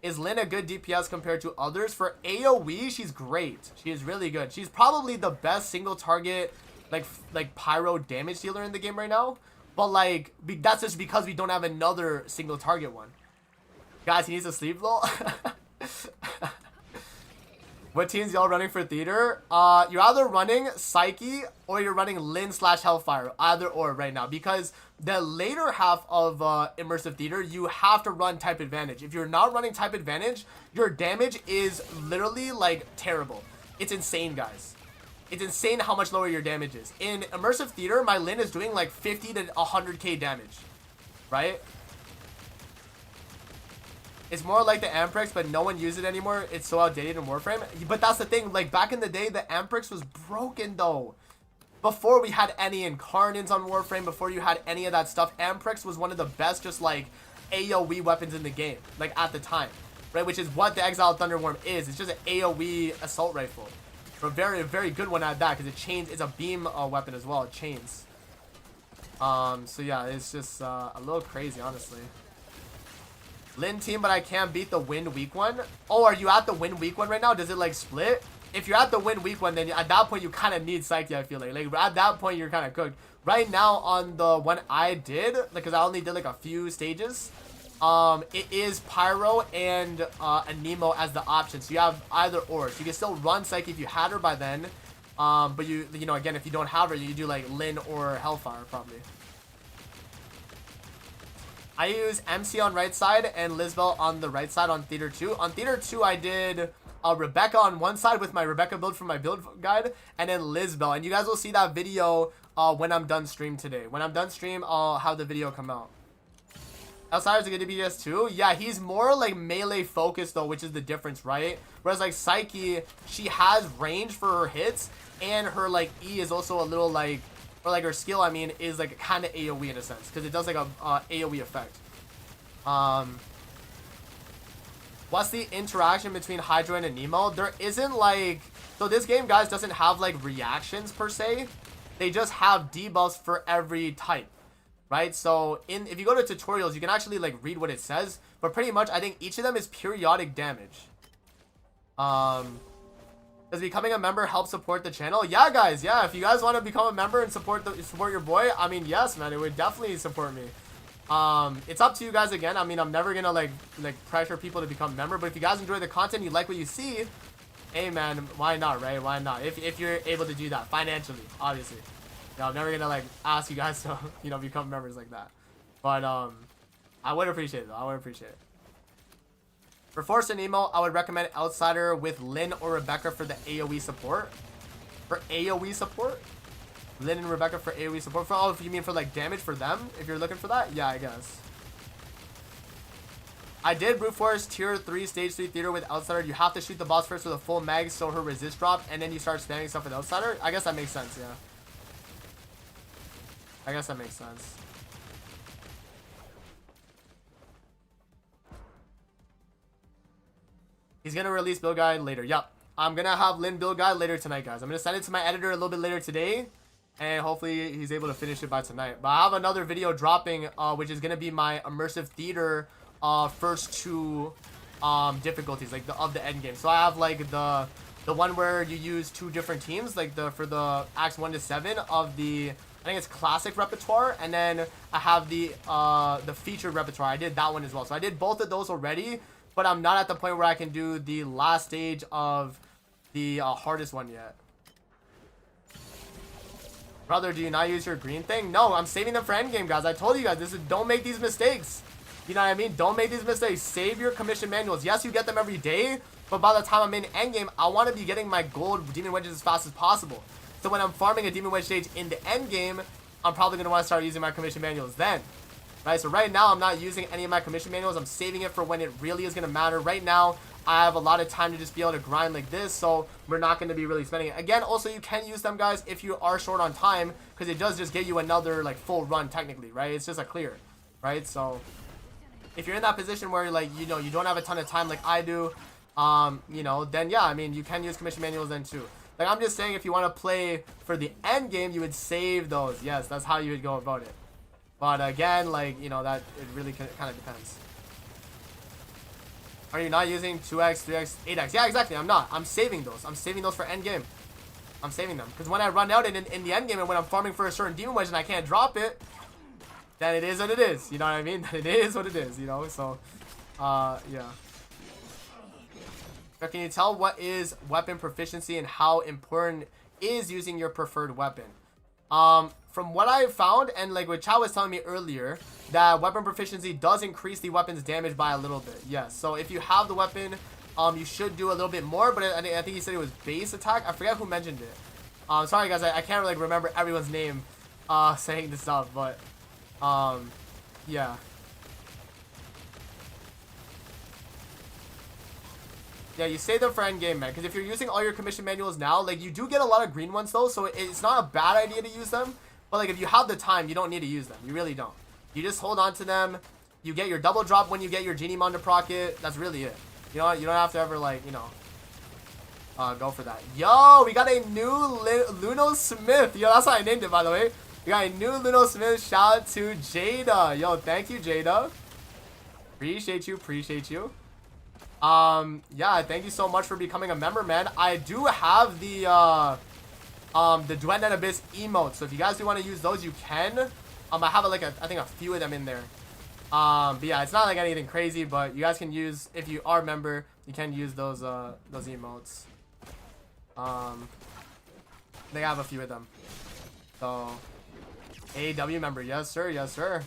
Is Lin a good DPS compared to others? For AoE, she's great. She is really good. She's probably the best single target like pyro damage dealer in the game right now. But like that's just because we don't have another single target one. Guys, he needs to sleep, lol. What teams y'all running for theater? You're either running Psyche or you're running Lin / Hellfire. Either or right now. Because the later half of immersive theater, you have to run type advantage. If you're not running type advantage, your damage is literally like terrible. It's insane, guys. It's insane how much lower your damage is. In immersive theater, my Lin is doing like 50 to 100k damage. Right? It's more like the Amprex, but no one uses it anymore. It's so outdated in Warframe. But that's the thing. Like, back in the day, the Amprex was broken, though. Before we had any Incarnates on Warframe, before you had any of that stuff, Amprex was one of the best just, like, AoE weapons in the game. Like, at the time. Right? Which is what the Exiled Thunderworm is. It's just an AoE assault rifle. A very, very good one at that, because it chains. It's a beam weapon as well. It chains. So, yeah, it's just a little crazy, honestly. Lin team, but I can't beat the win weak one. Oh, are you at the win weak one right now? Does it like split? If you're at the win weak one, then at that point you kind of need Psyche, I feel like. Like at that point you're kind of cooked. Right now on the one I did, because I only did like a few stages, it is Pyro and a Nemo as the option. So you have either or. So you can still run Psyche if you had her by then. But you know, again, if you don't have her, you do like Lin or Hellfire probably. I use MC on right side and Lizbel on the right side on Theater 2. On Theater 2, I did Rebecca on one side with my Rebecca build from my build guide, and then Lizbel. And you guys will see that video when I'm done stream today. When I'm done stream, I'll have the video come out. Outsider's a good DPS too. Yeah, he's more like melee focused though, which is the difference, right? Whereas like Psyche, she has range for her hits, and her like E is also a little like, or like her skill, I mean, is like kind of AoE in a sense, because it does like a AoE effect. What's the interaction between Hydra and Nemo? There isn't like, so this game, guys, doesn't have like reactions per se. They just have debuffs for every type, right? So if you go to tutorials, you can actually like read what it says, but pretty much I think each of them is periodic damage. Does becoming a member help support the channel? Yeah, guys. Yeah, if you guys want to become a member and support your boy, I mean, yes, man, it would definitely support me. It's up to you guys again. I mean, I'm never gonna like pressure people to become a member, but if you guys enjoy the content, you like what you see, hey, man, why not, right? Why not? If you're able to do that financially, obviously. Yeah, I'm never gonna like ask you guys to become members like that, but I would appreciate it though. I would appreciate it. For Force and Nemo, I would recommend Outsider with Lin or Rebecca for the AoE support. For AoE support? Lin and Rebecca for AoE support. For, oh, if you mean for like damage for them, if you're looking for that? Yeah, I guess. I did Brute Force Tier 3 Stage 3 Theater with Outsider. You have to shoot the boss first with a full mag so her resist drop, and then you start spamming stuff with Outsider. I guess that makes sense, yeah. I guess that makes sense. He's going to release build guide later. Yep. I'm going to have Lin build guide later tonight, guys. I'm going to send it to my editor a little bit later today. And hopefully he's able to finish it by tonight. But I have another video dropping, which is going to be my immersive theater first two difficulties, like of the endgame. So I have like the one where you use two different teams, like for the acts 1 to 7 of the, I think it's classic repertoire, and then I have the featured repertoire. I did that one as well. So I did both of those already. But I'm not at the point where I can do the last stage of the hardest one yet. Brother, do you not use your green thing? No, I'm saving them for endgame, guys. I told you guys, don't make these mistakes. You know what I mean? Don't make these mistakes. Save your commission manuals. Yes, you get them every day, but by the time I'm in endgame, I want to be getting my gold demon wedges as fast as possible. So when I'm farming a demon wedge stage in the endgame, I'm probably going to want to start using my commission manuals then. right? So right now, I'm not using any of my commission manuals. I'm saving it for when it really is going to matter. Right now, I have a lot of time to just be able to grind like this, so we're not going to be really spending it. Again, also, you can use them, guys, if you are short on time, because it does just get you another, like, full run, technically, right? It's just a clear, right? So if you're in that position where, like, you know, you don't have a ton of time like I do, you know, then, yeah, I mean, you can use commission manuals then, too. Like, I'm just saying, if you want to play for the end game, you would save those. Yes, that's how you would go about it. But, again, like, you know, that, it really kind of depends. Are you not using 2x, 3x, 8x? Yeah, exactly. I'm not. I'm saving those. I'm saving those for end game. I'm saving them. Because when I run out in the end game and when I'm farming for a certain demon wedge and I can't drop it, then it is what it is. You know what I mean? Then it is what it is, you know? So, yeah. But can you tell what is weapon proficiency and how important is using your preferred weapon? From what I found, and like what Chow was telling me earlier, that weapon proficiency does increase the weapon's damage by a little bit. Yes, so if you have the weapon, you should do a little bit more, but I think he said it was base attack. I forget who mentioned it. Sorry guys, I can't really remember everyone's name saying this stuff, but yeah. Yeah, you save them for end game, man. Because if you're using all your commission manuals now, like, you do get a lot of green ones, though. So it's not a bad idea to use them. But, like, if you have the time, you don't need to use them. You really don't. You just hold on to them. You get your double drop when you get your Genie Mon to proc it. That's really it. You know, you don't have to ever, like, you know, go for that. Yo, we got a new Luno Smith. Yo, that's how I named it, by the way. We got a new Luno Smith. Shout out to Jada. Yo, thank you, Jada. Appreciate you. Appreciate you. Yeah, thank you so much for becoming a member, man. I do have the Duet and Abyss emotes, so if you guys do want to use those, you can. I have like I think a few of them in there. But yeah, it's not like anything crazy, but you guys can use, if you are a member, you can use those emotes. They have a few of them. So, AW member, yes sir, yes sir.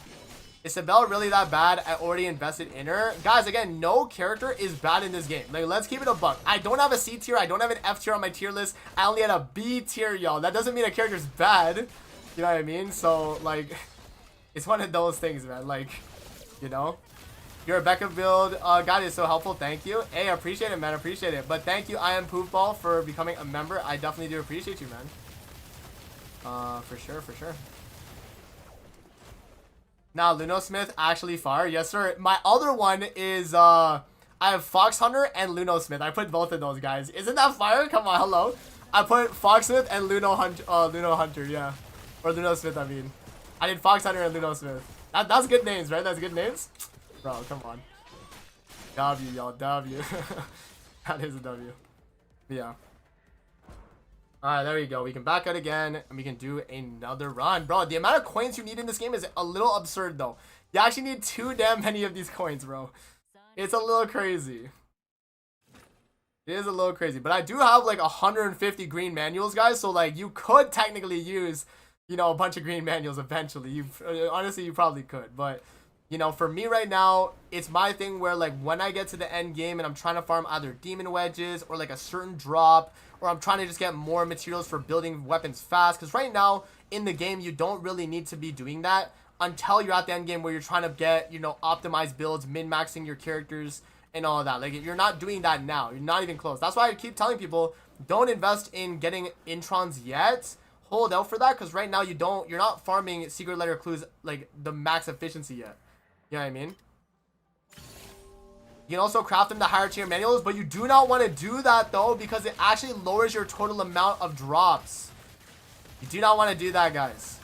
Is Isabelle really that bad? I already invested in her. Guys, again, no character is bad in this game. Like, let's keep it a buck. I don't have a C tier. I don't have an F tier on my tier list. I only had a B tier, y'all. That doesn't mean a character's bad. You know what I mean? So, like, it's one of those things, man. Like, you know? Your Rebecca build guide is so helpful. Thank you. Hey, I appreciate it, man. I appreciate it. But thank you, I am Poofball, for becoming a member. I definitely do appreciate you, man. For sure, for sure. Now, Luno Smith actually fire. Yes, sir. My other one is, I have Fox Hunter and Luno Smith. I put both of those guys. Isn't that fire? Come on, hello. I put Fox Smith and Luno Hunter, yeah. Or Luno Smith, I mean. I did Fox Hunter and Luno Smith. That's good names, right? That's good names? Bro, come on. W, y'all. W. That is a W. Yeah. Alright, there we go. We can back out again, and we can do another run. Bro, the amount of coins you need in this game is a little absurd, though. You actually need too damn many of these coins, bro. It's a little crazy. It is a little crazy. But I do have, like, 150 green manuals, guys. So, like, you could technically use, you know, a bunch of green manuals eventually. Honestly, you probably could. But, you know, for me right now, it's my thing where, like, when I get to the end game and I'm trying to farm either demon wedges or, like, a certain drop, or I'm trying to just get more materials for building weapons fast. Because right now, in the game, you don't really need to be doing that until you're at the end game where you're trying to get, you know, optimized builds, min-maxing your characters, and all of that. Like, you're not doing that now. You're not even close. That's why I keep telling people, don't invest in getting introns yet. Hold out for that, because right now you're not farming secret letter clues, like, the max efficiency yet. You know what I mean? You can also craft them to higher tier manuals, but you do not want to do that, though, because it actually lowers your total amount of drops. You do not want to do that, guys.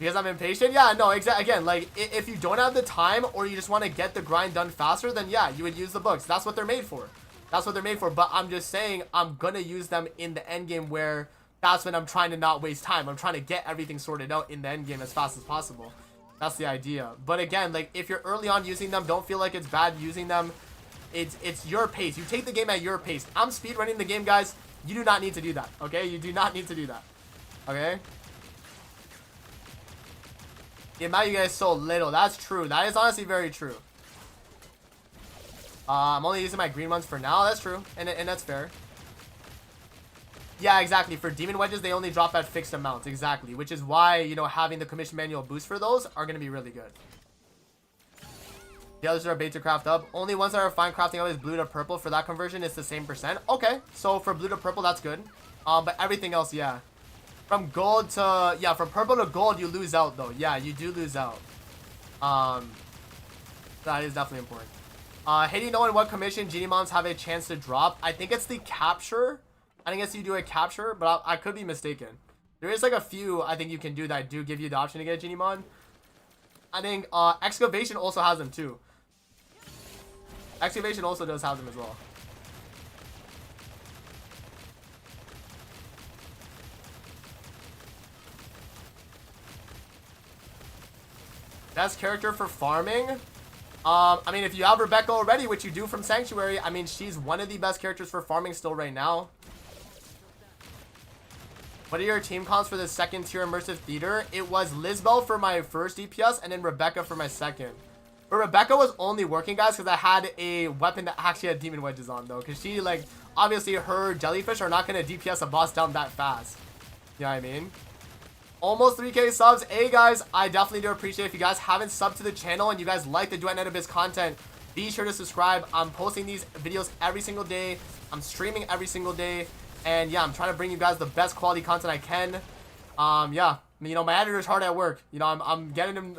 Because I'm impatient? Yeah, no, exactly. Again, like, if you don't have the time or you just want to get the grind done faster, then yeah, you would use the books. That's what they're made for. That's what they're made for. But I'm just saying, I'm going to use them in the end game where that's when I'm trying to not waste time. I'm trying to get everything sorted out in the end game as fast as possible. That's the idea. But again, like, if you're early on using them, don't feel like it's bad using them. It's your pace. You take the game at your pace. I'm speedrunning the game, guys. You do not need to do that, okay? You do not need to do that, okay? The amount you guys so little. That's true. That is honestly very true. I'm only using my green ones for now. That's true. And that's fair. Yeah, exactly. For demon wedges, they only drop at fixed amounts. Exactly. Which is why, you know, having the commission manual boost for those are going to be really good. The others are bait to craft up. Only ones that are fine crafting up is blue to purple. For that conversion, it's the same percent. Okay. So for blue to purple, that's good. But everything else, yeah. From gold to... Yeah, from purple to gold, you lose out, though. Yeah, you do lose out. That is definitely important. Hating knowing what commission Genie Mons have a chance to drop. I think it's the capture. I think it's you do a capture, but I could be mistaken. There is like a few I think you can do that do give you the option to get a Genie Mon. I think Excavation also has them too. Excavation also does have them as well. Best character for farming? I mean, if you have Rebecca already, which you do from Sanctuary, I mean, she's one of the best characters for farming still right now. What are your team comps for the second tier immersive theater? It was Lisbel for my first DPS and then Rebecca for my second. But Rebecca was only working, guys, because I had a weapon that actually had demon wedges on, though. Because she, like, obviously her jellyfish are not going to DPS a boss down that fast. You know what I mean? Almost 3K subs. Hey, guys, I definitely do appreciate it. If you guys haven't subbed to the channel and you guys like the Duet Abyss content, be sure to subscribe. I'm posting these videos every single day. I'm streaming every single day. And yeah, I'm trying to bring you guys the best quality content I can. Yeah, you know, my editor's hard at work. You know, I'm getting him,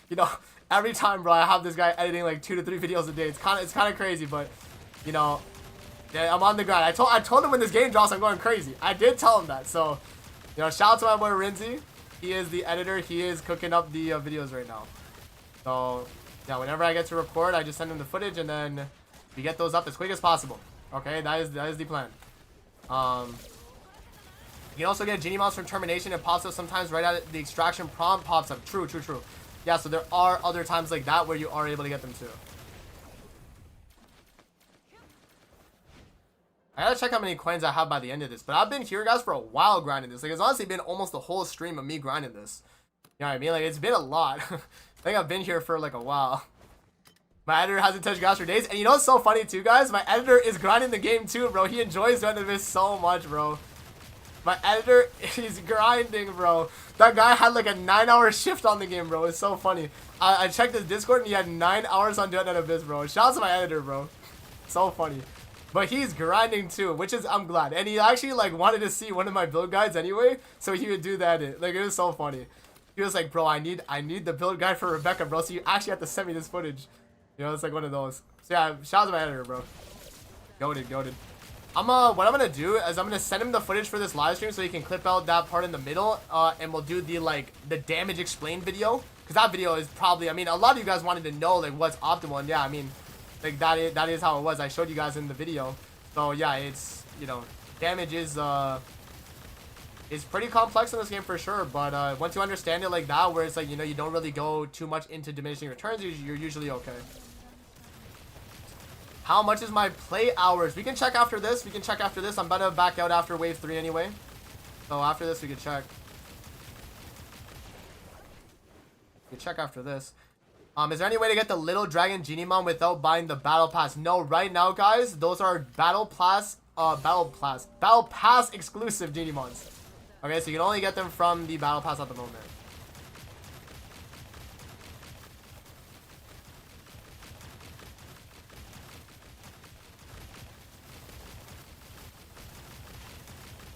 you know, every time, bro, I have this guy editing like 2 to 3 videos a day. It's kind of crazy, but, you know, yeah, I'm on the grind. I told him when this game drops, I'm going crazy. I did tell him that. So, you know, shout out to my boy Rinzi. He is the editor. He is cooking up the videos right now. So, yeah, whenever I get to record, I just send him the footage, and then we get those up as quick as possible. Okay, that is the plan. You can also get Genie Mouse from Termination. It pops up sometimes right at the extraction prompt pops up. True. Yeah, so there are other times like that where you are able to get them too. I gotta check how many coins I have by the end of this. But I've been here, guys, for a while grinding this. Like, it's honestly been almost the whole stream of me grinding this. You know what I mean? Like, it's been a lot. I think I've been here for, like, a while. My editor hasn't touched gas for days. And you know what's so funny, too, guys? My editor is grinding the game, too, bro. He enjoys doing this so much, bro. My editor is grinding, bro. That guy had, like, a 9-hour shift on the game, bro. It's so funny. I checked his Discord, and he had 9 hours on Duet Abyss, bro. Shout out to my editor, bro. So funny. But he's grinding too, which is, I'm glad. And he actually, like, wanted to see one of my build guides anyway, so he would do that. Like, it was so funny. He was like, bro, I need the build guide for Rebecca, bro, so you actually have to send me this footage. You know, it's like one of those. So yeah, shout out to my editor, bro. Goated. What I'm gonna do is I'm gonna send him the footage for this live stream so he can clip out that part in the middle, and we'll do the, like, the damage explained video. Because that video is probably, I mean, a lot of you guys wanted to know, like, what's optimal, and yeah, I mean, like, that is how it was. I showed you guys in the video. So yeah, it's, you know, damage is pretty complex in this game for sure. But once you understand it like that, where it's like, you know, you don't really go too much into diminishing returns, you're usually okay. How much is my play hours? We can check after this. I'm about to back out after wave 3 anyway. So after this, we can check. We can check after this. Is there any way to get the Little Dragon Genie Mon without buying the Battle Pass? No, right now, guys, those are Battle Pass exclusive Genie Mons. Okay, so you can only get them from the Battle Pass at the moment.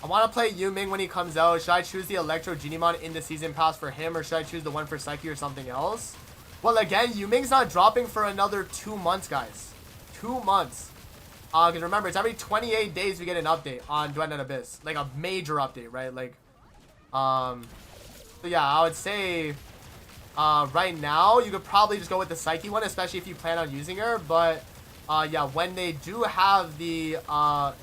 I want to play Yuming when he comes out. Should I choose the Electro Genie Mon in the Season Pass for him, or should I choose the one for Psyche or something else? Well, again, Yuming's not dropping for another 2 months, guys. 2 months. Because remember, it's every 28 days we get an update on Duet Abyss. Like, a major update, right? Like, so yeah, I would say, right now, you could probably just go with the Psyche one, especially if you plan on using her. But, yeah, when they do have the,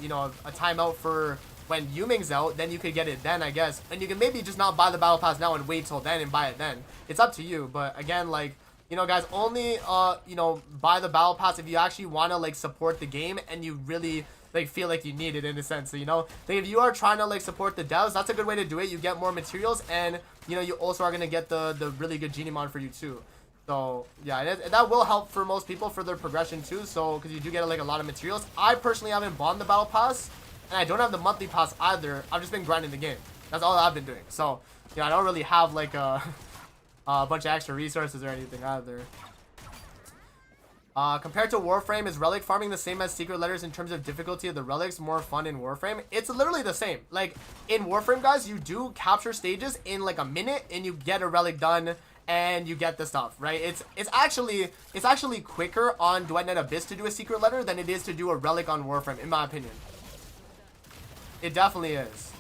you know, a timeout for when Yuming's out, then you could get it then, I guess. And you can maybe just not buy the Battle Pass now and wait till then and buy it then. It's up to you. But, again, like, you know, guys, only, you know, buy the Battle Pass if you actually want to, like, support the game and you really, like, feel like you need it in a sense. So, you know, like, if you are trying to, like, support the devs, that's a good way to do it. You get more materials and, you know, you also are going to get the really good Genie Mon for you, too. So, yeah, and that will help for most people for their progression, too. So, because you do get, like, a lot of materials. I personally haven't bought the Battle Pass. And I don't have the monthly pass either. I've just been grinding the game. That's all I've been doing. So, you know, I don't really have like a bunch of extra resources or anything either. Compared to Warframe, is relic farming the same as secret letters in terms of difficulty of the relics? More fun in Warframe? It's literally the same. Like, in Warframe, guys, you do capture stages in like a minute and you get a relic done and you get the stuff, right? It's actually quicker on Duet Net Abyss to do a secret letter than it is to do a relic on Warframe, in my opinion. It definitely is.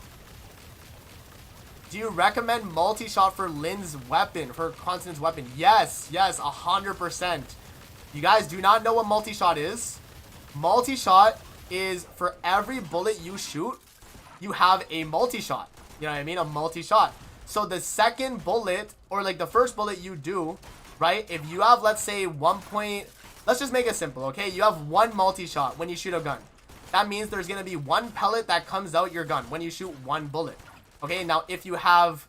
Do you recommend multi-shot for Lynn's weapon, for Constance's weapon? Yes, 100%. You guys do not know what multi-shot is. Multi-shot is for every bullet you shoot, you have a multi-shot. You know what I mean? A multi-shot. So the second bullet, or like the first bullet you do, right? If you have, let's say, let's just make it simple, okay? You have one multi-shot when you shoot a gun. That means there's going to be one pellet that comes out your gun when you shoot one bullet. Okay, now if you have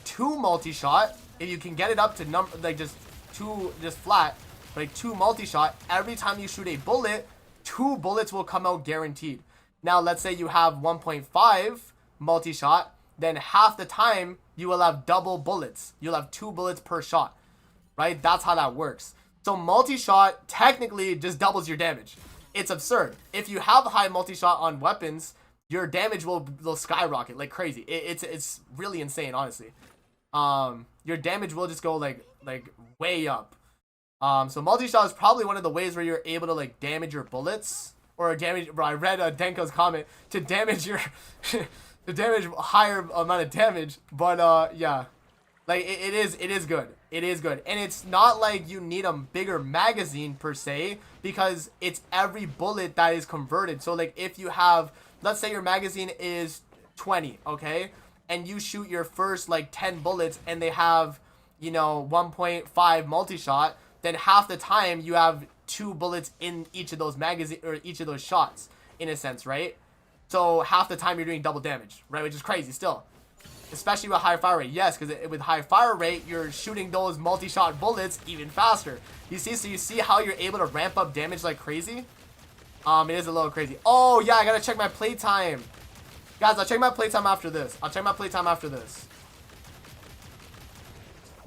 two multi-shot, if you can get it up to just flat, like two multi-shot, every time you shoot a bullet, 2 bullets will come out guaranteed. Now let's say you have 1.5 multi-shot, then half the time you will have double bullets. You'll have 2 bullets per shot, right? That's how that works. So multi-shot technically just doubles your damage. It's absurd. If you have high multi-shot on weapons, your damage will skyrocket like crazy. It's really insane, honestly. Your damage will just go like way up. So multi-shot is probably one of the ways where you're able to like damage your bullets, or damage. Bro, I read Denko's comment to damage your to damage a higher amount of damage. But yeah, like it is good. It is good, and it's not like you need a bigger magazine per se, because it's every bullet that is converted. So like if you have, let's say your magazine is 20, okay, and you shoot your first like 10 bullets and they have, you know, 1.5 multi-shot, then half the time you have 2 bullets in each of those magazine, or each of those shots, in a sense, right? So half the time you're doing double damage, right? Which is crazy still, especially with high fire rate. Yes, because with high fire rate, you're shooting those multi-shot bullets even faster. You see, so you see how you're able to ramp up damage like crazy. It is a little crazy. Oh yeah, I gotta check my playtime, guys. I'll check my playtime after this.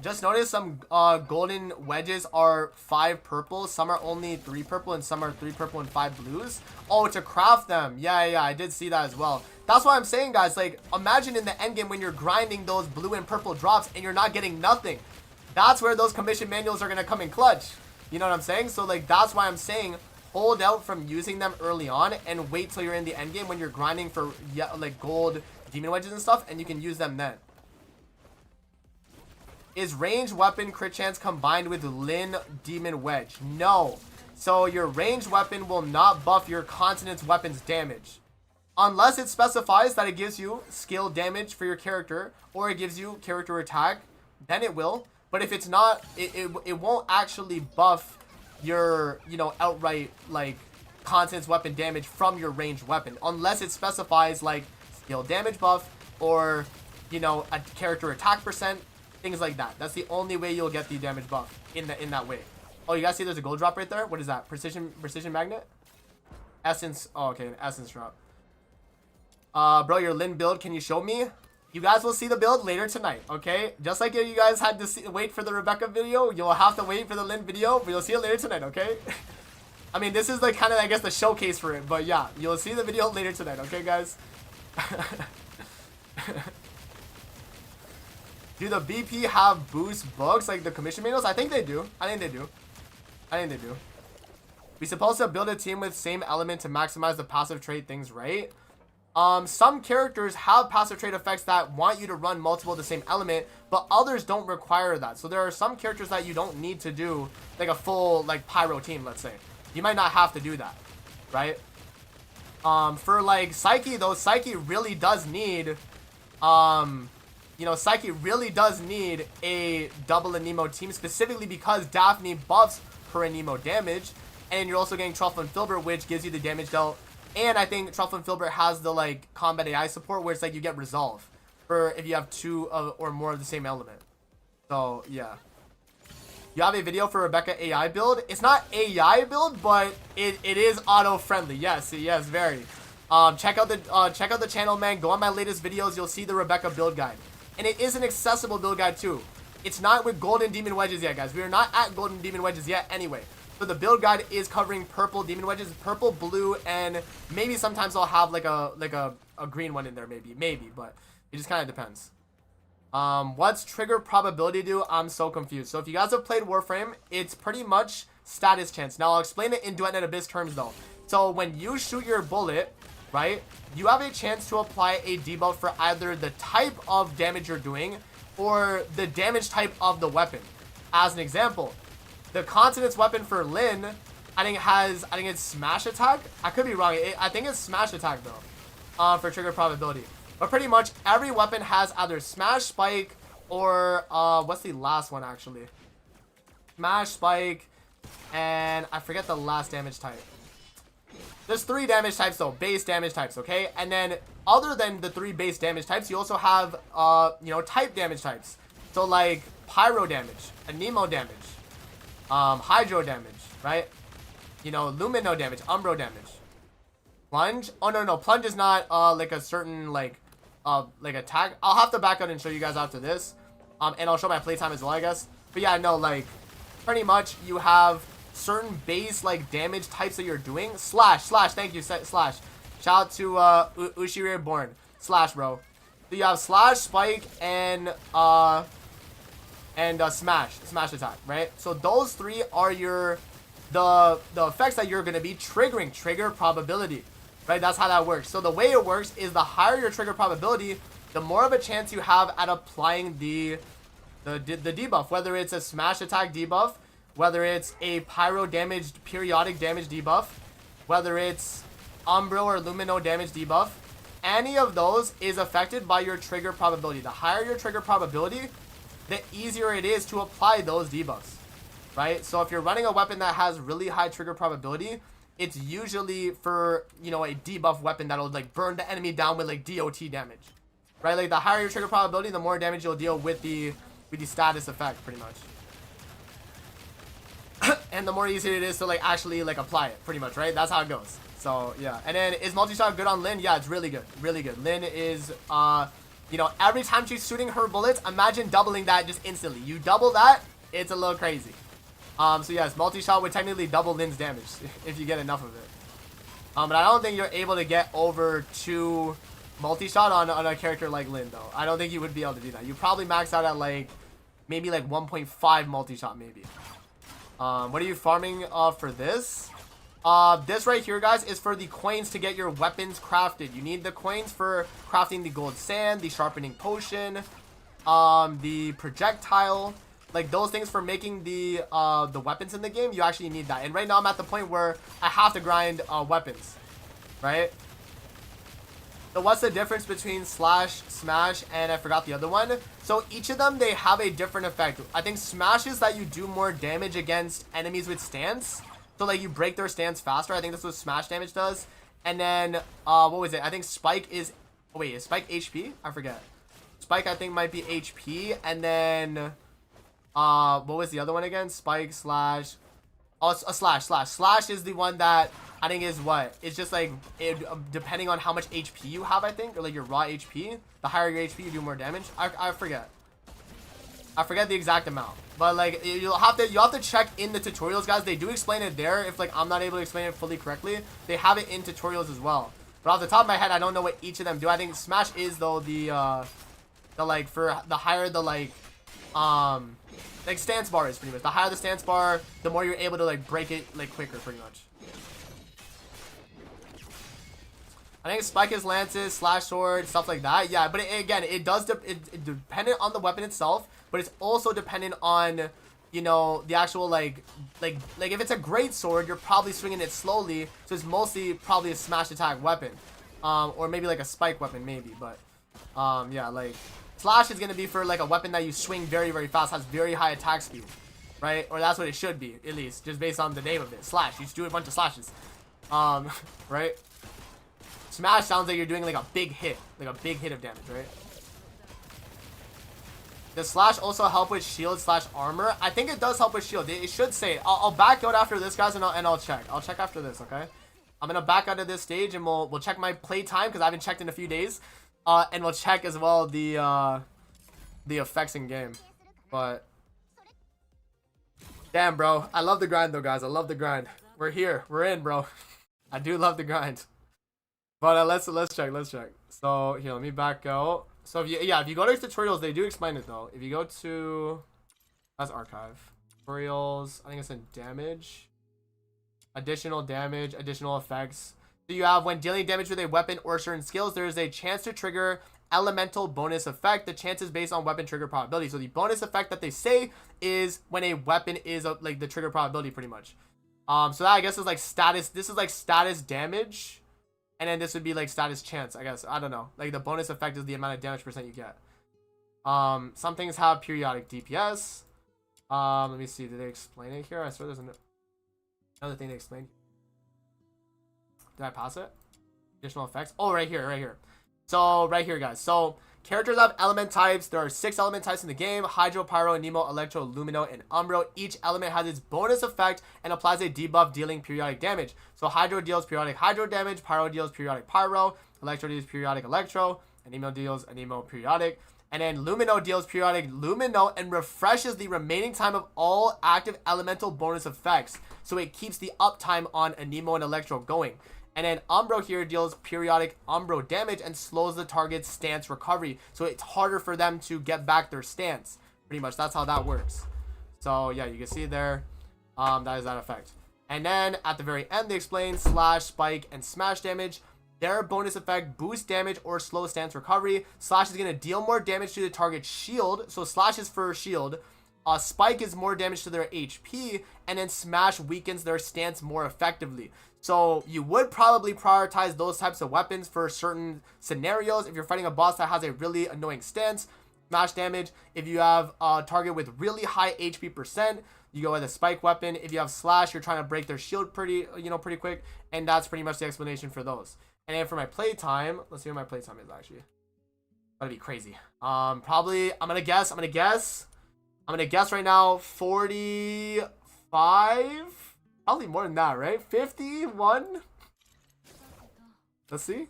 Just noticed some golden wedges are 5 purple, some are only 3 purple, and some are 3 purple and 5 blues. Oh, to craft them. Yeah, I did see that as well. That's why I'm saying, guys, like, imagine in the endgame when you're grinding those blue and purple drops and you're not getting nothing. That's where those commission manuals are going to come in clutch. You know what I'm saying? So, like, that's why I'm saying hold out from using them early on and wait till you're in the endgame when you're grinding for, like, gold demon wedges and stuff, and you can use them then. Is ranged weapon crit chance combined with Lin demon wedge? No. So your ranged weapon will not buff your continent's weapon's damage. Unless it specifies that it gives you skill damage for your character, or it gives you character attack, then it will. But if it's not, it won't actually buff your, you know, outright, like, continent's weapon damage from your ranged weapon. Unless it specifies, like, skill damage buff, or, you know, a character attack percent. Things like that. That's the only way you'll get the damage buff in that way. Oh, you guys see there's a gold drop right there? What is that? Precision magnet? Essence. Oh, okay, an essence drop. Bro, your Lin build, can you show me? You guys will see the build later tonight, okay? Just like you guys had to wait for the Rebecca video, you'll have to wait for the Lin video, but you'll see it later tonight, okay? I mean, this is like kind of, I guess, the showcase for it, but yeah, you'll see the video later tonight, okay, guys? Do the BP have boost bugs like the commission manuals? I think they do. We supposed to build a team with same element to maximize the passive trait things, right? Some characters have passive trait effects that want you to run multiple of the same element, but others don't require that. So there are some characters that you don't need to do like a full like pyro team, let's say. You might not have to do that, right? For like Psyche though, Psyche really does need you know, Psyche really does need a double Anemo team, specifically because Daphne buffs her Anemo damage, and you're also getting Truffle and Filbert, which gives you the damage dealt. And I think Truffle and Filbert has the like combat AI support, where it's like you get resolve for if you have 2 or more of the same element. So yeah, you have a video for Rebecca AI build. It's not AI build, but it is auto friendly. Yes, very. Check out the channel, man. Go on my latest videos. You'll see the Rebecca build guide, and it is an accessible build guide too. It's not with golden demon wedges yet, guys. We are not at golden demon wedges yet, anyway. So the build guide is covering purple demon wedges, purple, blue, and maybe sometimes I'll have like a green one in there, maybe, but it just kind of depends. What's trigger probability do? I'm so confused. So if you guys have played Warframe, it's pretty much status chance. Now I'll explain it in Duet and Abyss terms though. So when you shoot your bullet, right, you have a chance to apply a debuff for either the type of damage you're doing or the damage type of the weapon. As an example, the Continent's weapon for Lyn, I think it's smash attack. I could be wrong. I think it's smash attack though, for trigger probability. But pretty much every weapon has either smash, spike, or what's the last one actually? Smash, spike, and I forget the last damage type. There's 3 damage types though, base damage types, okay? And then other than the 3 base damage types, you also have type damage types. So like pyro damage, anemo damage, hydro damage, right? Lumino damage, umbro damage. Plunge? Oh no, plunge is not like a certain like attack. I'll have to back out and show you guys after this. And I'll show my playtime as well, I guess. But yeah, no, like pretty much you have certain base like damage types that you're doing. Slash, thank you, slash. Shout out to Ushiri Born. Slash, bro. So you have slash, spike, and smash attack, right? So those 3 are the effects that you're gonna be triggering, trigger probability, right? That's how that works. So the way it works is the higher your trigger probability, the more of a chance you have at applying the debuff, whether it's a smash attack debuff, whether it's a pyro damaged periodic damage debuff, whether it's umbro or lumino damage debuff. Any of those is affected by your trigger probability. The higher your trigger probability, the easier it is to apply those debuffs, right? So if you're running a weapon that has really high trigger probability, it's usually for, a debuff weapon that'll like burn the enemy down with like DOT damage, right? Like the higher your trigger probability, the more damage you'll deal with the status effect, pretty much. And the more easier it is to like actually like apply it, pretty much, right? That's how it goes. So yeah. And then is multi-shot good on Lyn? Yeah, it's really good. Really good. Lyn is every time she's shooting her bullets, imagine doubling that just instantly. You double that, it's a little crazy. So yes, multi-shot would technically double Lyn's damage if you get enough of it. But I don't think you're able to get over 2 multi-shot on a character like Lyn though. I don't think you would be able to do that. You probably max out at like maybe like 1.5 multi-shot maybe. What are you farming for this? This right here, guys, is for the coins to get your weapons crafted. You need the coins for crafting the gold sand, the sharpening potion, the projectile, like those things for making the weapons in the game. You actually need that. And right now I'm at the point where I have to grind weapons, right? So what's the difference between slash, smash, and I forgot the other one? So each of them, they have a different effect. I think smash is that you do more damage against enemies with stance. So like you break their stance faster. I think that's what smash damage does. And then, what was it? I think spike is, oh wait, is spike HP? I forget. Spike I think might be HP. And then, what was the other one again? Spike, slash, oh, a slash. Slash is the one that I think is what? It's just like, depending on how much HP you have, I think, or like your raw HP. The higher your HP, you do more damage. I forget. I forget the exact amount. But like, you'll have to check in the tutorials, guys. They do explain it there. If like I'm not able to explain it fully correctly, they have it in tutorials as well. But off the top of my head, I don't know what each of them do. I think smash is though the like for the higher the like stance bar is pretty much. The higher the stance bar, the more you're able to like break it like quicker, pretty much. I think spike is lances, slash sword, stuff like that. Yeah, but again, it does it dependent on the weapon itself, but it's also dependent on, the actual like if it's a great sword, you're probably swinging it slowly, so it's mostly probably a smash attack weapon, or maybe like a spike weapon maybe. But yeah, like slash is gonna be for like a weapon that you swing very very fast, has very high attack speed, right? Or that's what it should be, at least, just based on the name of it. Slash, you just do a bunch of slashes, right? Smash sounds like you're doing like a big hit of damage, right? Does slash also help with shield / armor? I think it does help with shield. It should say it. I'll back out after this, guys, and I'll check. I'll check after this, okay? I'm gonna back out of this stage and we'll check my play time because I haven't checked in a few days. And we'll check as well the effects in game. But damn, bro, I love the grind though, guys. I love the grind. We're here. We're in, bro. I do love the grind. But let's check. So here, let me back out. So if you go to tutorials, they do explain it though. If you go to that's archive tutorials, I think it's in damage, additional damage, additional effects. So you have when dealing damage with a weapon or certain skills, there is a chance to trigger elemental bonus effect. The chance is based on weapon trigger probability. So the bonus effect that they say is when a weapon is like the trigger probability, pretty much. So that I guess is like status. This is like status damage. And then this would be like status chance, I guess. I don't know. Like the bonus effect is the amount of damage percent you get. Some things have periodic DPS. Let me see. Did they explain it here? I swear there's another thing they explained. Did I pass it? Additional effects. Oh, right here. So right here, guys. So characters have element types. There are 6 element types in the game: Hydro, Pyro, Nemo, Electro, Lumino, and Umbro. Each element has its bonus effect and applies a debuff dealing periodic damage. So Hydro deals periodic Hydro damage, Pyro deals periodic Pyro, Electro deals periodic Electro, and Nemo deals a Nemo periodic. And then Lumino deals periodic Lumino and refreshes the remaining time of all active elemental bonus effects. So it keeps the uptime on a Nemo and Electro going. And then Umbro here deals periodic Umbro damage and slows the target's stance recovery. So it's harder for them to get back their stance. Pretty much, that's how that works. So yeah, you can see there, that is that effect. And then at the very end, they explain Slash, Spike, and Smash damage. Their bonus effect boost damage or slow stance recovery. Slash is going to deal more damage to the target's shield. So Slash is for shield. Spike is more damage to their HP. And then Smash weakens their stance more effectively. So you would probably prioritize those types of weapons for certain scenarios. If you're fighting a boss that has a really annoying stance, Smash damage. If you have a target with really high HP percent, you go with a Spike weapon. If you have Slash, you're trying to break their shield pretty quick. And that's pretty much the explanation for those. And then for my playtime, let's see what my playtime is actually. That'd be crazy. Probably, I'm gonna guess right now, 45? Probably more than that, right? 51? Let's see.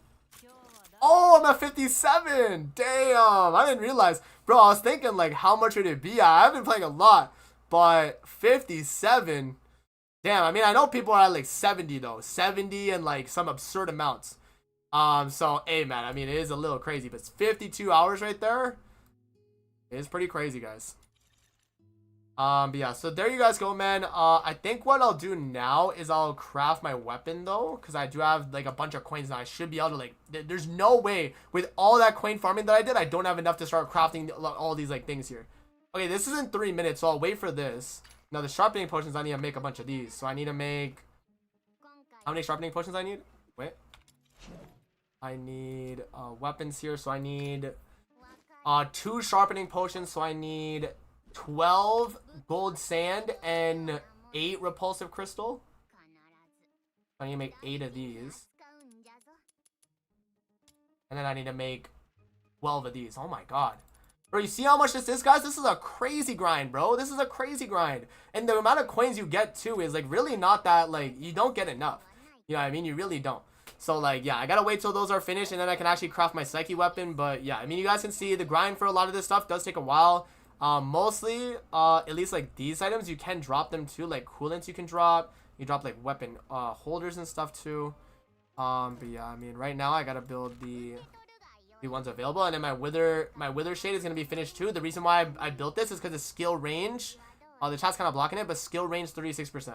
Oh, I'm at 57. Damn, I didn't realize. Bro, I was thinking like how much would it be? I've been playing a lot, but 57. Damn, I mean, I know people are at like 70 though. 70 and like some absurd amounts. So, hey man, I mean, it is a little crazy, but it's 52 hours right there. It is pretty crazy, guys. But yeah, so there you guys go, man. I think what I'll do now is I'll craft my weapon though, because I do have like a bunch of coins now. I should be able to like, there's no way with all that coin farming that I did, I don't have enough to start crafting all these like things here. Okay, this is in 3 minutes, so I'll wait for this. Now the sharpening potions, I need to make a bunch of these. So I need to make, how many sharpening potions I need? Wait. I need weapons here, so I need 2 sharpening potions, so I need 12 gold sand and 8 repulsive crystal. I need to make 8 of these. And then I need to make 12 of these. Oh my god. Bro, you see how much this is, guys? This is a crazy grind, bro. This is a crazy grind. And the amount of coins you get, too, is, like, really not that, like, you don't get enough. You know what I mean? You really don't. So, like, yeah, I gotta wait till those are finished, and then I can actually craft my Psyche weapon. But, yeah, I mean, you guys can see the grind for a lot of this stuff does take a while. Mostly, at least, like, these items, you can drop them, too. Like, coolants you can drop. You drop, like, weapon holders and stuff, too. But, yeah, I mean, right now, I gotta build the ones available. And then my wither shade is gonna be finished, too. The reason why I built this is because the skill range, the chat's kind of blocking it, but skill range 36%.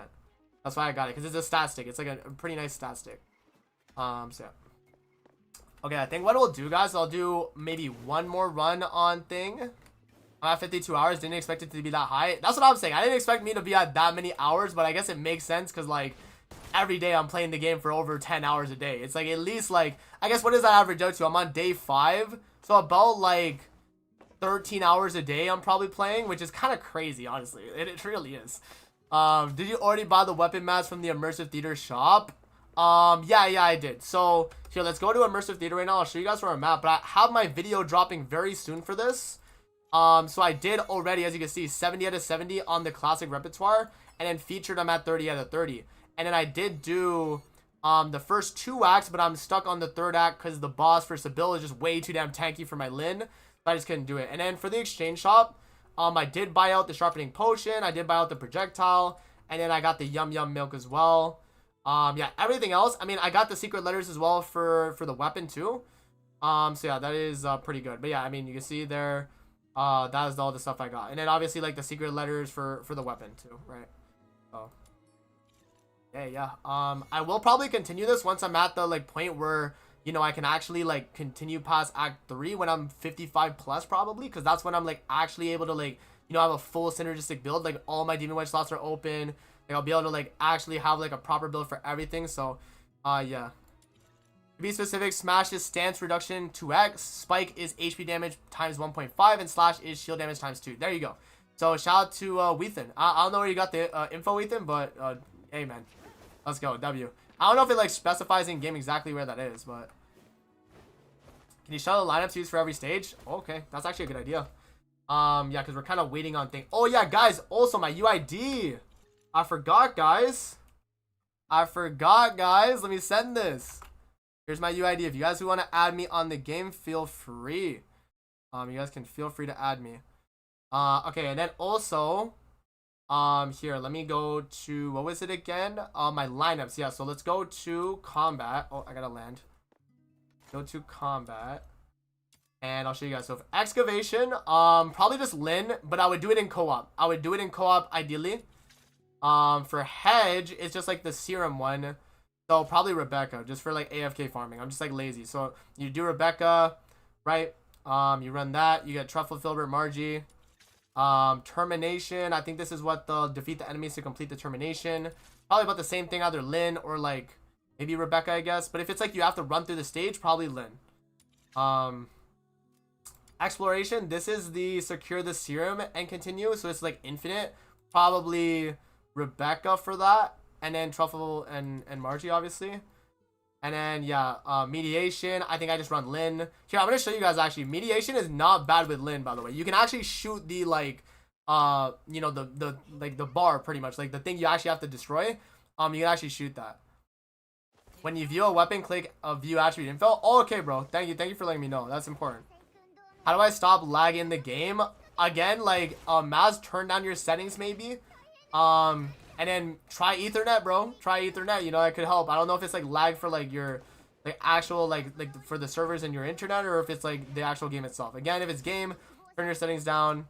That's why I got it, because it's a stat stick. It's, like, a pretty nice stat stick. So yeah. Okay, I think what we'll do, guys, I'll do maybe one more run on thing. I'm at 52 hours. Didn't expect it to be that high. That's what I'm saying. I didn't expect me to be at that many hours, but I guess it makes sense because, like, every day I'm playing the game for over 10 hours a day. It's, like, at least, like, I guess what does that average out to? I'm on day 5. So about, like, 13 hours a day I'm probably playing, which is kind of crazy, honestly. It really is. Did you already buy the weapon mats from the Immersive Theater shop? Yeah, I did. So, here, let's go to Immersive Theater right now. I'll show you guys where I'm at, but I have my video dropping very soon for this. So I did already, as you can see, 70 out of 70 on the classic repertoire, and then featured I'm at 30 out of 30. And then I did do the first 2 acts, but I'm stuck on the 3rd act because the boss for Sibyl is just way too damn tanky for my Lin. So I just couldn't do it. And then for the exchange shop, I did buy out the sharpening potion. I did buy out the projectile. And then I got the yum yum milk as well. Yeah, everything else. I mean, I got the secret letters as well for the weapon too. So yeah, that is pretty good. But yeah, I mean, you can see there, that is all the stuff I got. And then obviously like the secret letters for the weapon too, right? So yeah. I will probably continue this once I'm at the like point where, you know, I can actually like continue past Act 3 when I'm 55 plus probably, because that's when I'm like actually able to like, you know, have a full synergistic build. Like all my Demon Wedge slots are open. Like I'll be able to like actually have like a proper build for everything. So yeah. To be specific, Smash is stance reduction 2x, Spike is HP damage times 1.5, and Slash is shield damage times 2. There you go. So shout out to Weethan. I don't know where you got the info, Weethan, but hey man, let's go, W. I don't know if it like specifies in game exactly where that is, but can you show the lineups used for every stage? Oh, okay, that's actually a good idea. Yeah, because we're kind of waiting on things. Oh yeah, guys, also my UID. I forgot, guys. Let me send this. Here's my UID. If you guys want to add me on the game, feel free. You guys can feel free to add me. Okay, and then also, here, let me go to, what was it again? My lineups. Yeah, so let's go to combat. Oh, I gotta land. Go to combat. And I'll show you guys. So for excavation, probably just Lin, but I would do it in co-op. Ideally. For hedge, it's just like the serum one. So probably Rebecca, just for like AFK farming. I'm just like lazy. So you do Rebecca, right? You run that. You get Truffle, Filbert, Margie. Termination. I think this is what the defeat the enemies to complete the termination. Probably about the same thing, either Lin or like maybe Rebecca, I guess. But if it's like you have to run through the stage, probably Lin. Exploration. This is the secure the serum and continue. So it's like infinite. Probably Rebecca for that. And then Truffle and Margie, obviously. And then, yeah, mediation. I think I just run Lin. Here, I'm going to show you guys, actually. Mediation is not bad with Lin, by the way. You can actually shoot the, like, you know, the bar, pretty much. Like, the thing you actually have to destroy. You can actually shoot that. When you view a weapon, click view attribute info. Oh, okay, bro. Thank you for letting me know. That's important. How do I stop lagging the game? Again, like, Maz, turn down your settings, maybe. And then try Ethernet, bro. Try Ethernet. You know, that could help. I don't know if it's like lag for like your like actual like for the servers and your internet, or if it's like the actual game itself. Again, if it's game, turn your settings down.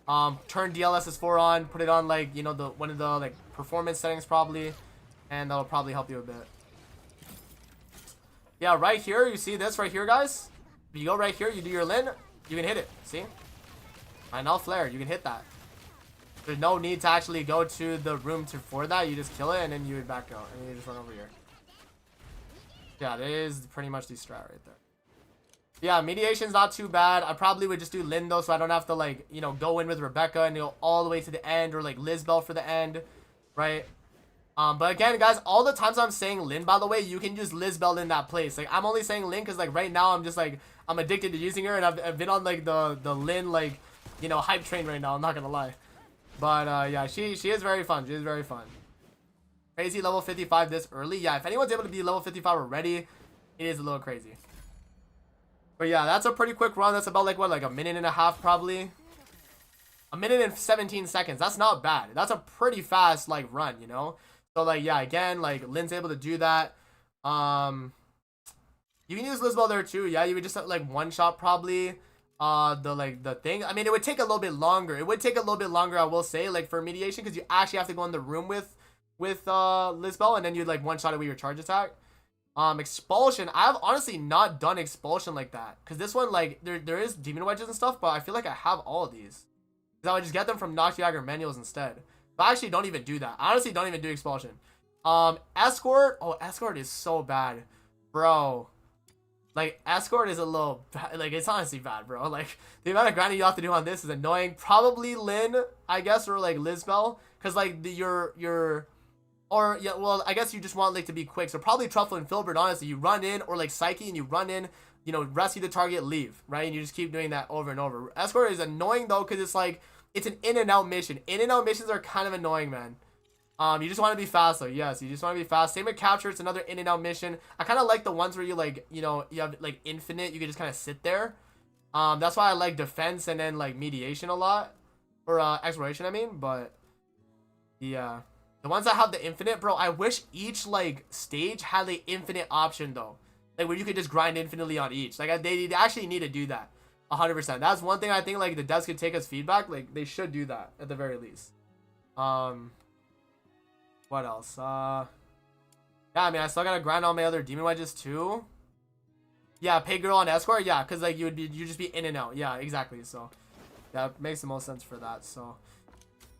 Turn DLSS4 on. Put it on like, you know, the one of the like performance settings probably, and that'll probably help you a bit. Yeah, right here. You see this right here, guys? If you go right here, you do your Lin, you can hit it. See? And now flare. You can hit that. There's no need to actually go to the room for that. You just kill it and then you would back out and you just run over here. Yeah, that is pretty much the strat right there. Yeah, mediation's not too bad. I probably would just do Lin though, so I don't have to like, you know, go in with Rebecca and go all the way to the end, or like Lizbel for the end, right? But again, guys, all the times I'm saying Lin, by the way, you can use Lizbel in that place. Like, I'm only saying Lin because like right now I'm just like, I'm addicted to using her, and I've been on like the Lin like, you know, hype train right now. I'm not gonna lie. But yeah, she is very fun. She is very fun. Crazy level 55 this early. Yeah, if anyone's able to be level 55 already, it is a little crazy. But yeah, that's a pretty quick run. That's about like what, like a minute and a half probably. A minute and 17 seconds. That's not bad. That's a pretty fast like run, you know. So like yeah, again, like Lin's able to do that. You can use Lizbel there too. Yeah, you would just like one shot probably. The thing, I mean, it would take a little bit longer. I will say, like for mediation, because you actually have to go in the room with Lizbel, and then you'd like one shot it with your charge attack. Expulsion, I've honestly not done expulsion like that, because this one, like there is demon wedges and stuff, but I feel like I have all of these, because I would just get them from Noctiagar manuals instead. But I actually don't even do that. I honestly don't even do expulsion. Escort, oh, escort is so bad, bro. Like, escort is a little, like, it's honestly bad, bro. Like, the amount of grinding you have to do on this is annoying. Probably Lin, I guess, or, like, Lizbel. Because, like, or, yeah, well, I guess you just want, like, to be quick. So, probably Truffle and Filbert, honestly. You run in, or, like, Psyche, and you run in, you know, rescue the target, leave, right? And you just keep doing that over and over. Escort is annoying, though, because it's, like, it's an in-and-out mission. In-and-out missions are kind of annoying, man. You just want to be fast though. Yes, you just want to be fast. Same with capture. It's another in and out mission. I kind of like the ones where you like, you know, you have like infinite. You can just kind of sit there. That's why I like defense and then like mediation a lot, or exploration. I mean, but yeah, the ones that have the infinite, bro. I wish each like stage had the infinite option though, like where you could just grind infinitely on each. Like they actually need to do that, 100%. That's one thing I think like the devs could take as feedback. Like they should do that at the very least. What else? Yeah, I mean, I still gotta grind all my other demon wedges too. Yeah, pay girl on escort. Yeah, because like you just be in and out. Yeah, exactly. So that makes the most sense for that. So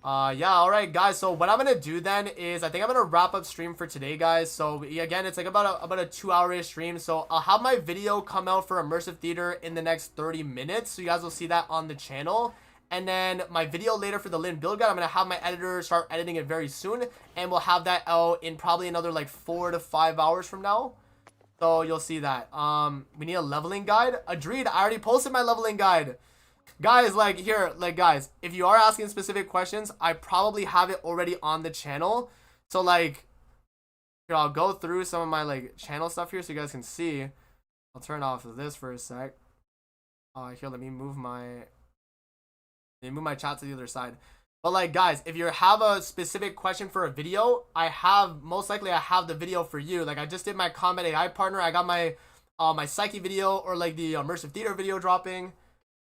yeah, all right, guys. So what I'm gonna do then is I think I'm gonna wrap up stream for today, guys. So again, it's like about a 2-hour stream. So I'll have my video come out for immersive theater in the next 30 minutes. So you guys will see that on the channel. And then my video later for the Lin build guide, I'm going to have my editor start editing it very soon. And we'll have that out in probably another like 4 to 5 hours from now. So you'll see that. We need a leveling guide. Agreed. I already posted my leveling guide. Guys, like here, like guys, if you are asking specific questions, I probably have it already on the channel. So like, here, I'll go through some of my like channel stuff here so you guys can see. I'll turn off this for a sec. Here, let me move my chat to the other side. But like guys, if you have a specific question for a video, most likely I have the video for you. Like I just did my combat AI partner. I got my my Psyche video, or like the immersive theater video dropping.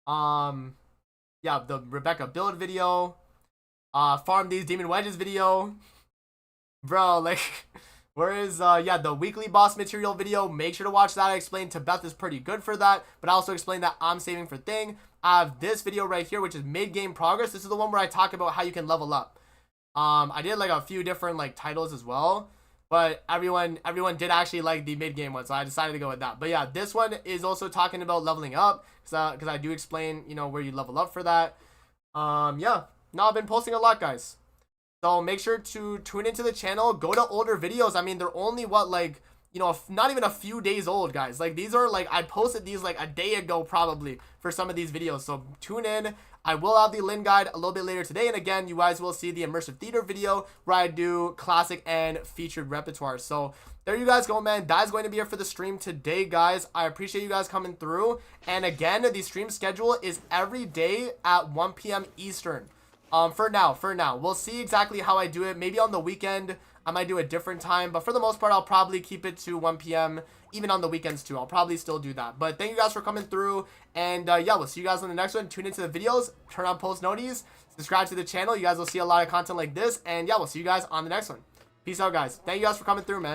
Yeah, the Rebecca build video, farm these demon wedges video. Bro, like where is yeah, the weekly boss material video? Make sure to watch that. I explained Tibeth is pretty good for that, but I also explained that I'm saving for thing. I have this video right here, which is mid-game progress. This is the one where I talk about how you can level up. I did like a few different like titles as well, but everyone did actually like the mid-game one, so I decided to go with that. But yeah, this one is also talking about leveling up, because I do explain, you know, where you level up for that. Yeah, no, I've been posting a lot, guys. So make sure to tune into the channel. Go to older videos. I mean, they're only what, like, you know, not even a few days old, guys. Like these are like, I posted these like a day ago probably for some of these videos. So tune in. I will have the Lin guide a little bit later today. And again, you guys will see the immersive theater video where I do classic and featured repertoire. So there you guys go, man. That is going to be it for the stream today, guys. I appreciate you guys coming through. And again, the stream schedule is every day at 1 p.m. Eastern. For now, we'll see exactly how I do it. Maybe on the weekend, I might do a different time, but for the most part, I'll probably keep it to 1 p.m. even on the weekends too. I'll probably still do that. But thank you guys for coming through, and yeah, we'll see you guys on the next one. Tune into the videos, turn on post noties, subscribe to the channel. You guys will see a lot of content like this, and yeah, we'll see you guys on the next one. Peace out, guys. Thank you guys for coming through, man.